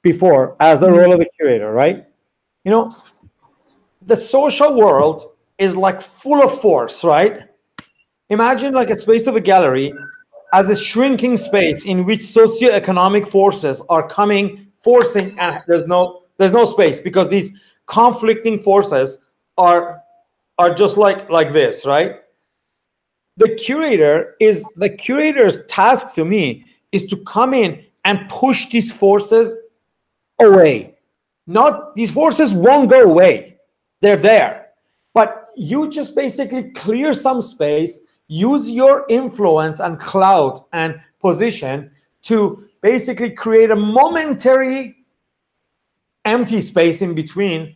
before as a role of a curator, right? You know, the social world is like full of force, right? Imagine like a space of a gallery as a shrinking space in which socioeconomic forces are forcing, and there's no space because these conflicting forces are just like this, right? The curator's task to me is to come in and push these forces away. These forces won't go away. They're there. But you just basically clear some space, use your influence and clout and position to basically create a momentary empty space in between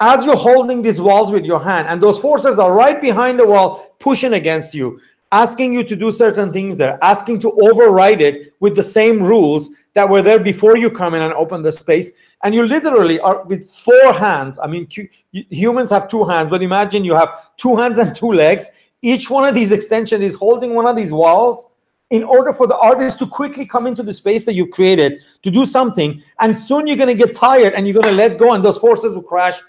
as you're holding these walls with your hand. And those forces are right behind the wall, pushing against you, asking you to do certain things there, asking to override it with the same rules that were there before you come in and open the space. And you literally are with 4 hands. I mean, humans have 2 hands, but imagine you have 2 hands and 2 legs. Each one of these extensions is holding one of these walls in order for the artist to quickly come into the space that you created to do something. And soon you're going to get tired and you're going to let go, and those forces will crash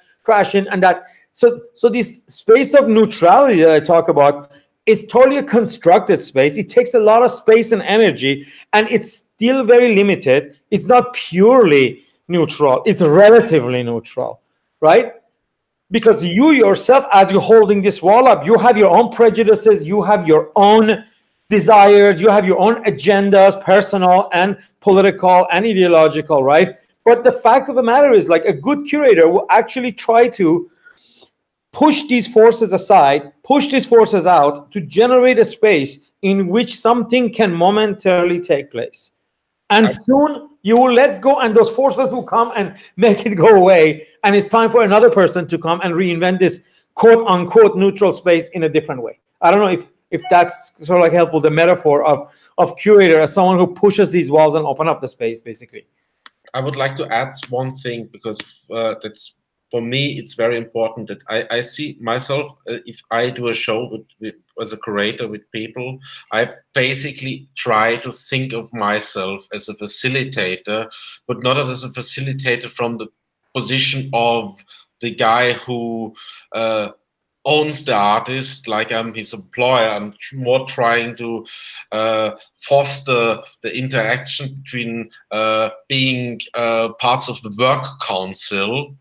in. And that, so this space of neutrality that I talk about is totally a constructed space. It takes a lot of space and energy, and it's still very limited. It's not purely neutral. It's relatively neutral, right? Because you yourself, as you're holding this wall up, you have your own prejudices, you have your own desires, you have your own agendas, personal and political and ideological, right? But the fact of the matter is, like, a good curator will actually try to push these forces aside, push these forces out to generate a space in which something can momentarily take place. And soon you will let go, and those forces will come and make it go away. And it's time for another person to come and reinvent this quote unquote neutral space in a different way. I don't know if that's sort of like helpful, the metaphor of curator as someone who pushes these walls and open up the space, basically. I would like to add one thing, because that's, for me, it's very important that I see myself, if I do a show as a curator with people, I basically try to think of myself as a facilitator, but not as a facilitator from the position of the guy who owns the artist, like I'm his employer. I'm more trying to foster the interaction between being parts of the work council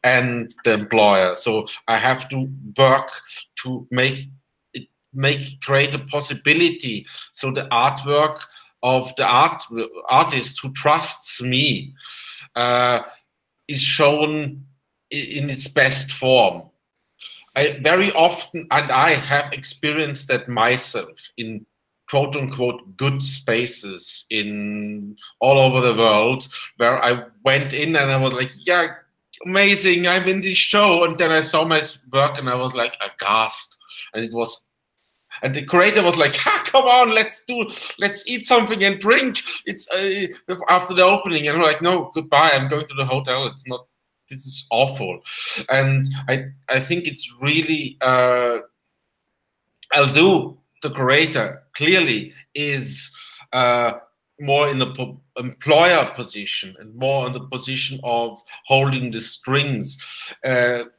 and the employer. So I have to work to create a possibility so the artwork of the artist who trusts me is shown in its best form. Very often, and I have experienced that myself in quote-unquote good spaces in all over the world, where I went in and I was like, yeah, amazing, I'm in this show, and then I saw my work and I was like aghast, and the curator was like, come on, let's eat something and drink. It's after the opening, and I'm like, no, goodbye, I'm going to the hotel. It's not. This is awful. And I think it's really, although the curator clearly is more in the employer position and more in the position of holding the strings,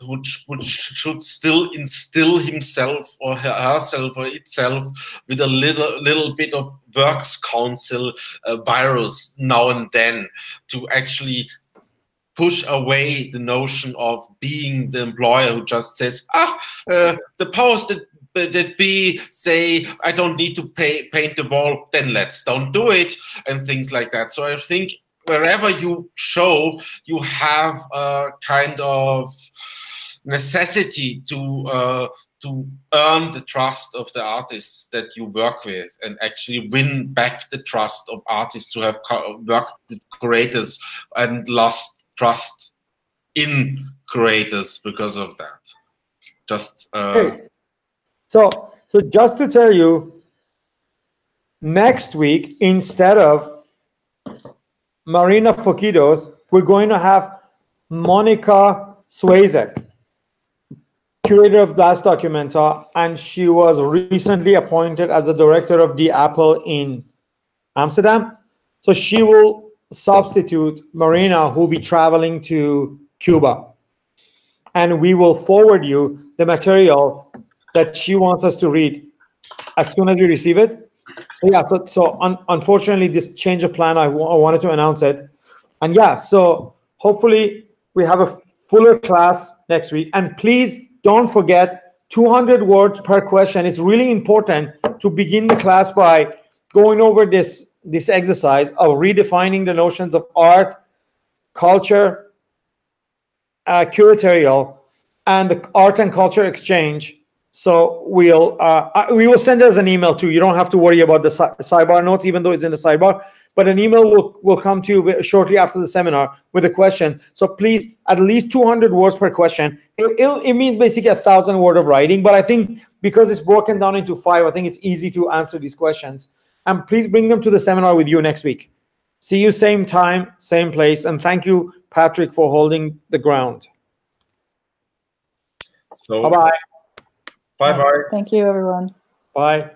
which should still instill himself or herself or itself with a little bit of works council virus now and then to actually push away the notion of being the employer who just says, the powers that be say, I don't need to paint the wall, then let's don't do it, and things like that. So I think wherever you show, you have a kind of necessity to earn the trust of the artists that you work with and actually win back the trust of artists who have worked with curators and lost trust in curators because of that. Just okay. So just to tell you, next week, instead of Marina Fokidos, we're going to have Monica Swayzek, curator of Das Documenta, and she was recently appointed as the director of the Apple in Amsterdam. So she will substitute Marina, who will be traveling to Cuba. And we will forward you the material that she wants us to read as soon as we receive it. So yeah, unfortunately, this change of plan, I wanted to announce it. And yeah, so hopefully we have a fuller class next week. And please don't forget 200 words per question. It's really important to begin the class by going over this exercise of redefining the notions of art, culture, curatorial, and the art and culture exchange. So we will send us an email too. You don't have to worry about the sidebar notes, even though it's in the sidebar. But an email will come to you shortly after the seminar with a question. So please, at least 200 words per question. It means basically 1,000 words of writing. But I think because it's broken down into 5, I think it's easy to answer these questions. And please bring them to the seminar with you next week. See you same time, same place. And thank you, Patrick, for holding the ground. So bye-bye. Bye-bye. Thank you, everyone. Bye.